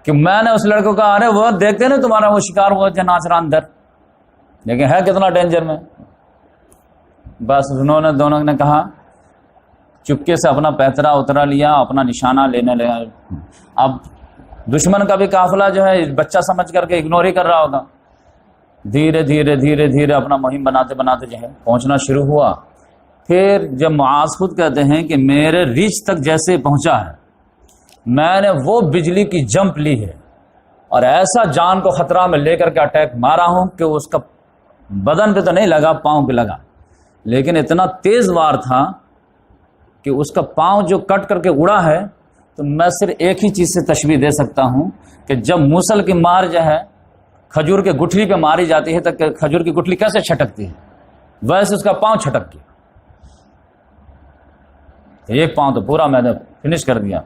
کہ میں نے اس لڑکے کو کہا ارے وہ دیکھتے نا تمہارا وہ شکار وہ جو ناچ رہا اندر، لیکن ہے کتنا ڈینجر میں. بس انہوں نے دونوں نے کہا، چپکے سے اپنا پیترا اترا لیا، اپنا نشانہ لینے لگا. اب دشمن کا بھی قافلہ جو ہے بچہ سمجھ کر کے اگنور ہی کر رہا ہوگا. دھیرے دھیرے اپنا مہم بناتے جو ہے پہنچنا شروع ہوا. پھر جب معاذ خود کہتے ہیں کہ میرے ریچ تک جیسے پہنچا ہے میں نے وہ بجلی کی جمپ لی ہے اور ایسا جان کو خطرہ میں لے کر کے اٹیک مارا ہوں کہ اس کا بدن پہ تو نہیں لگا، پاؤں پہ لگا، لیکن اتنا تیز وار تھا کہ اس کا پاؤں جو کٹ کر کے اڑا ہے. تو میں صرف ایک ہی چیز سے تشبیہ دے سکتا ہوں کہ جب موصل کی مار جو ہے کھجور کے گٹھلی پہ ماری جاتی ہے تو کھجور کی گٹھلی کیسے چھٹکتی ہے، ویسے اس کا پاؤں چھٹک گیا. ایک پاؤں تو پورا میں نے فنش کر دیا.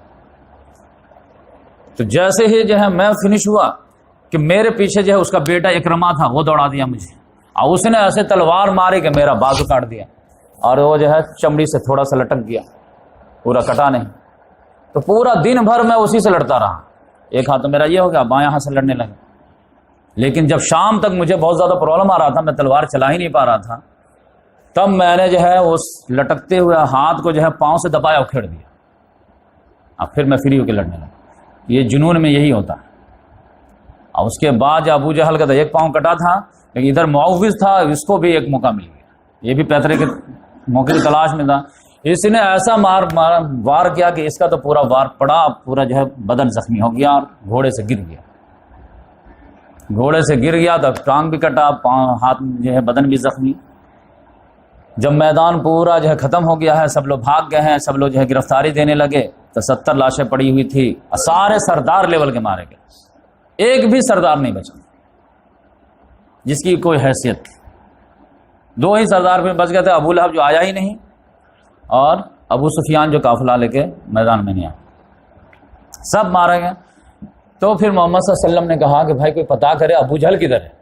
تو جیسے ہی جو ہے میں فنش ہوا کہ میرے پیچھے جو ہے اس کا بیٹا اکرما تھا، وہ دوڑا دیا مجھے، اور اس نے ایسے تلوار ماری کہ میرا بازو کاٹ دیا اور وہ جو ہے چمڑی سے تھوڑا سا لٹک گیا، پورا کٹا نہیں. تو پورا دن بھر میں اسی سے لڑتا رہا. ایک ہاتھ تو میرا یہ ہو گیا، بائیں ہاتھ سے لڑنے لگا. لیکن جب شام تک مجھے بہت زیادہ پرابلم آ رہا تھا، میں تلوار چلا ہی نہیں پا رہا تھا، تب میں نے جو ہے اس لٹکتے ہوئے ہاتھ کو جو ہے پاؤں سے دبایا اور کھیڑ دیا. اب پھر میں فری ہو کے لڑنے لگا. یہ جنون میں یہی ہوتا ہے. اور اس کے بعد جو ابو جہل کا تو ایک پاؤں کٹا تھا، لیکن ادھر معوذ تھا، اس کو بھی ایک موقع مل گیا. یہ بھی پیترے کے موقع کی تلاش میں تھا. اس نے ایسا وار کیا کہ اس کا تو پورا وار پڑا، پورا جو ہے بدن زخمی ہو گیا اور گھوڑے سے گر گیا تو ٹانگ بھی کٹا، پاؤں ہاتھ جو ہے بدن بھی زخمی. جب میدان پورا جو ہے ختم ہو گیا ہے، سب لوگ بھاگ گئے ہیں، سب لوگ جو ہے گرفتاری دینے لگے، تو 70 لاشیں پڑی ہوئی تھی. سارے سردار لیول کے مارے گئے، ایک بھی سردار نہیں بچا جس کی کوئی حیثیت تھی. 2 ہی سردار میں بچ گئے تھے، ابو لہب جو آیا ہی نہیں اور ابو سفیان جو قافلہ لے کے میدان میں نہیں آیا، سب مارے گئے. تو پھر محمد صلی اللہ علیہ وسلم نے کہا کہ بھائی کوئی پتا کرے ابو جہل کدھر ہے،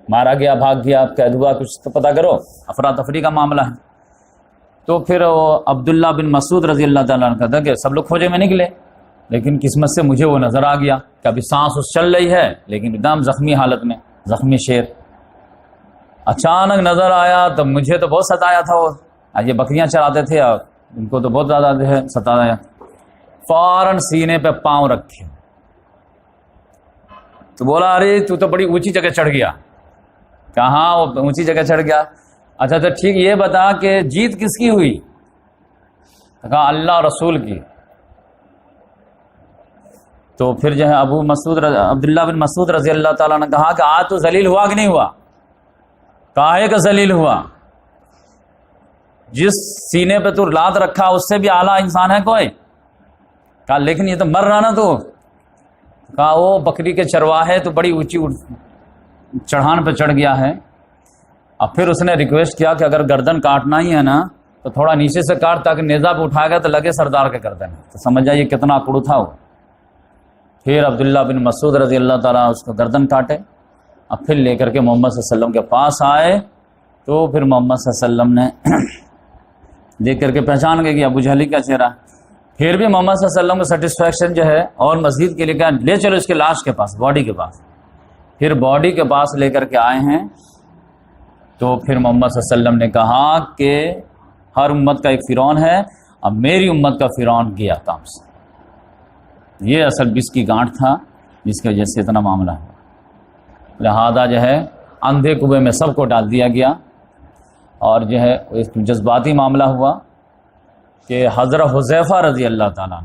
مارا گیا، بھاگ گیا، قید ہوا، کچھ تو پتا کرو، افراتفری کا معاملہ ہے. تو پھر وہ عبداللہ بن مسعود رضی اللہ تعالیٰ عنہ کہتا کہ سب لوگ کھوجے میں نکلے، لیکن قسمت سے مجھے وہ نظر آ گیا کہ ابھی سانس اس چل رہی ہے لیکن ایک دم زخمی حالت میں، زخمی شیر. اچانک نظر آیا تو مجھے تو بہت ستایا تھا. وہ یہ بکریاں چراتے تھے اور ان کو تو بہت زیادہ ستایا. فوراً سینے پہ پاؤں رکھے تو بولا ارے تو بڑی اونچی جگہ چڑھ گیا. کہاں وہ اونچی جگہ چڑھ گیا؟ اچھا تو ٹھیک یہ بتا کہ جیت کس کی ہوئی؟ کہا اللہ رسول کی. تو پھر جو ہے عبداللہ بن مسعود رضی اللہ تعالیٰ نے کہا کہ آج تو ذلیل ہوا کہ نہیں ہوا؟ کاہے کا ذلیل ہوا؟ جس سینے پہ تو لات رکھا اس سے بھی اعلیٰ انسان ہے کوئی؟ کہا لیکن یہ تو مر رہا نا. تو کہا وہ بکری کے چرواہے تو بڑی اونچی چڑھان پہ چڑھ گیا ہے. اب پھر اس نے ریکویسٹ کیا کہ اگر گردن کاٹنا ہی ہے نا تو تھوڑا نیچے سے کاٹ تاکہ نیزہ پہ اٹھائے گا تو لگے سردار کے گردن. تو سمجھ جائیے کتنا اکڑو تھا وہ. پھر عبداللہ بن مسعود رضی اللہ تعالیٰ اس کو گردن کاٹے. اب پھر لے کر کے محمد صلی اللہ علیہ وسلم کے پاس آئے تو پھر محمد صلی اللہ علیہ وسلم نے دیکھ کر کے پہچان گئے کہ ابو جہل کا چہرہ. پھر بھی محمد صلی اللہ علیہ وسلم کو سیٹسفیکشن جو ہے اور مزید کے لیے کہا لے چلو اس کے لاش کے پاس, باڈی کے پاس. پھر باڈی کے پاس لے کر کے آئے ہیں تو پھر محمد صلی اللہ علیہ وسلم نے کہا کہ ہر امت کا ایک فرعون ہے, اب میری امت کا فرعون گیا کام سے. یہ اصل بس کی گانٹھ تھا جس کی وجہ سے اتنا معاملہ ہے. لہذا جو ہے اندھے کنویں میں سب کو ڈال دیا گیا اور جو ہے ایک جذباتی معاملہ ہوا کہ حضرت حذیفہ رضی اللہ تعالیٰ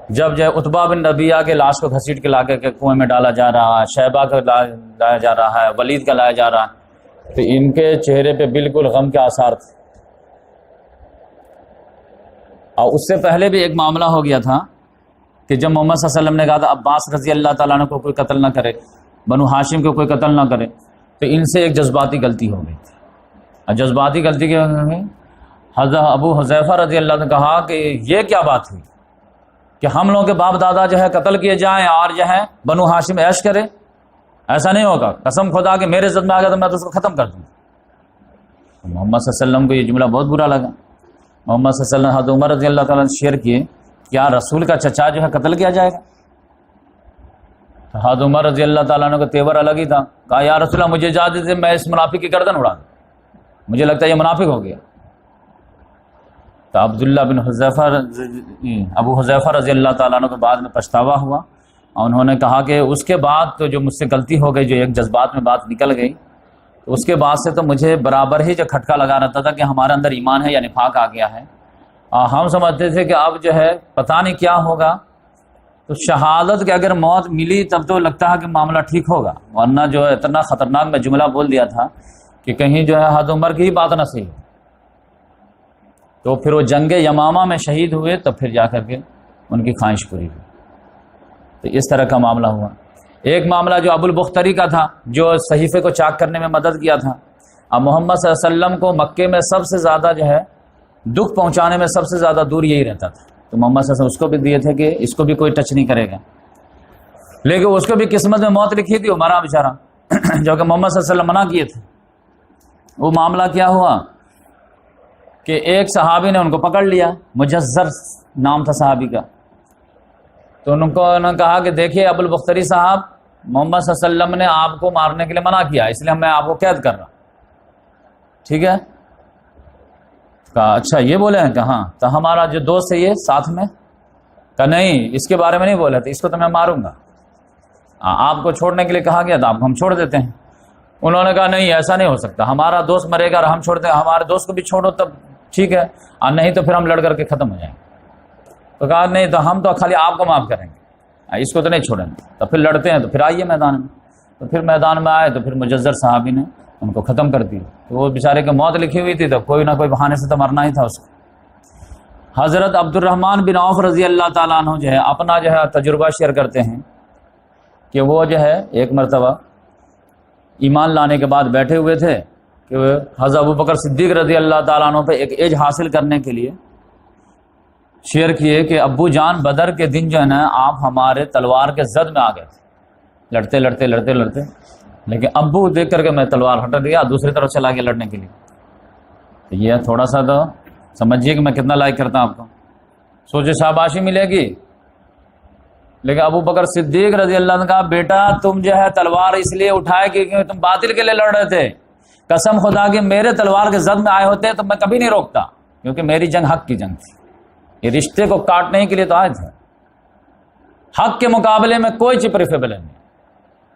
جب جو ہے عتبہ بن ربیعہ کے لاش کو گھسیٹ کے لا کے کنویں میں ڈالا جا رہا ہے, شیبہ کا لایا جا رہا ہے, ولید کا لایا جا رہا ہے, تو ان کے چہرے پہ بالکل غم کے آثار تھے. اور اس سے پہلے بھی ایک معاملہ ہو گیا تھا کہ جب محمد صلی اللہ علیہ وسلم نے کہا تھا عباس رضی اللہ تعالیٰ عنہ کو کوئی قتل نہ کرے, بنو ہاشم کو کوئی قتل نہ کرے, تو ان سے ایک جذباتی غلطی ہو گئی تھی. اور جذباتی غلطی کیا ہو گئی؟ حضرت ابو حذیفہ رضی اللہ عنہ نے کہا کہ یہ کیا بات ہوئی کہ ہم لوگوں کے باپ دادا جو ہے قتل کیے جائیں اور جو ہے بنو ہاشم عیش کرے؟ ایسا نہیں ہوگا, قسم خدا کہ میرے عزت میں آ گیا تو میں تو اس کو ختم کر دوں. محمد صلی اللہ علیہ وسلم کو یہ جملہ بہت برا لگا. محمد صلی اللہ علیہ وسلم حضرت عمر رضی اللہ تعالیٰ نے شیئر کیے کیا رسول کا چچا جو ہے قتل کیا جائے گا؟ حضرت عمر رضی اللہ تعالیٰ عنہ کا تیور الگ ہی تھا. کہا یا رسول اللہ مجھے اجازت دے میں اس منافق کی گردن اڑا دوں, مجھے لگتا ہے یہ منافق ہو گیا. تو عبداللہ بن حذیفہ ابو حذیفہ رضی اللہ تعالیٰ عنہ کے بعد میں پچھتاوا ہوا اور انہوں نے کہا کہ اس کے بعد تو جو مجھ سے غلطی ہو گئی, جو ایک جذبات میں بات نکل گئی, تو اس کے بعد سے تو مجھے برابر ہی جو کھٹکا لگا رہتا تھا کہ ہمارے اندر ایمان ہے یا نفاق آ گیا ہے. ہم سمجھتے تھے کہ اب جو ہے پتہ نہیں کیا ہوگا, تو شہادت کے اگر موت ملی تب تو لگتا ہے کہ معاملہ ٹھیک ہوگا, ورنہ جو ہے اتنا خطرناک میں جملہ بول دیا تھا کہ کہیں جو ہے حضرت عمر کی ہی بات نہ صحیح. تو پھر وہ جنگ یمامہ میں شہید ہوئے, تو پھر جا کر کے ان کی خواہش پوری ہوئی. تو اس طرح کا معاملہ ہوا. ایک معاملہ جو ابو البختری کا تھا, جو صحیفے کو چاک کرنے میں مدد کیا تھا. اب محمد صلی اللہ علیہ وسلم کو مکے میں سب سے زیادہ جو ہے دکھ پہنچانے میں سب سے زیادہ دور یہی رہتا تھا, تو محمد صلی اللہ علیہ وسلم اس کو بھی دیے تھے کہ اس کو بھی کوئی ٹچ نہیں کرے گا. لیکن اس کو بھی قسمت میں موت لکھی تھی, وہ مرا بیچارہ, جو کہ محمد صلی اللہ علیہ وسلم منع کیے تھے. وہ معاملہ کیا ہوا کہ ایک صحابی نے ان کو پکڑ لیا, مجزر نام تھا صحابی کا. تو انہوں نے کہا کہ دیکھیے ابو البختری صاحب, محمد صلی اللہ علیہ وسلم نے آپ کو مارنے کے لیے منع کیا, اس لیے میں آپ کو قید کر رہا. ٹھیک ہے, کہا اچھا یہ بولے ہیں کہ ہاں, تو ہمارا جو دوست ہے یہ ساتھ میں, کہا نہیں اس کے بارے میں نہیں بولے تھے, اس کو تو میں ماروں گا. آپ کو چھوڑنے کے لیے کہا گیا تھا, آپ کو ہم چھوڑ دیتے ہیں. انہوں نے کہا نہیں ایسا نہیں ہو سکتا, ہمارا دوست مرے گا اور ہم چھوڑ دیں, ہمارے دوست کو بھی چھوڑو تب ٹھیک ہے, اور نہیں تو پھر ہم لڑ کر کے ختم ہو جائیں گے. تو کہا نہیں تو ہم تو خالی آپ کو معاف کریں گے, اس کو تو نہیں چھوڑیں گے. تو پھر لڑتے ہیں, تو پھر آئیے میدان میں. تو پھر میدان میں آئے تو پھر مجزر صحابی نے ان کو ختم کر دی. تو وہ بیچارے کی موت لکھی ہوئی تھی, تو کوئی نہ کوئی بہانے سے تو مرنا ہی تھا اس کو. حضرت عبد الرحمن بن عوف رضی اللہ تعالیٰ عنہ جو ہے اپنا جو ہے تجربہ شیئر کرتے ہیں کہ وہ جو ہے ایک مرتبہ ایمان لانے کے بعد بیٹھے ہوئے تھے کہ حضرت ابو بکر صدیق رضی اللہ تعالیٰ عنہ پہ ایک ایج حاصل کرنے کے لیے شیئر کیے کہ ابو جان بدر کے دن جو ہے نا آپ ہمارے تلوار کے زد میں آ گئے تھے, لڑتے لڑتے لڑتے لڑتے, لیکن ابو دیکھ کر کے میں تلوار ہٹا دیا, دوسری طرف چلا گیا لڑنے کے لیے. تو یہ تھوڑا سا تو سمجھیے کہ میں کتنا لائک کرتا ہوں آپ کو, سوچے شاباشی ملے گی. لیکن ابو بکر صدیق رضی اللہ عنہ کہا بیٹا تم جو ہے تلوار اس لیے اٹھائے کیونکہ تم باطل کے لیے لڑ رہے تھے, قسم خدا کے میرے تلوار کے زد میں آئے ہوتے تو میں کبھی نہیں روکتا, کیونکہ میری جنگ حق کی جنگ تھی. یہ رشتے کو کاٹنے کے لیے تو آئے تھے, حق کے مقابلے میں کوئی چیز پریفریبل نہیں.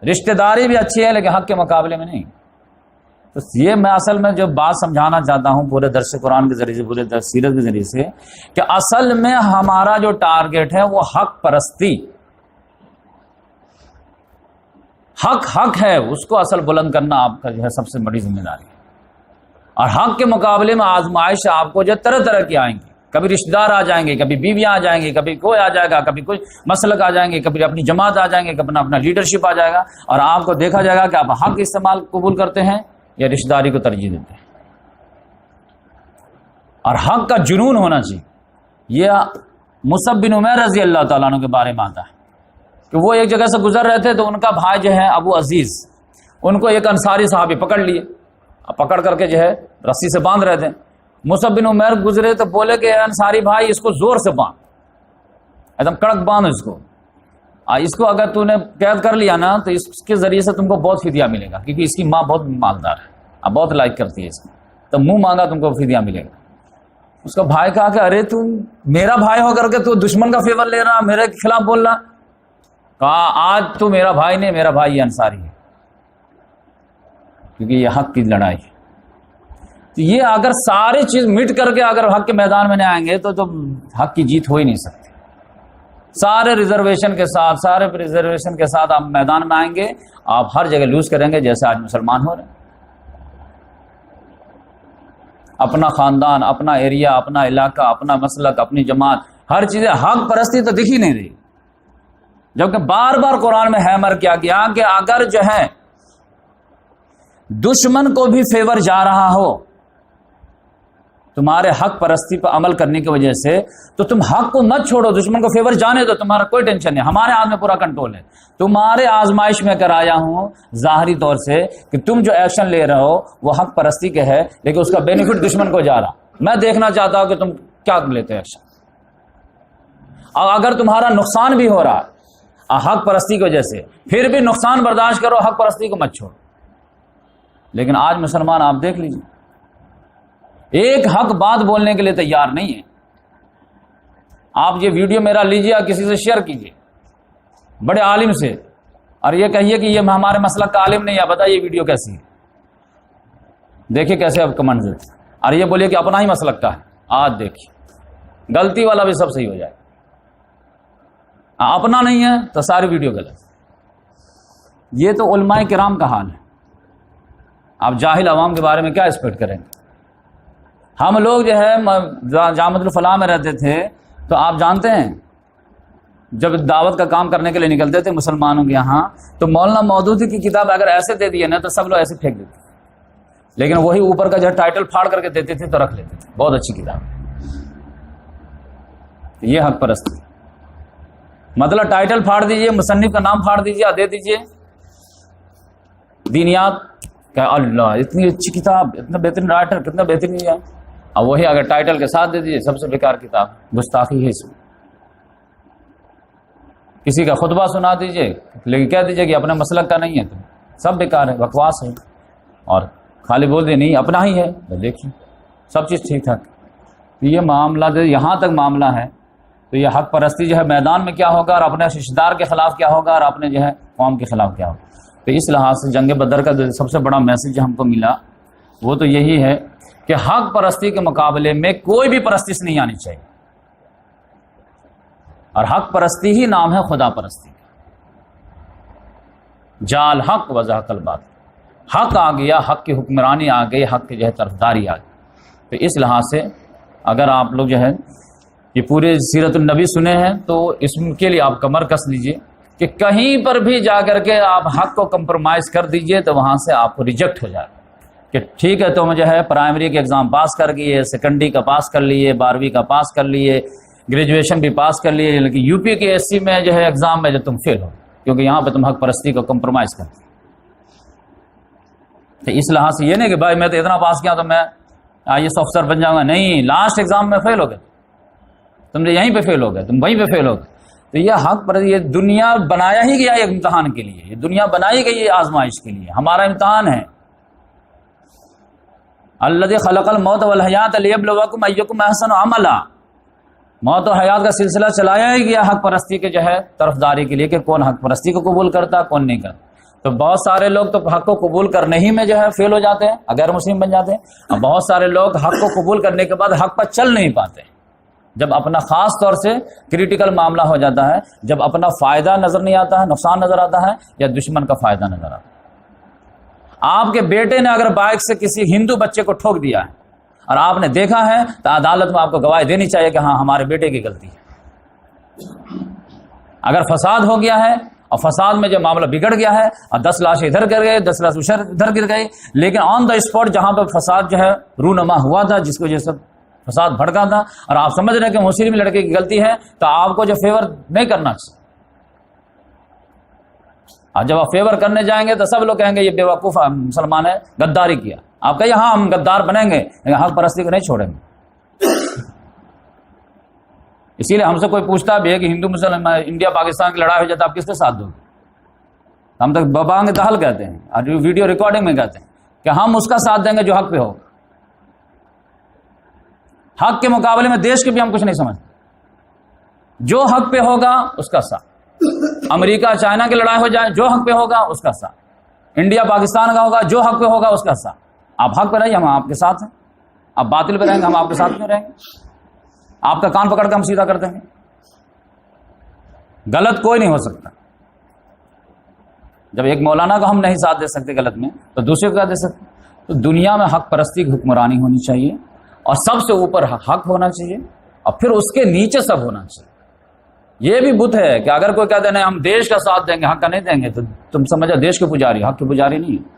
رشتہ داری بھی اچھی ہے لیکن حق کے مقابلے میں نہیں. تو یہ میں اصل میں جو بات سمجھانا چاہتا ہوں پورے درس قرآن کے ذریعے سے, پورے درس سیرت کے ذریعے سے, کہ اصل میں ہمارا جو ٹارگیٹ ہے وہ حق پرستی, حق ہے, اس کو اصل بلند کرنا آپ کا جو ہے سب سے بڑی ذمہ داری ہے. اور حق کے مقابلے میں آزمائش آپ کو جو طرح طرح کی آئیں گی, کبھی رشتہ دار آ جائیں گے, کبھی بیویاں آ جائیں گی, کبھی کوئی آ جائے گا, کبھی کوئی مسلک آ جائیں گے, کبھی اپنی جماعت آ جائیں گے, کبھی اپنا لیڈرشپ آ جائے گا, اور آپ کو دیکھا جائے گا کہ آپ حق استعمال قبول کرتے ہیں یا رشتہ داری کو ترجیح دیتے ہیں. اور حق کا جنون ہونا چاہیے. یہ مصعب بن عمیر رضی اللہ تعالیٰ عنہ کے بارے میں آتا ہے کہ وہ ایک جگہ سے گزر رہے تھے تو ان کا بھائی جو ہے ابو عزیز، ان کو ایک انصاری صحابی پکڑ لیے، پکڑ کر کے جو ہے رسی سے باندھ رہے تھے۔ مصعب بن عمیر گزرے تو بولے کہ انصاری بھائی اس کو زور سے باندھ، ایک دم کڑک باندھ اس کو اگر تو نے قید کر لیا نا تو اس کے ذریعے سے تم کو بہت فدیہ ملے گا، کیونکہ اس کی ماں بہت مالدار ہے، اب بہت لائک کرتی ہے اس کو، تو منہ مانگا تم کو فدیہ ملے گا۔ اس کا بھائی کہا کہ ارے تم میرا بھائی ہو کر کے تو دشمن کا فیور لے رہا، میرے خلاف بول رہا۔ کہا آج تو میرا بھائی نہیں، میرا بھائی یہ انصاری ہے، کیونکہ یہ حق کی لڑائی ہے۔ تو یہ اگر ساری چیز مٹ کر کے اگر حق کے میدان میں نہیں آئیں گے تو حق کی جیت ہو ہی نہیں سکتی۔ سارے ریزرویشن کے ساتھ آپ میدان میں آئیں گے، آپ ہر جگہ لوز کریں گے، جیسے آج مسلمان ہو رہے ہیں۔ اپنا خاندان، اپنا ایریا، اپنا علاقہ، اپنا مسلک، اپنی جماعت، ہر چیزیں حق پرستی تو دکھ ہی نہیں رہی، جبکہ بار بار قرآن میں ہیمر کیا گیا کہ اگر جو ہے دشمن کو بھی فیور جا رہا ہو تمہارے حق پرستی پر عمل کرنے کی وجہ سے، تو تم حق کو مت چھوڑو، دشمن کو فیور جانے دو، تمہارا کوئی ٹینشن نہیں، ہمارے ہاتھ میں پورا کنٹرول ہے۔ تمہارے آزمائش میں کر آیا ہوں ظاہری طور سے کہ تم جو ایکشن لے رہے ہو وہ حق پرستی کے ہے، لیکن اس کا بینیفٹ دشمن کو جا رہا، میں دیکھنا چاہتا ہوں کہ تم کیا لیتے ہو ایکشن۔ اور اگر تمہارا نقصان بھی ہو رہا ہے حق پرستی کی وجہ سے، پھر بھی نقصان برداشت کرو، حق پرستی کو مت چھوڑو۔ لیکن آج مسلمان آپ دیکھ لیجیے، ایک حق بات بولنے کے لیے تیار نہیں ہے۔ آپ یہ ویڈیو میرا لیجیے اور کسی سے شیئر کیجیے، بڑے عالم سے، اور یہ کہیے کہ یہ ہمارے مسلک کا عالم نہیں ہے، بتائیے یہ ویڈیو کیسی ہے، دیکھیے کیسے اب کمنٹ دیتے، اور یہ بولیے کہ اپنا ہی مسلک کا ہے، آج دیکھیے غلطی والا بھی سب صحیح ہو جائے، اپنا نہیں ہے تو ساری ویڈیو غلط۔ یہ تو علماء کرام کا حال ہے، آپ جاہل عوام کے بارے میں کیا ایکسپیکٹ کریں گے؟ ہم لوگ جو ہے جامعۃ الفلاح میں رہتے تھے تو آپ جانتے ہیں جب دعوت کا کام کرنے کے لیے نکلتے تھے مسلمانوں کے یہاں، تو مولانا مودودی کی کتاب اگر ایسے دے دیے نا تو سب لوگ ایسے پھینک دیتے، لیکن وہی اوپر کا جو ٹائٹل پھاڑ کر کے دیتے تھے تو رکھ لیتے تھے، بہت اچھی کتاب۔ یہ حق پرستی، مطلب ٹائٹل پھاڑ دیجئے، مصنف کا نام پھاڑ دیجئے، دے دیجئے دینیات، کہ اللہ اتنی اچھی کتاب، اتنا بہترین رائٹر، کتنا بہترین ہے، اور وہی اگر ٹائٹل کے ساتھ دے دیجئے سب سے بیکار کتاب، گستاخی ہے اس میں۔ کسی کا خطبہ سنا دیجئے لیکن کہہ دیجئے کہ اپنے مسلک کا نہیں ہے، تو سب بیکار ہے، بکواس ہے، اور خالی بول دے نہیں اپنا ہی ہے، دیکھیے سب چیز ٹھیک ٹھاک۔ یہ معاملہ جو یہاں تک معاملہ ہے، تو یہ حق پرستی جو ہے میدان میں کیا ہوگا، اور اپنے رشتہ دار کے خلاف کیا ہوگا، اور اپنے جو ہے قوم کے خلاف کیا ہوگا۔ تو اس لحاظ سے جنگ بدر کا جو سب سے بڑا میسج ہم کو ملا وہ تو یہی ہے کہ حق پرستی کے مقابلے میں کوئی بھی پرستش نہیں آنی چاہیے، اور حق پرستی ہی نام ہے خدا پرستی کا۔ جال حق وضاحت الباطل، حق آ گیا، حق کی حکمرانی آ گئی، حق کی جو ہے طرفداری آ گئی۔ تو اس لحاظ سے اگر آپ لوگ جو ہے یہ پورے سیرت النبی سنے ہیں تو اس کے لیے آپ کمر کس لیجئے کہ کہیں پر بھی جا کر کے آپ حق کو کمپرومائز کر دیجئے تو وہاں سے آپ کو ریجیکٹ ہو جائے کہ ٹھیک ہے تم جو ہے پرائمری کے ایگزام پاس کر گئے، سیکنڈری کا پاس کر لیے، 12ویں کا پاس کر لیے، گریجویشن بھی پاس کر لیے، لیکن یو پی کے ایس سی میں جو ہے ایگزام میں جو تم فیل ہو، کیونکہ یہاں پہ تم حق پرستی کو کمپرومائز کرتے۔ تو اس لحاظ سے یہ نہیں کہ بھائی میں تو اتنا پاس کیا تو میں IAS افسر بن جاؤں گا، نہیں، لاسٹ ایگزام میں فیل ہو گئے، تم نے یہیں پہ فیل ہو گئے، تم وہیں پہ فیل ہو گئے۔ تو یہ حق پر یہ دنیا بنایا ہی گیا ایک امتحان کے لیے، یہ دنیا بنائی گئی ہے آزمائش کے لیے، ہمارا امتحان ہے۔ الذی خلق الموت والحیات لیبلوکم ایکم احسن عملا، موت و حیات کا سلسلہ چلایا ہی گیا حق پرستی کے جو ہے طرفداری کے لیے کہ کون حق پرستی کو قبول کرتا کون نہیں کرتا۔ تو بہت سارے لوگ تو حق کو قبول کرنے ہی میں جو ہے فیل ہو جاتے ہیں، غیر مسلم بن جاتے ہیں، اور بہت سارے لوگ حق کو قبول کرنے کے بعد حق پر چل نہیں پاتے، جب اپنا خاص طور سے کریٹیکل معاملہ ہو جاتا ہے، جب اپنا فائدہ نظر نہیں آتا ہے، نقصان نظر آتا ہے، یا دشمن کا فائدہ نظر آتا ہے۔ آپ کے بیٹے نے اگر بائک سے کسی ہندو بچے کو ٹھوک دیا ہے اور آپ نے دیکھا ہے تو عدالت میں آپ کو گواہی دینی چاہیے کہ ہاں ہمارے بیٹے کی غلطی ہے۔ اگر فساد ہو گیا ہے اور فساد میں جو معاملہ بگڑ گیا ہے اور 10 لاش ادھر گر گئے، 10 لاش ادھر گر گئے، لیکن آن دا اسپاٹ جہاں پہ فساد جو ہے رونما ہوا تھا، جس کی وجہ سے فساد بھڑکا تھا، اور آپ سمجھ رہے ہیں کہ مسلم لڑکے کی غلطی ہے، تو آپ کو جو فیور نہیں کرنا چاہیے، اور جب آپ فیور کرنے جائیں گے تو سب لوگ کہیں گے یہ بیوقوف مسلمان ہے، غداری کیا. آپ کہیے ہاں ہم غدار بنیں گے لیکن حق پرستی کو نہیں چھوڑیں گے. اسی لیے ہم سے کوئی پوچھتا بھی ہے کہ ہندو مسلمان انڈیا پاکستان کی لڑائی ہو جاتا ہے آپ کس کے ساتھ دو گے؟ ہم تو ببانگ دہل کہتے ہیں اور ویڈیو ریکارڈنگ میں کہتے ہیں کہ ہم اس کا ساتھ دیں گے جو حق پہ ہو. حق کے مقابلے میں دیش کے بھی ہم کچھ نہیں سمجھتے. جو حق پہ ہوگا اس کا ساتھ. امریکہ چائنا کی لڑائی ہو جائے جو حق پہ ہوگا اس کا ساتھ. انڈیا پاکستان کا ہوگا جو حق پہ ہوگا اس کا ساتھ. آپ حق پہ رہیے ہم آپ کے ساتھ ہیں. آپ باطل پہ رہیں گے ہم آپ کے ساتھ میں رہیں گے. آپ کا کان پکڑ کے ہم سیدھا کر دیں گے. غلط کوئی نہیں ہو سکتا. جب ایک مولانا کو ہم نہیں ساتھ دے سکتے غلط میں تو دوسرے کو کیا دے سکتے؟ تو دنیا میں حق پرستی کی حکمرانی ہونی چاہیے اور سب سے اوپر حق ہونا چاہیے اور پھر اس کے نیچے سب ہونا چاہیے. یہ بھی بت ہے کہ اگر کوئی کہتے ہیں ہم دیش کا ساتھ دیں گے حق کا نہیں دیں گے تو تم سمجھو دیش کے پجاری حق کے پجاری نہیں ہے.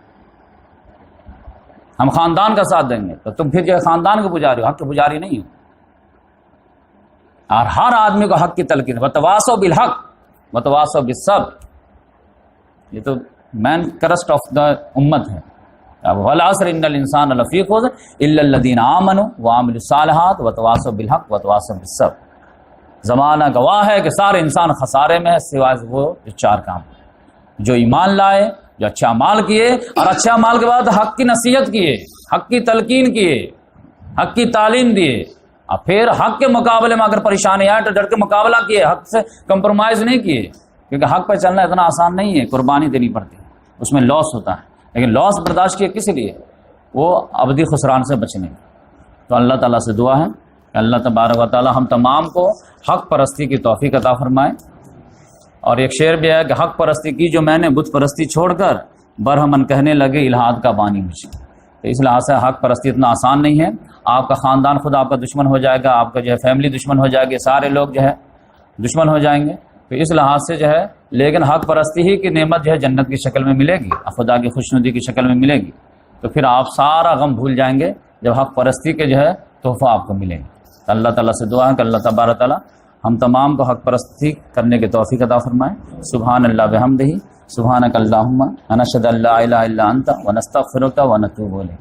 ہم خاندان کا ساتھ دیں گے تو تم پھر جو خاندان کے پجاری ہو حق کے پجاری نہیں ہو. اور ہر آدمی کو حق کی تلقین وتواصوا بالحق وتواصوا بالصبر. یہ تو مین کرسٹ آف دا امت ہے. والعصر ان الانسان لفی خسر الا الذین آمنوا وعملوا الصالحات وتواصوا بالحق وتواصوا بالصبر. زمانہ گواہ ہے کہ سارے انسان خسارے میں ہے سوائے وہ جو چار کام جو ایمان لائے جو اچھا اعمال کیے اور اچھا اعمال کے بعد حق کی نصیحت کیے حق کی تلقین کیے حق کی تعلیم دیے اور پھر حق کے مقابلے میں اگر پریشانی آئے تو ڈر کے مقابلہ کیے حق سے کمپرومائز نہیں کیے کیونکہ حق پہ چلنا اتنا آسان نہیں ہے. قربانی دینی پڑتی ہے اس میں لاس ہوتا ہے لیکن لاس برداشت کیے کس لیے؟ وہ ابدی خسران سے بچنے. تو اللہ تعالیٰ سے دعا ہے کہ اللہ تبارک و تعالیٰ ہم تمام کو حق پرستی کی توفیق عطا فرمائے. اور ایک شعر بھی ہے کہ حق پرستی کی جو میں نے بت پرستی چھوڑ کر برہمن کہنے لگے الہاد کا بانی مجھے. تو اس لحاظ سے حق پرستی اتنا آسان نہیں ہے. آپ کا خاندان خود آپ کا دشمن ہو جائے گا. آپ کا جو ہے فیملی دشمن ہو جائے گی. سارے لوگ جو ہے دشمن ہو جائیں گے. تو اس لحاظ سے جو ہے لیکن حق پرستی ہی کی نعمت جو ہے جنت کی شکل میں ملے گی خدا کی خوشنودی کی شکل میں ملے گی. تو پھر آپ سارا غم بھول جائیں گے جب حق پرستی کے جو ہے تحفہ آپ کو ملیں گے. تو اللہ تعالیٰ سے دعا ہے کہ اللہ تبارک تعالیٰ ہم تمام کو حق پرستی کرنے کی توفیق عطا فرمائے. سبحان اللہ بحمدہ سبحانک اللہم ونشہد ان لا الہ الا انت ونستغفرک ونتوب الیک.